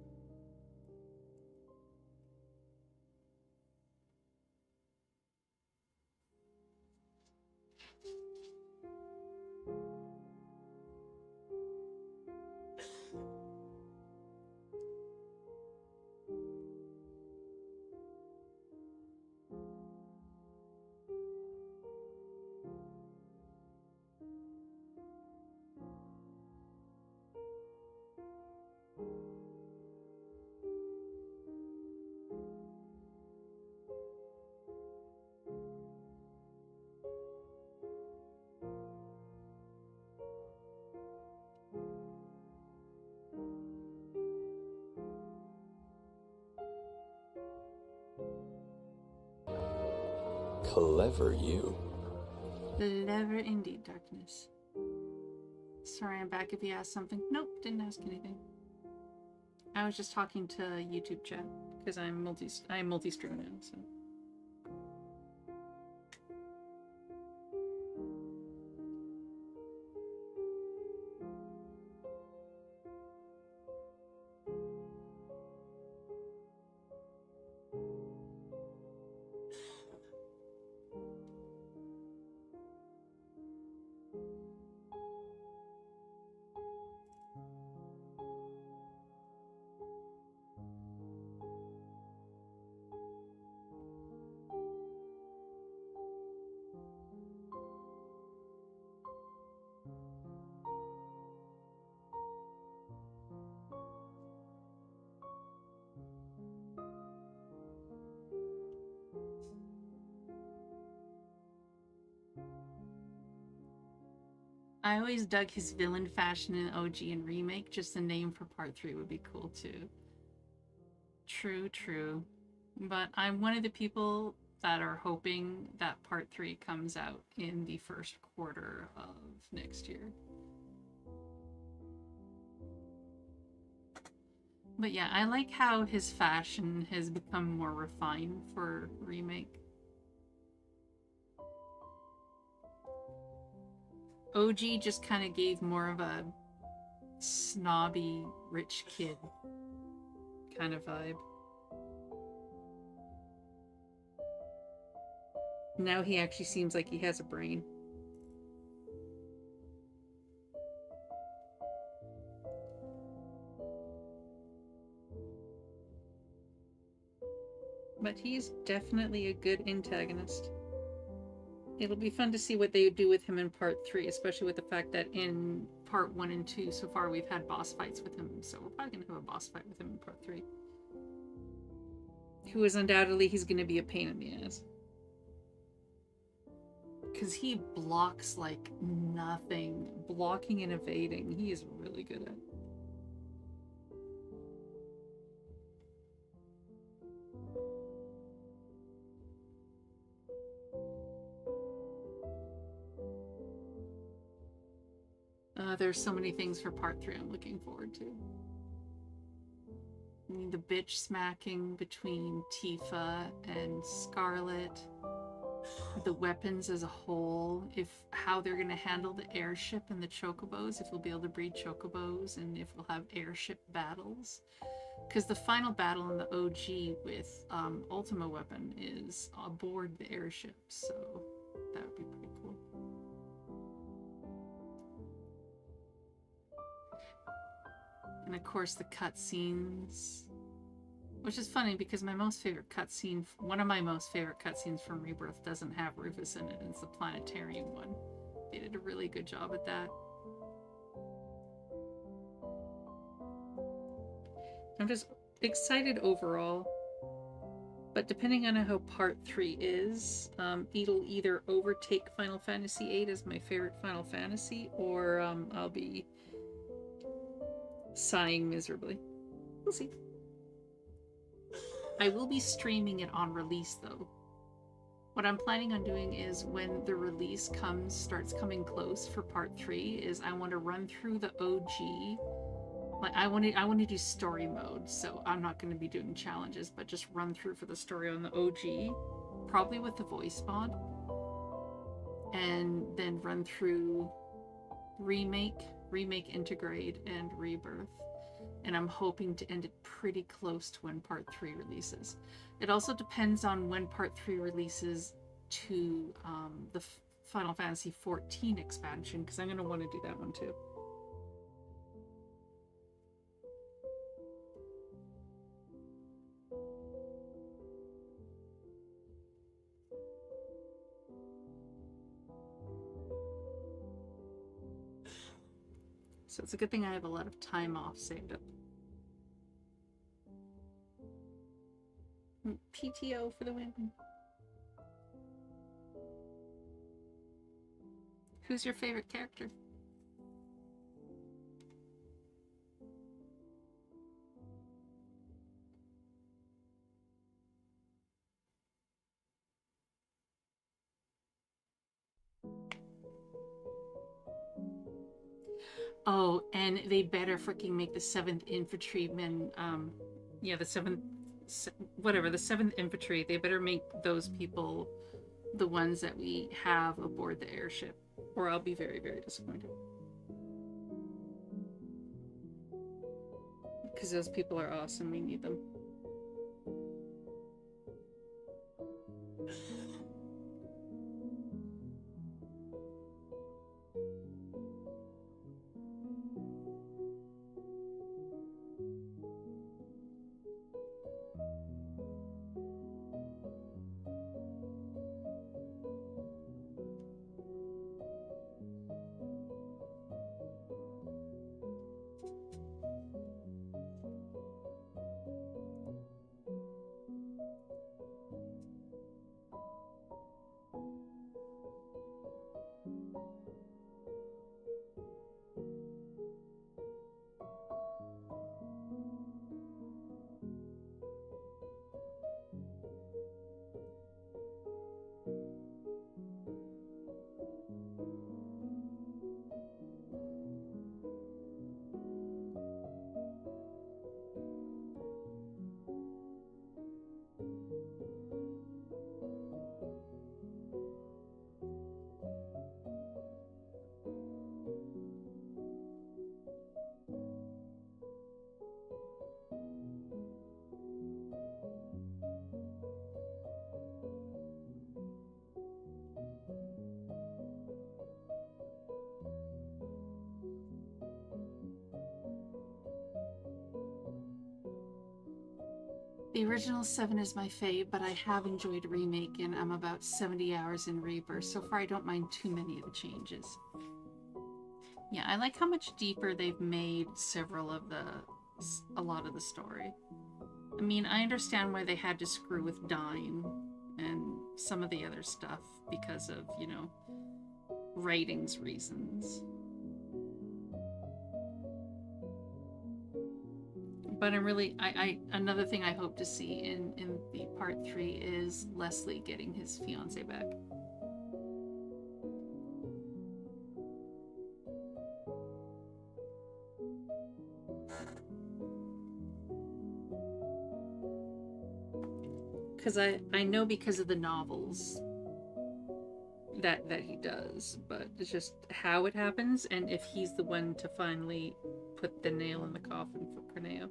Clever you. Clever indeed, Darkness. Sorry, I'm back if you asked something. Nope, didn't ask anything. I was just talking to YouTube chat because I'm multi-stream now, so. I always dug his villain fashion in OG and remake. Just the name for part 3 would be cool too. True, true. But I'm one of the people that are hoping that part 3 comes out in the first quarter of next year. But yeah, I like how his fashion has become more refined for remake. OG just kind of gave more of a snobby rich kid kind of vibe. Now he actually seems like he has a brain. But he's definitely a good antagonist. It'll be fun to see what they do with him in part 3, especially with the fact that in part 1 and 2 so far we've had boss fights with him, so we're probably going to have a boss fight with him in part 3. Who is undoubtedly he's going to be a pain in the ass. Because he blocks like nothing. Blocking and evading, he is really good at. There's so many things for part 3 I'm looking forward to. I mean, the bitch smacking between Tifa and Scarlet. the weapons as a whole, if how they're going to handle the airship and the chocobos, if we'll be able to breed chocobos, and if we'll have airship battles. Because the final battle in the OG with Ultima weapon is aboard the airship, so that would be pretty cool. And of course the cutscenes, which is funny because my most favorite cutscene, one of my most favorite cutscenes from Rebirth doesn't have Rufus in it, and it's the planetarium one. They did a really good job at that. I'm just excited overall, but depending on how part 3 is, it'll either overtake Final Fantasy VIII as my favorite Final Fantasy, or I'll be sighing miserably. We'll see. I will be streaming it on release though. What I'm planning on doing is when the release starts coming close for part 3, is I want to run through the OG. Like I want to do story mode, so I'm not going to be doing challenges, but just run through for the story on the OG, probably with the voice mod, and then run through remake, Intergrade, and Rebirth. And I'm hoping to end it pretty close to when part 3 releases. It also depends on when part 3 releases to the Final Fantasy XIV expansion, because I'm going to want to do that one too. So it's a good thing I have a lot of time off saved up. PTO for the win. Who's your favorite character? Oh, and they better freaking make the 7th Infantrymen, yeah, the 7th, whatever, the 7th Infantry, they better make those people the ones that we have aboard the airship, or I'll be very, very disappointed. Because those people are awesome, we need them. The original 7 is my fave, but I have enjoyed Remake, and I'm about 70 hours in Rebirth. So far, I don't mind too many of the changes. Yeah, I like how much deeper they've made a lot of the story. I mean, I understand why they had to screw with Dyne and some of the other stuff because of, you know, ratings reasons. But I'm really, another thing I hope to see in the part 3 is Leslie getting his fiance back. Because I know because of the novels, that he does, but it's just how it happens and if he's the one to finally put the nail in the coffin for Corneo.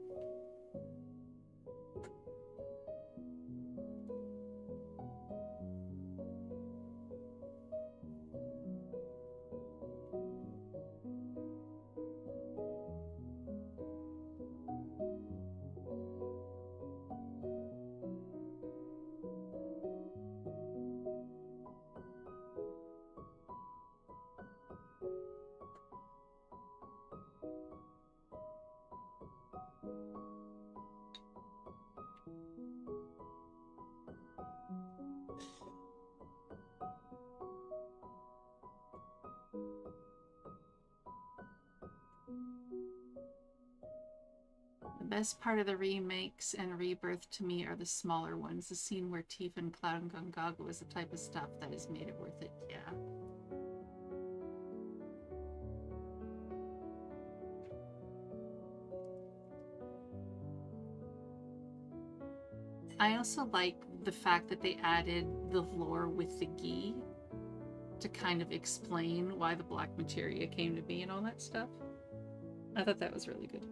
The best part of the remakes and Rebirth to me are the smaller ones. The scene where Tifa and Cloud and Gongaga is the type of stuff that has made it worth it. Yeah. I also like the fact that they added the lore with the Gi to kind of explain why the black materia came to be and all that stuff. I thought that was really good.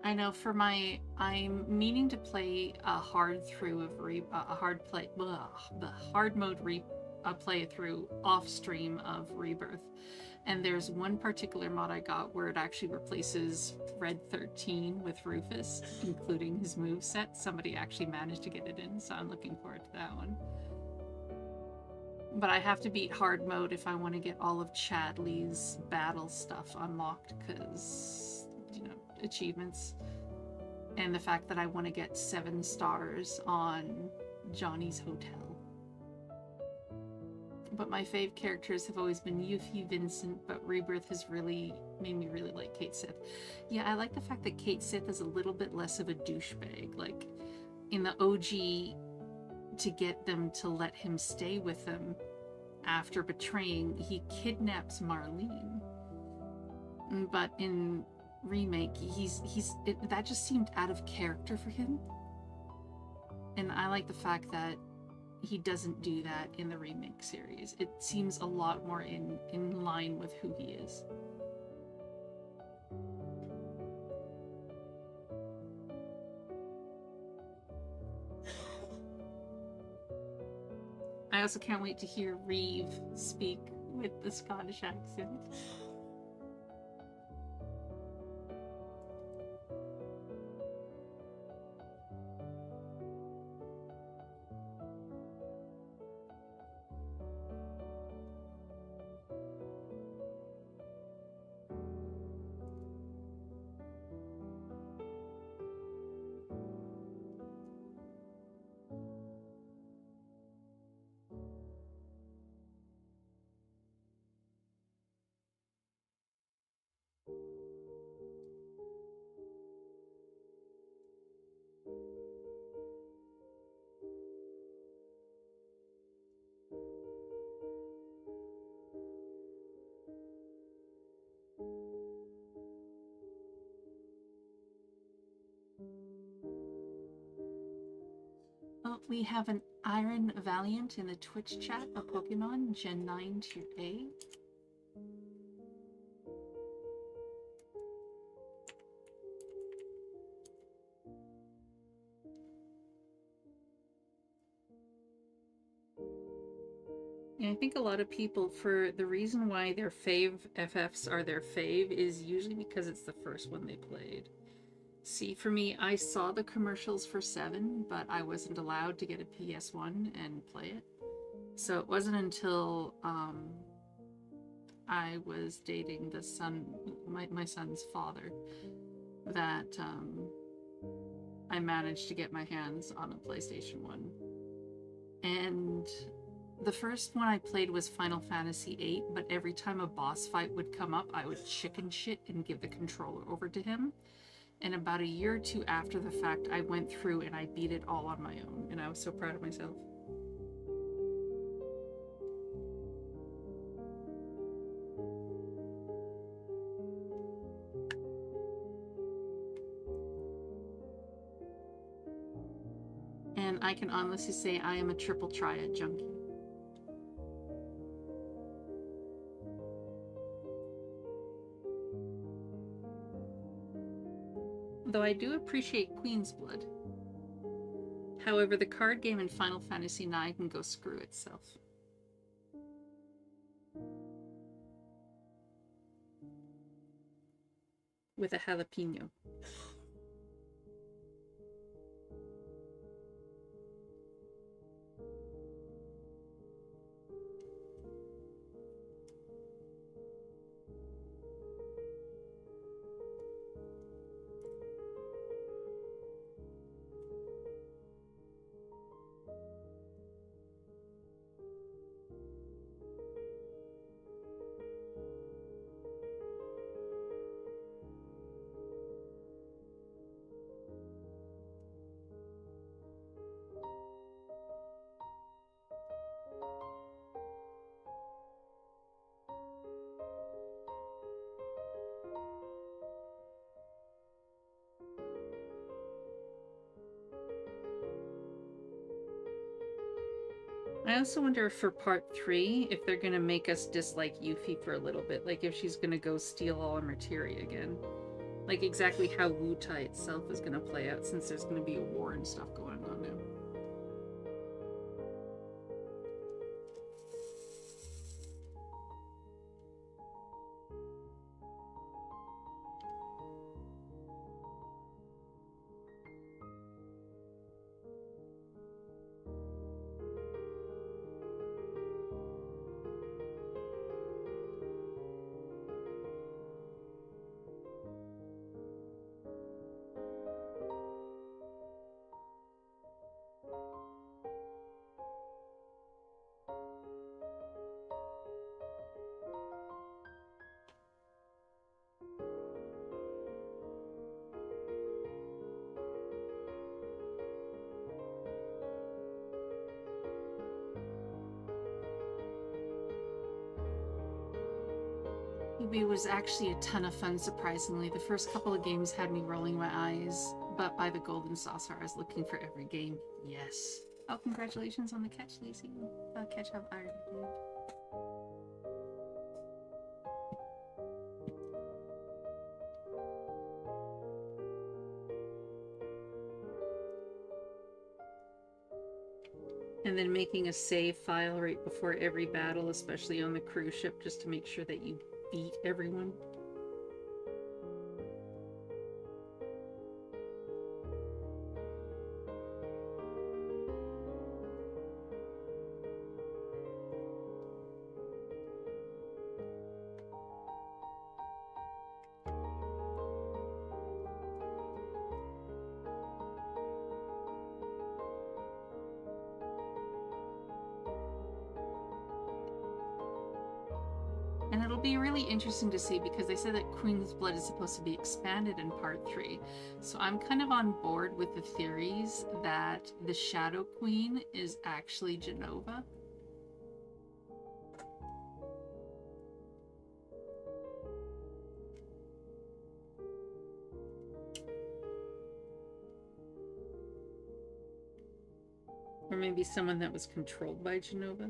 I know for my, I'm meaning to play a hard through of hard mode playthrough off stream of Rebirth, and there's one particular mod I got where it actually replaces Red 13 with Rufus, including his moveset. Somebody actually managed to get it in, so I'm looking forward to that one. But I have to beat hard mode if I want to get all of Chadley's battle stuff unlocked, because, you know, achievements. And the fact that I want to get 7 stars on Johnny's Hotel. But my fave characters have always been Yuffie, Vincent, but Rebirth has really made me really like Cait Sith. Yeah, I like the fact that Cait Sith is a little bit less of a douchebag. Like, in the OG, to get them to let him stay with them after betraying, he kidnaps Marlene. But in Remake, that just seemed out of character for him. And I like the fact that he doesn't do that in the Remake series. It seems a lot more in line with who he is. I also can't wait to hear Reeve speak with the Scottish accent. Oh, we have an Iron Valiant in the Twitch chat, a Pokemon, Gen 9 Tier A. Yeah, I think a lot of people, for the reason why their fave FFs are their fave is usually because it's the first one they played. See, for me, I saw the commercials for 7, but I wasn't allowed to get a PS1 and play it. So it wasn't until I was dating the son, my son's father, that I managed to get my hands on a PlayStation 1. And the first one I played was Final Fantasy VIII, but every time a boss fight would come up, I would chicken shit and give the controller over to him. And about a year or two after the fact, I went through and I beat it all on my own. And I was so proud of myself. And I can honestly say I am a triple triad junkie. Though I do appreciate Queen's Blood. However, the card game in Final Fantasy IX can go screw itself. With a jalapeno. I also wonder for part 3 if they're gonna make us dislike Yuffie for a little bit, like if she's gonna go steal all our materia again. Like exactly how Wutai itself is gonna play out, since there's gonna be a war and stuff going on now. It was actually a ton of fun, surprisingly. The first couple of games had me rolling my eyes, but by the Golden Saucer, I was looking for every game. Yes. Oh, congratulations on the catch, Lacey. Catch up iron. And then making a save file right before every battle, especially on the cruise ship, just to make sure that you beat everyone. And it'll be really interesting to see, because they said that Queen's Blood is supposed to be expanded in part 3. So I'm kind of on board with the theories that the Shadow Queen is actually Jenova. Or maybe someone that was controlled by Jenova.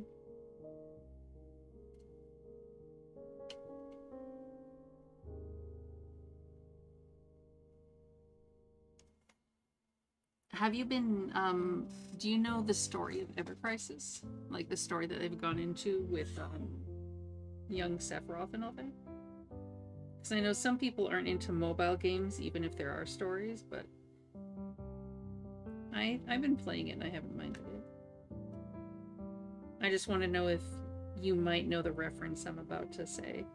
Have you been, do you know the story of Ever Crisis? Like the story that they've gone into with young Sephiroth and all that? Because I know some people aren't into mobile games, even if there are stories, but I've been playing it and I haven't minded it. I just want to know if you might know the reference I'm about to say.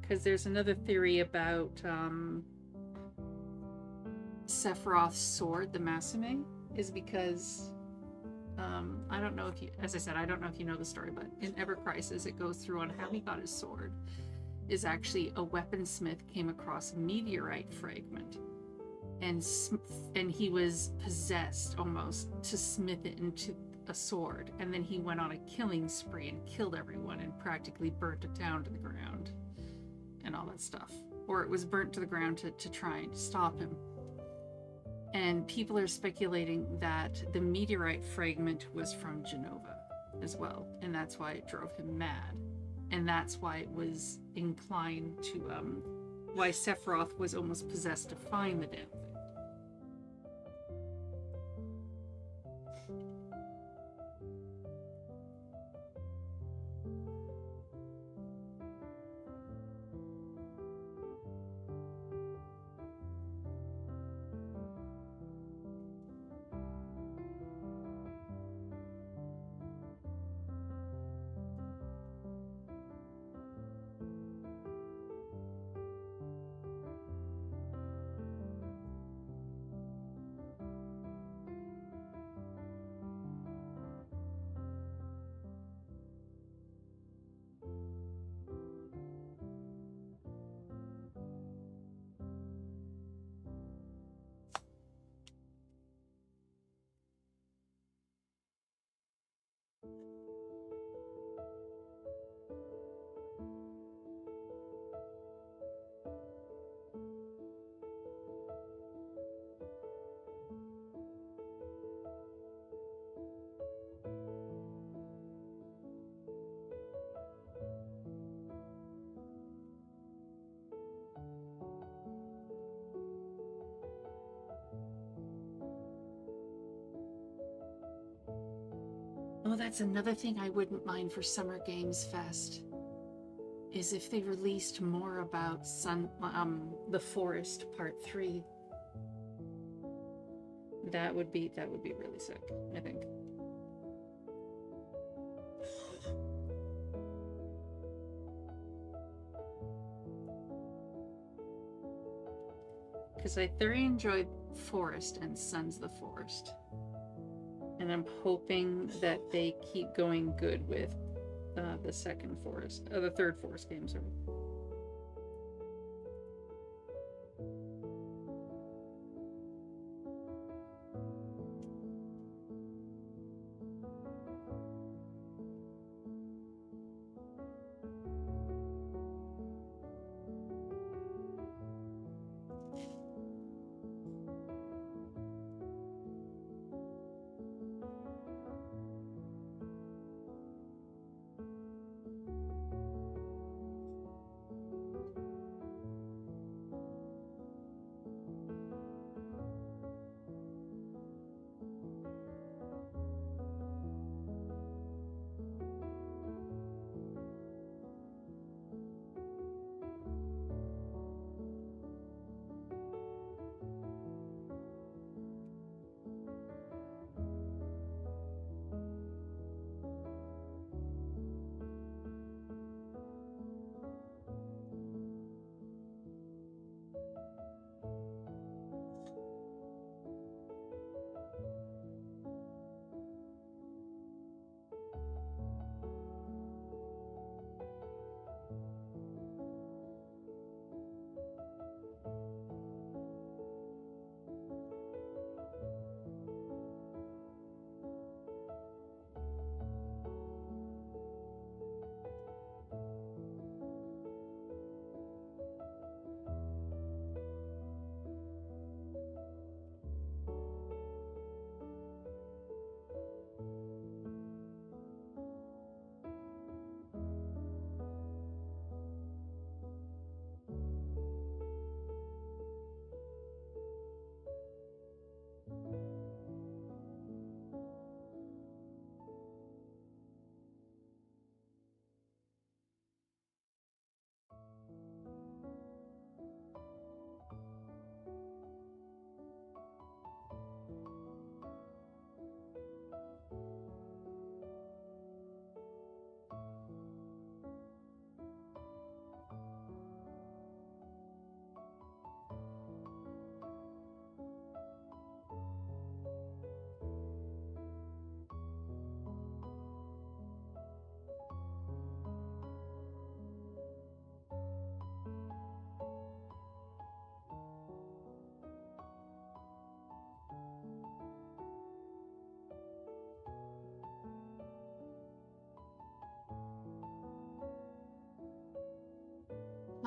Because there's another theory about Sephiroth's sword, the Masume, is because I don't know if you, as I said, I don't know if you know the story, but in Ever Crisis it goes through on how he got his sword. is actually a weaponsmith came across a meteorite fragment, and he was possessed almost to smith it into a sword, and then he went on a killing spree and killed everyone and practically burnt a town to the ground and all that stuff. Or it was burnt to the ground to try and stop him. And people are speculating that the meteorite fragment was from Genova as well, and that's why it drove him mad. And that's why it was inclined to, why Sephiroth was almost possessed to find the damn thing. Oh, that's another thing I wouldn't mind for Summer Games Fest, is if they released more about the Forest Part 3. That would be really sick, I think. Because I thoroughly enjoyed Forest and Sons of the Forest. And I'm hoping that they keep going good with the third Forest game, sorry.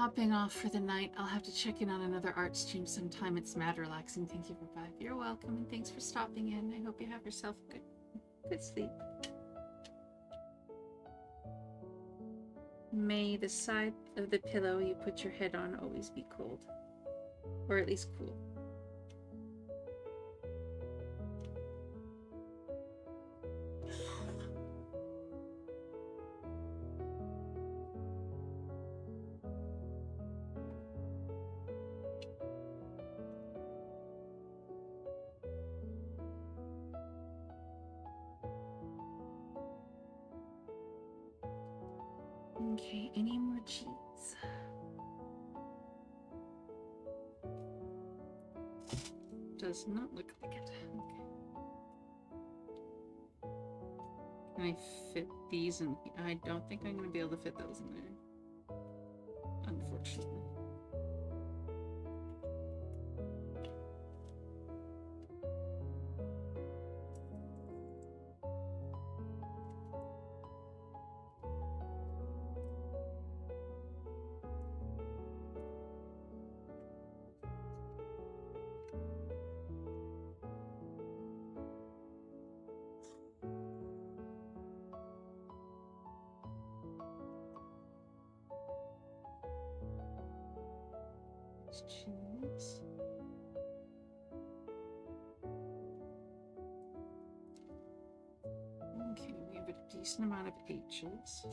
hopping off for the night. I'll have to check in on another art stream sometime. It's mad relaxing. Thank you for 5. You're welcome, and thanks for stopping in. I hope you have yourself a good sleep. May the side of the pillow you put your head on always be cold. Or at least cool. Okay, any more cheats? Does not look like it. Okay. Can I fit these in? I don't think I'm going to be able to fit those in there. Unfortunately. Let's choose. Okay, we have a decent amount of H's.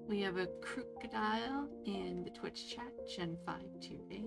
We have a crocodile in the Twitch chat, Gen 5 Tier A.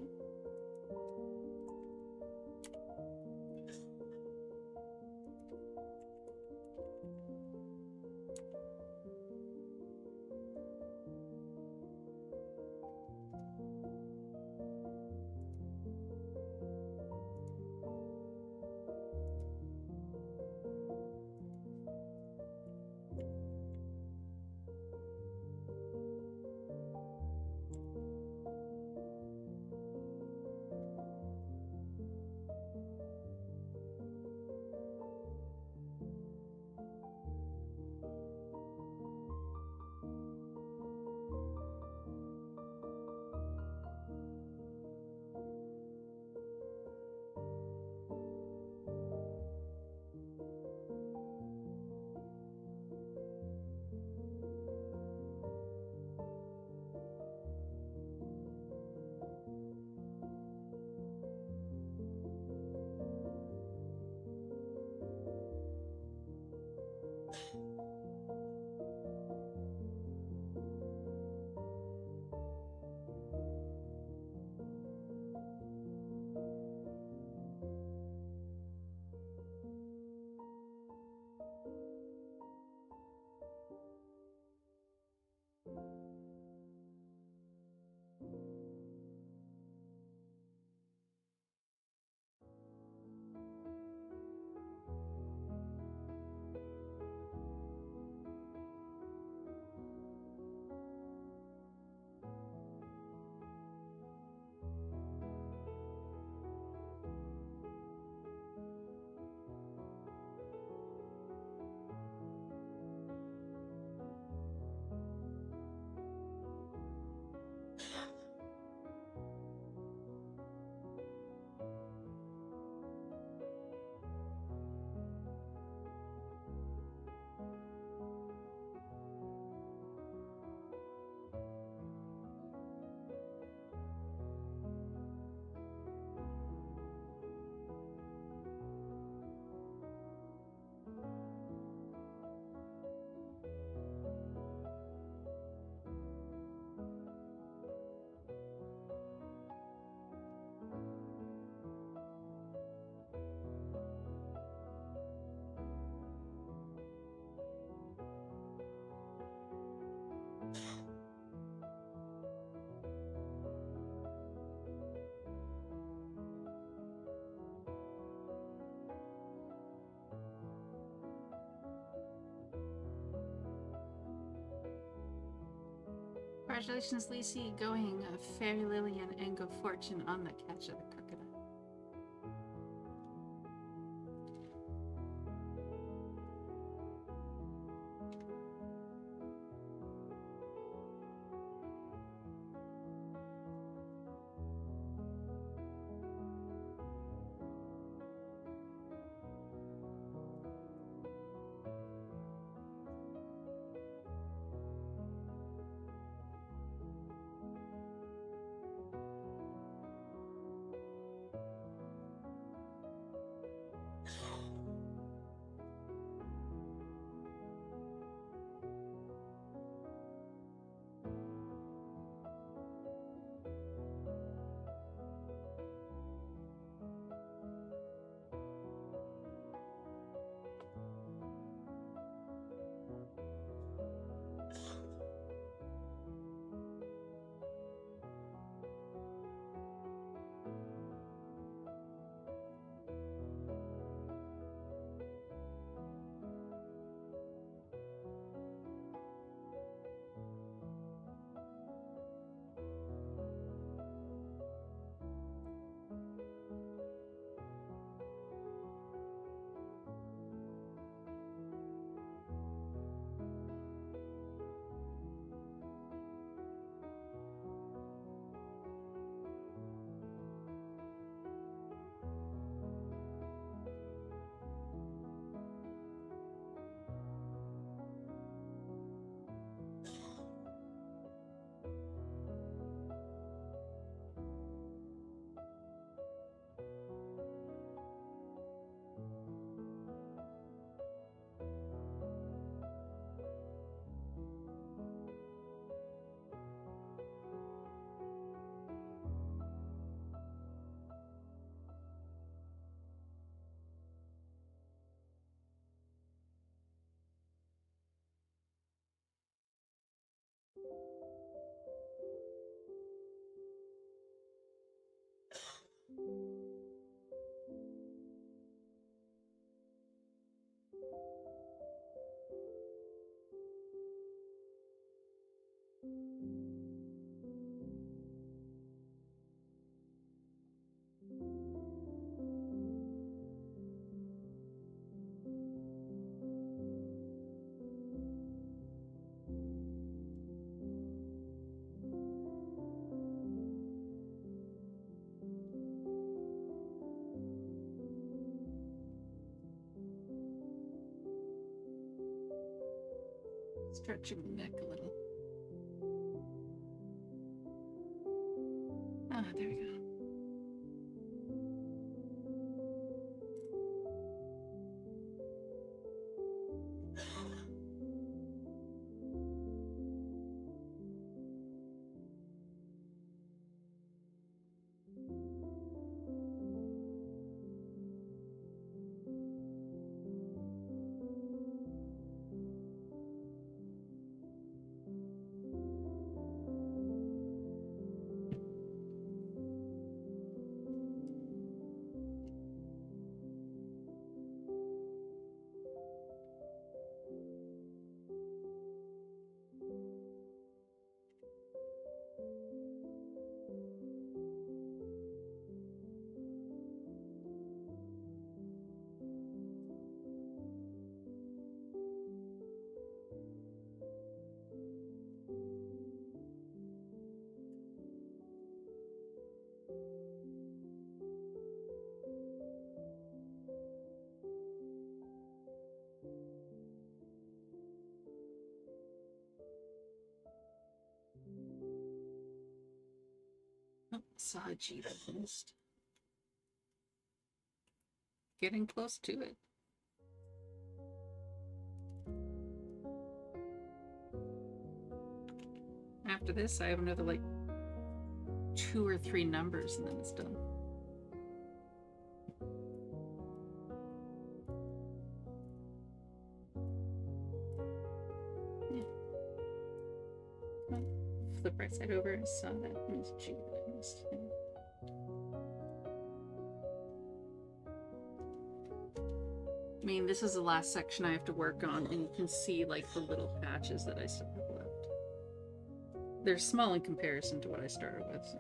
Congratulations, Lacey, going Fairy Lillian and Go Fortune on the catch of the crocodile. Stretching the neck a little. Ah, there we go. Oh, saw a Jeep missed. Getting close to it. After this, I have another like 2 or 3 numbers and then it's done. Yeah. Well, flip right side over, I saw that Miss G that I missed. Yeah. I mean, this is the last section I have to work on, and you can see like the little patches that I still have left. they're small in comparison to what I started with. So.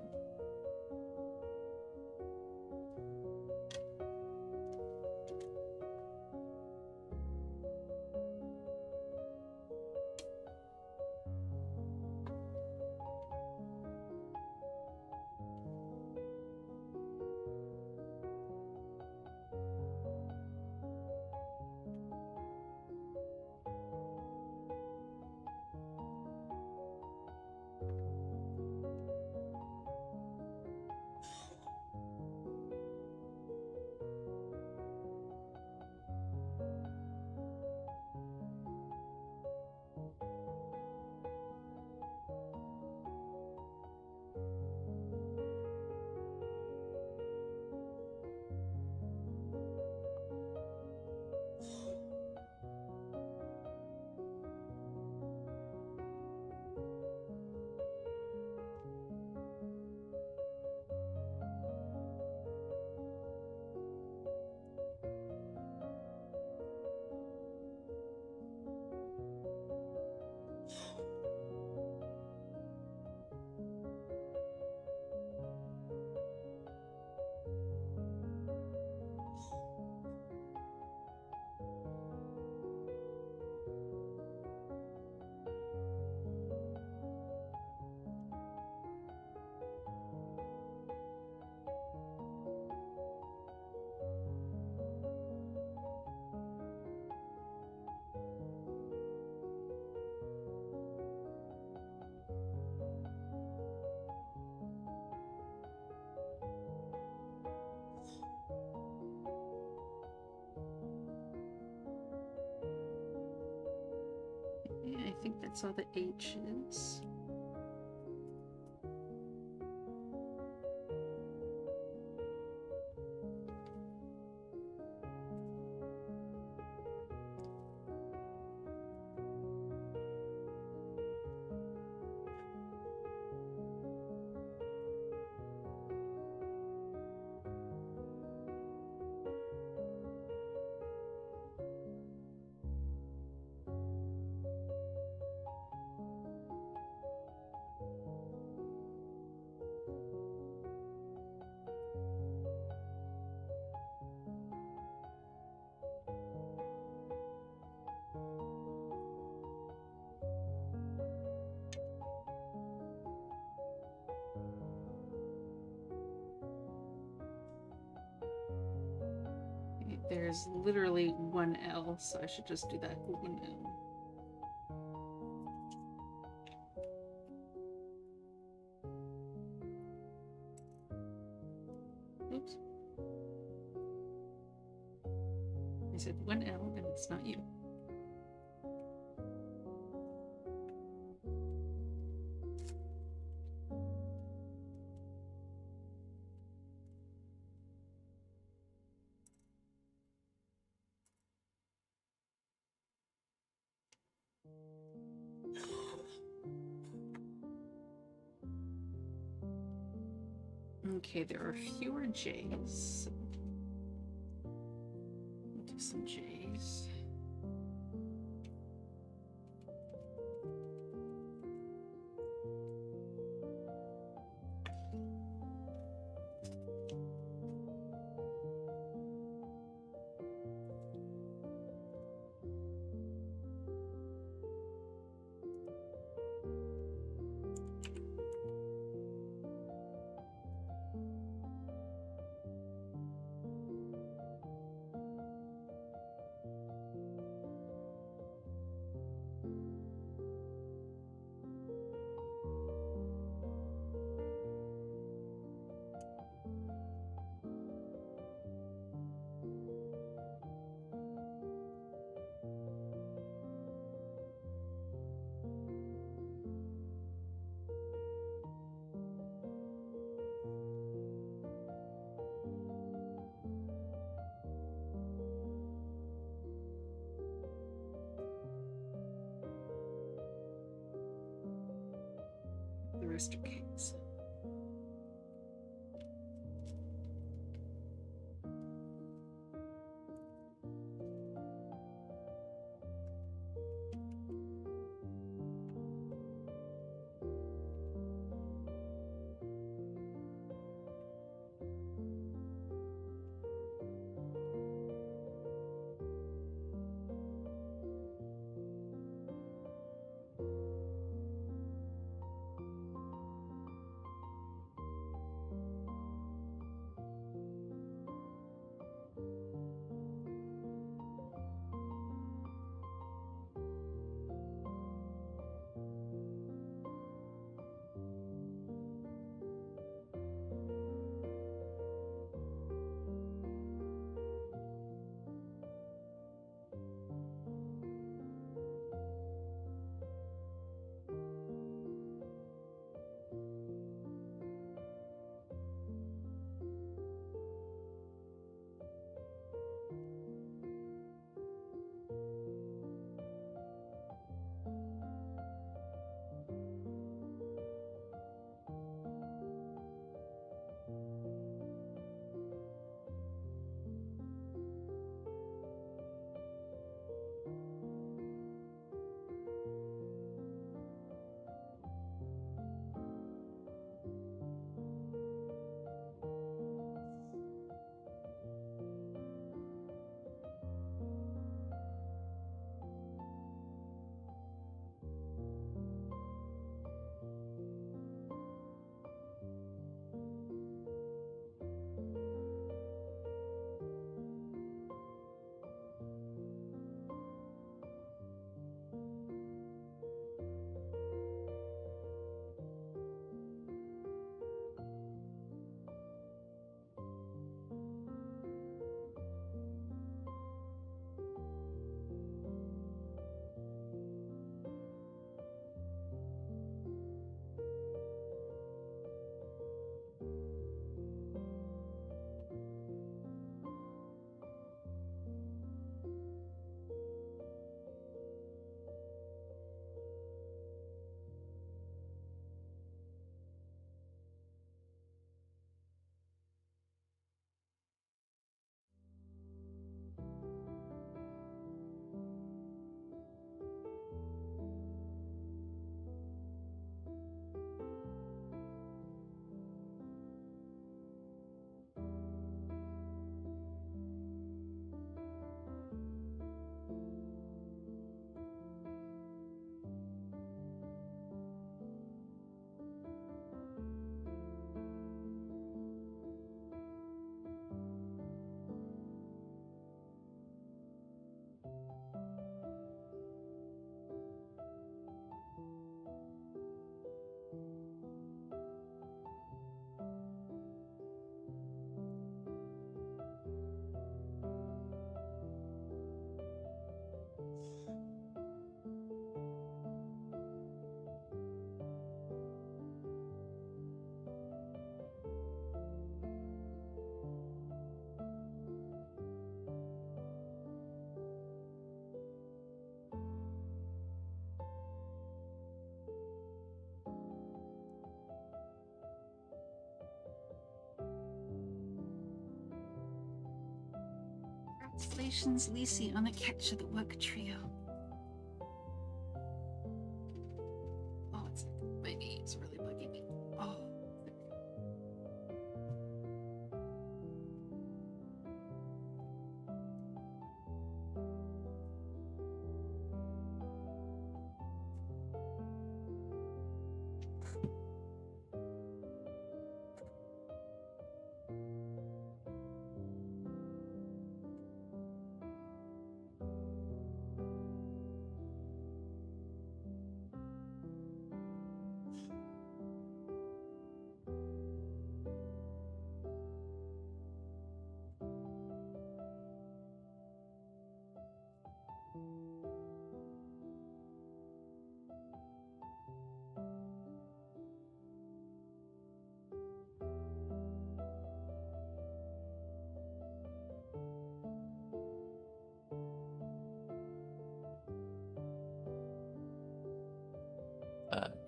Yeah, I think that's all the H's. There's literally one L, so I should just do that one L. Oops. I said one L and it's not you. Okay, there are fewer J's. We'll do some J's. The rest are K's. Congratulations, Lisi, on the catch of the work trio. Oh, it's my knee. It's really bugging me. Oh.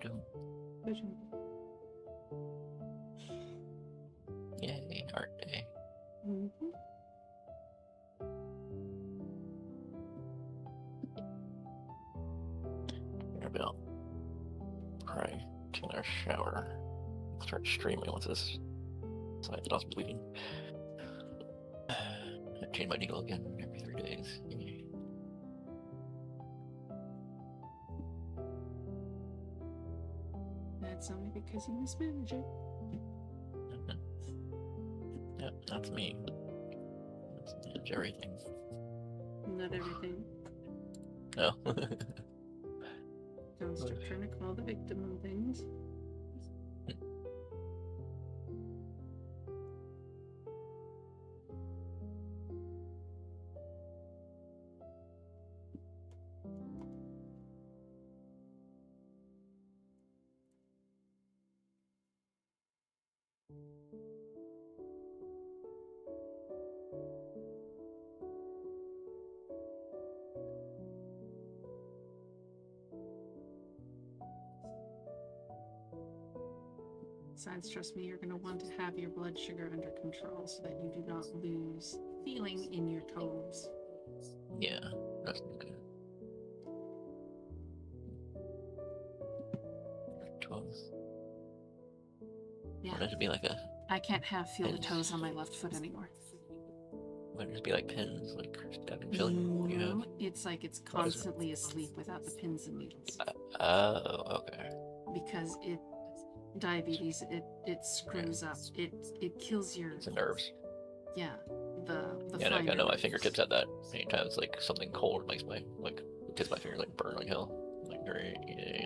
Doom. Vision. Yay, art day. Mhm. Maybe I'll probably take another shower. Start streaming once this side stops bleeding. I change my needle again every 3 days. That's only because you mismanage it. Yep, that's me. That's everything. Not everything. No. Don't start trying to call the victim on things. Besides, trust me, you're going to want to have your blood sugar under control so that you do not lose feeling in your toes. Yeah, that's good. 12. Yeah. Would it be like a? I can't feel the Pins. toes on my left foot anymore. Would it just be like pins, like stabbing feeling? What do you have? No, it's like it's constantly asleep without the pins and needles. Oh, okay. Because diabetes, it screws up. It kills your, It's the nerves. yeah, the Yeah, and I fine know my nerves. fingertips had that. Anytime like something cold makes my tips of my fingers like burn like hell, like very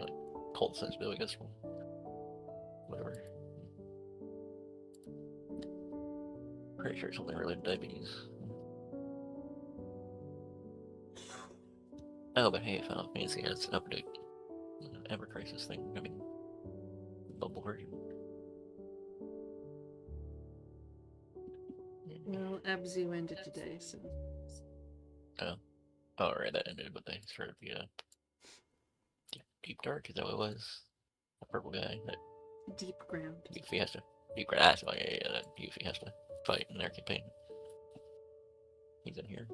like cold sensitive, I guess. Whatever. Pretty sure it's something related to diabetes. Oh, but hey, Final Fantasy has an update. Ever Crisis thing. I mean, bubble version. Well, Abzu ended today, so Oh, right, that ended, but they started the Deep Dark. Is that what it was? The purple guy that deep ground. Yuffie has to. Deep Grass. Oh yeah, that Yuffie has to fight in their campaign. He's in here.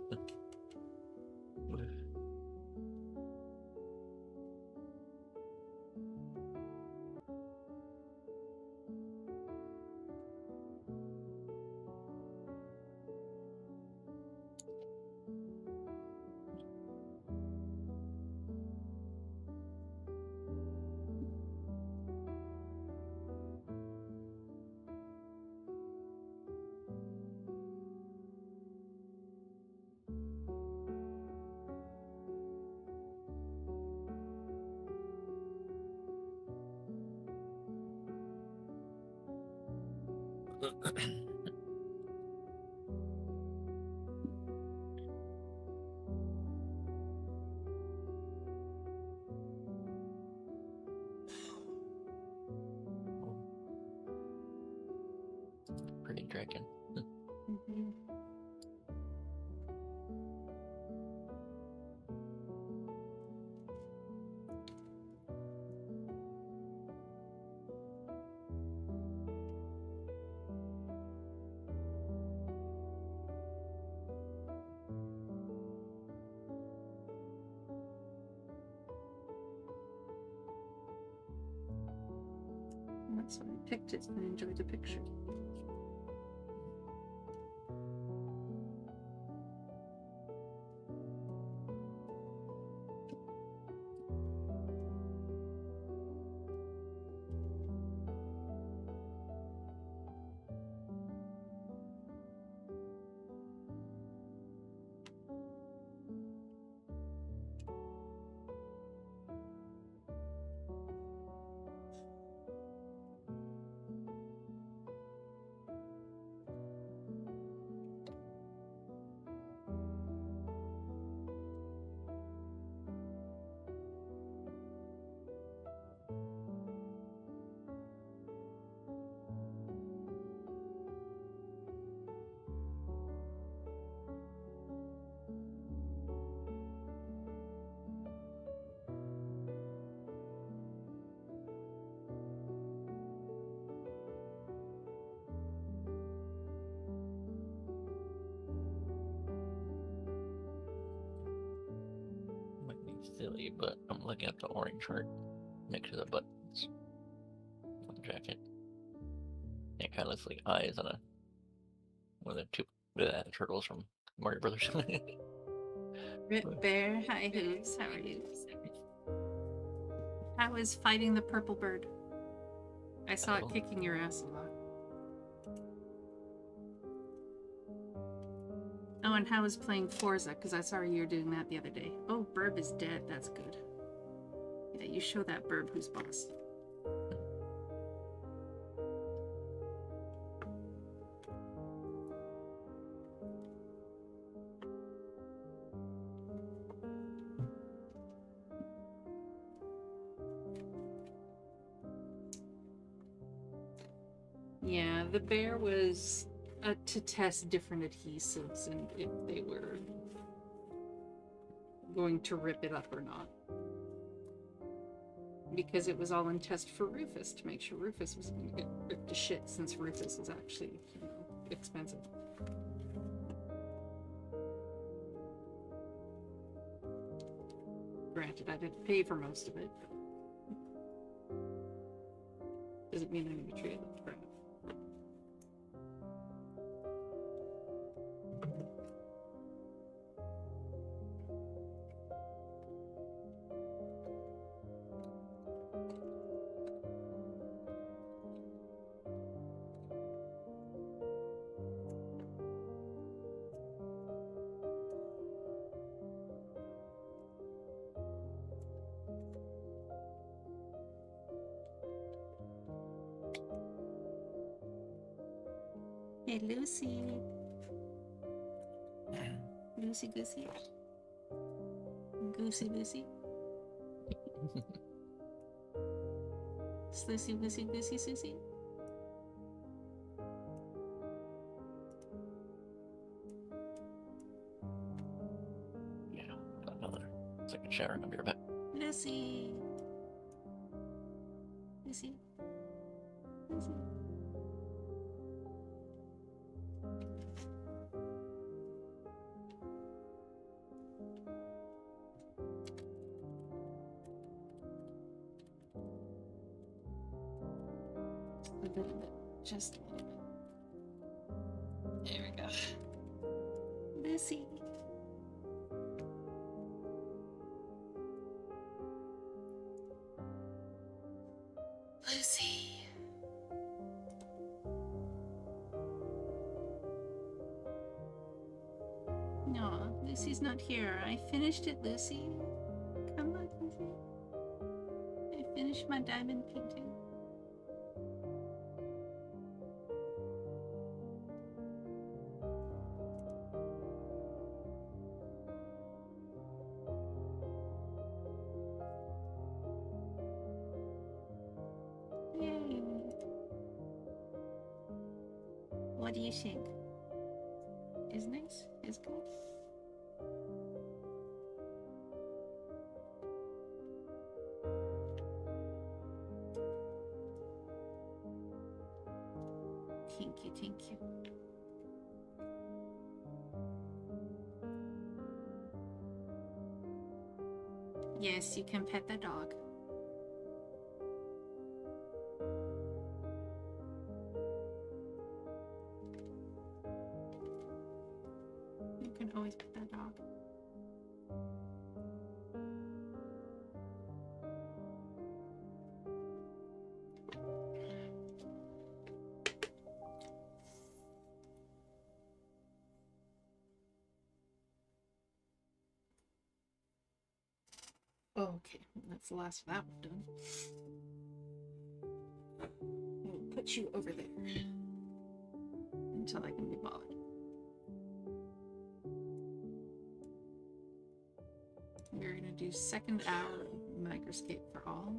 Pretty dragon. Mhm. So I picked it and enjoyed the picture. Might be silly, but I'm looking at the orange heart next to the buttons on the jacket. It kind of looks like eyes on one of the turtles from Mario Brothers. Rip Bear, hi Hooves, how are you? How is fighting the purple bird? I saw it kicking your ass a lot. Oh, and how is playing Forza? Because I saw you were doing that the other day. Oh, Burb is dead. That's good. Yeah, you show that Burb who's boss. Yeah, the bear was to test different adhesives and if they were going to rip it up or not. Because it was all in test for Rufus to make sure Rufus was going to get ripped to shit, since Rufus is actually, you know, expensive. Granted, I didn't pay for most of it, but doesn't mean I'm going to treat it like crap. Hey, Lucy. Lucy Goosey. Goosey Lucy. Lucy Goosey Goosey Susie. Yeah, got another second shower and I'll be right back. Lucy. Lucy. Lucy. A little bit, just a little bit. There we go. Lucy. Lucy. No, Lucy's not here. I finished it, Lucy. Come on, Lucy. I finished my diamond painting. Yay. What do you think? Is nice? Is good? Thank you, thank you. Yes, you can pet the dog. Okay, that's the last of that one done. I will put you over there until I can be bothered. We're gonna do second hour of Microscape for all.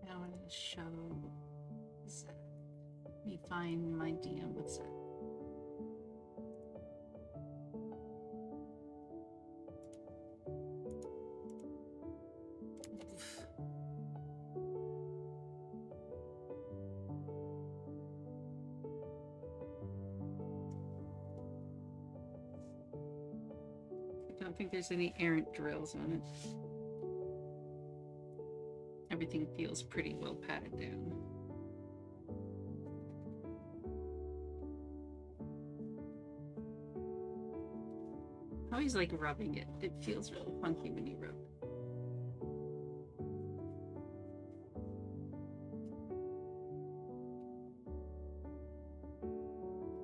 Now I'm gonna show Zach. Let me find my DM with Zach. I don't think there's any errant drills on it. Everything feels pretty well patted down. I always like rubbing it. It feels really funky when you rub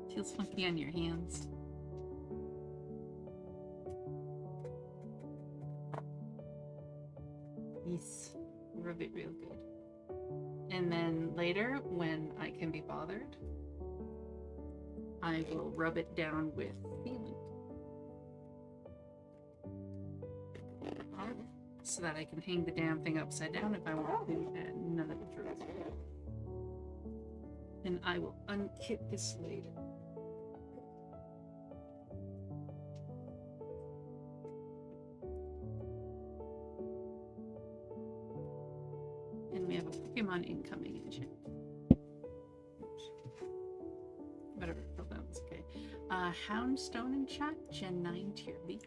it. Feels funky on your hands. Yes, rub it real good. And then later, when I can be bothered, I will rub it down with sealant. So that I can hang the damn thing upside down if I want to, and none of the drills. And I will unkit this later. And we have a Pokemon incoming in chat. Oops. Whatever, oh, that was okay. Houndstone in chat, Gen 9 tier B.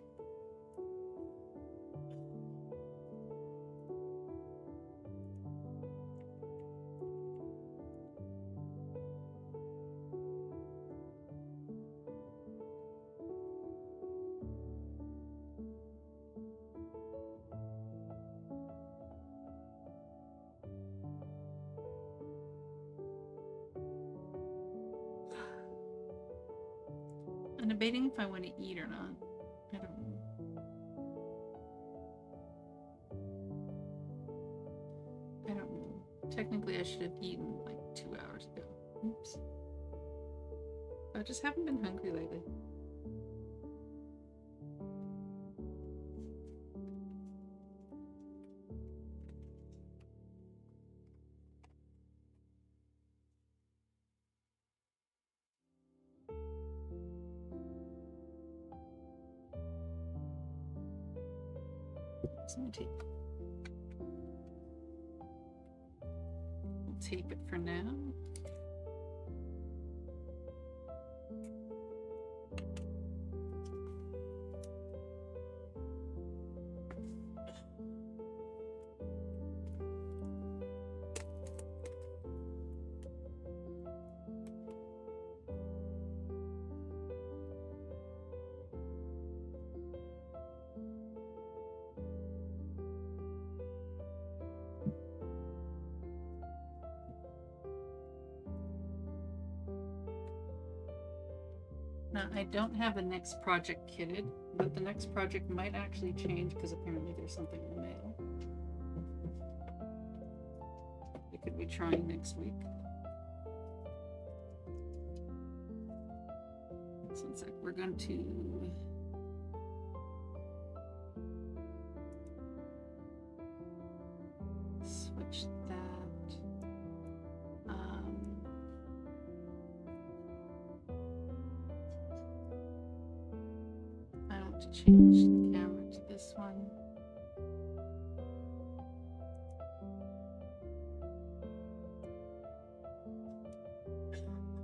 I'm debating if I want to eat or not. I don't know. I don't know. Technically, I should have eaten like 2 hours ago. Oops. I just haven't been hungry lately. Some tape. We'll tape it for now. Now, I don't have the next project kitted, but the next project might actually change because apparently there's something in the mail. We could be trying next week. So one sec, we're going to switch that. I want to change the camera to this one.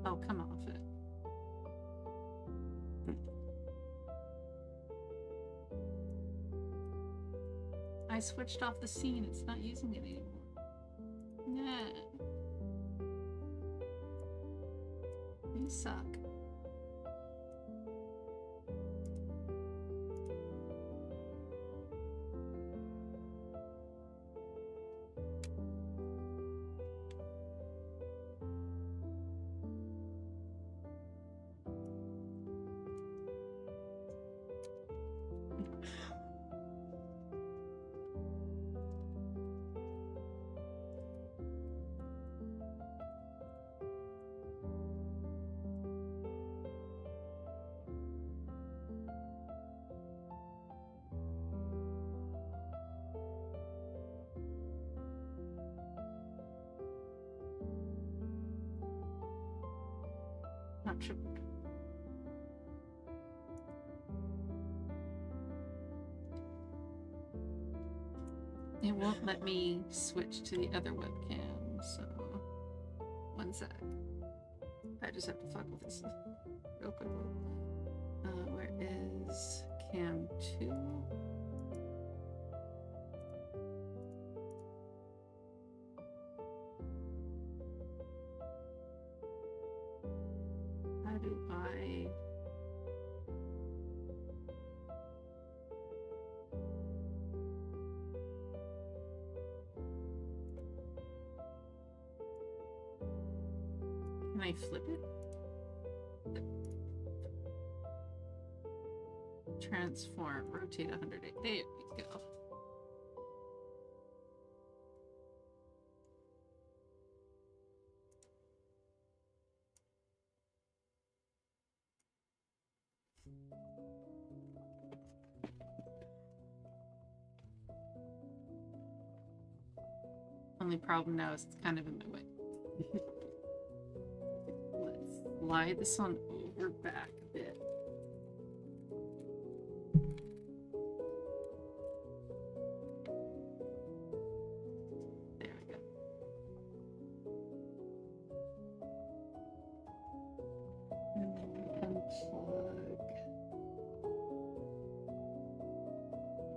Oh, come off it. I switched off the scene. It's not using it anymore. Nah. You suck. Not sure. It won't let me switch to the other webcam, so one sec. I just have to fuck with this real quickly. Where is cam 2? How do I... Can I flip it? Transform, rotate 180. There we go. Only problem now is it's kind of in my way. Let's slide this one over back a bit. There we go. And then we unplug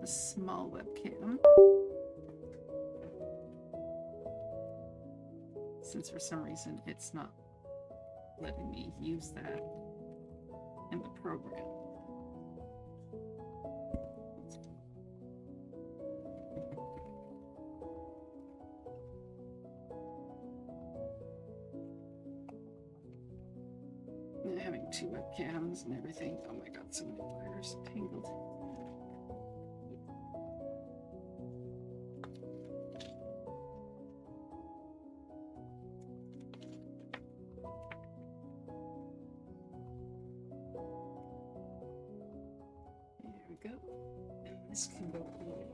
the small webcam. Since for some reason it's not letting me use that in the program. And having two webcams and everything. Oh my god, so many wires tangled. Go. And this can go away.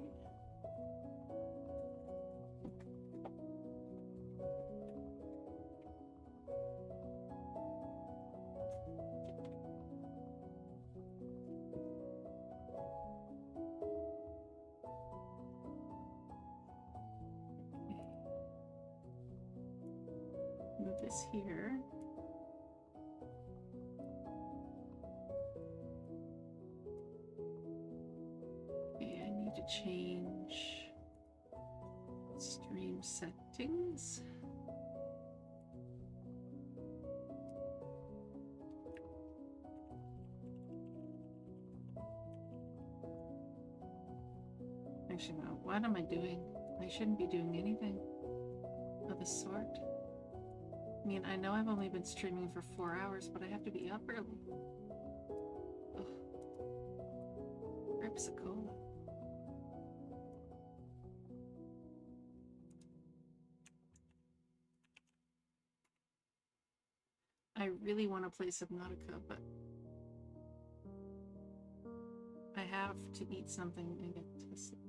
Move this here. To change stream settings. Actually, no, what am I doing? I shouldn't be doing anything of the sort. I mean, I know I've only been streaming for 4 hours, but I have to be up early. Ugh. Ripsicola. I really want to play Subnautica, but I have to eat something and get to sleep.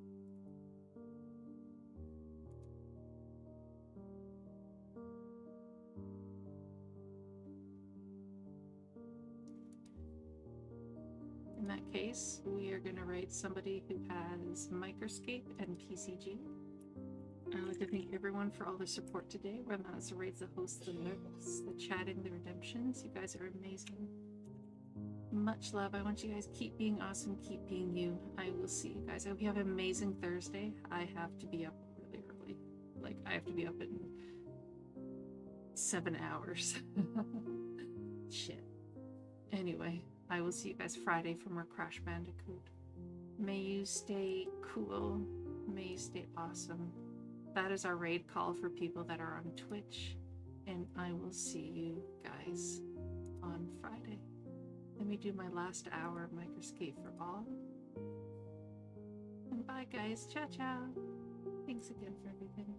In that case, we are going to rate somebody who has Microscape and PCG. I'd like to thank everyone for all their support today, whether that's the raids, the hosts, the lurks, the chatting, the redemptions. You guys are amazing. much love. I want you guys keep being awesome, keep being you. I will see you guys. I hope you have an amazing Thursday. I have to be up really early. Like, I have to be up in 7 hours. Shit. Anyway, I will see you guys Friday for more Crash Bandicoot. May you stay cool. May you stay awesome. That is our raid call for people that are on Twitch. And I will see you guys on Friday. Let me do my last hour of Microscape for all. And bye, guys. Ciao, ciao. Thanks again for everything.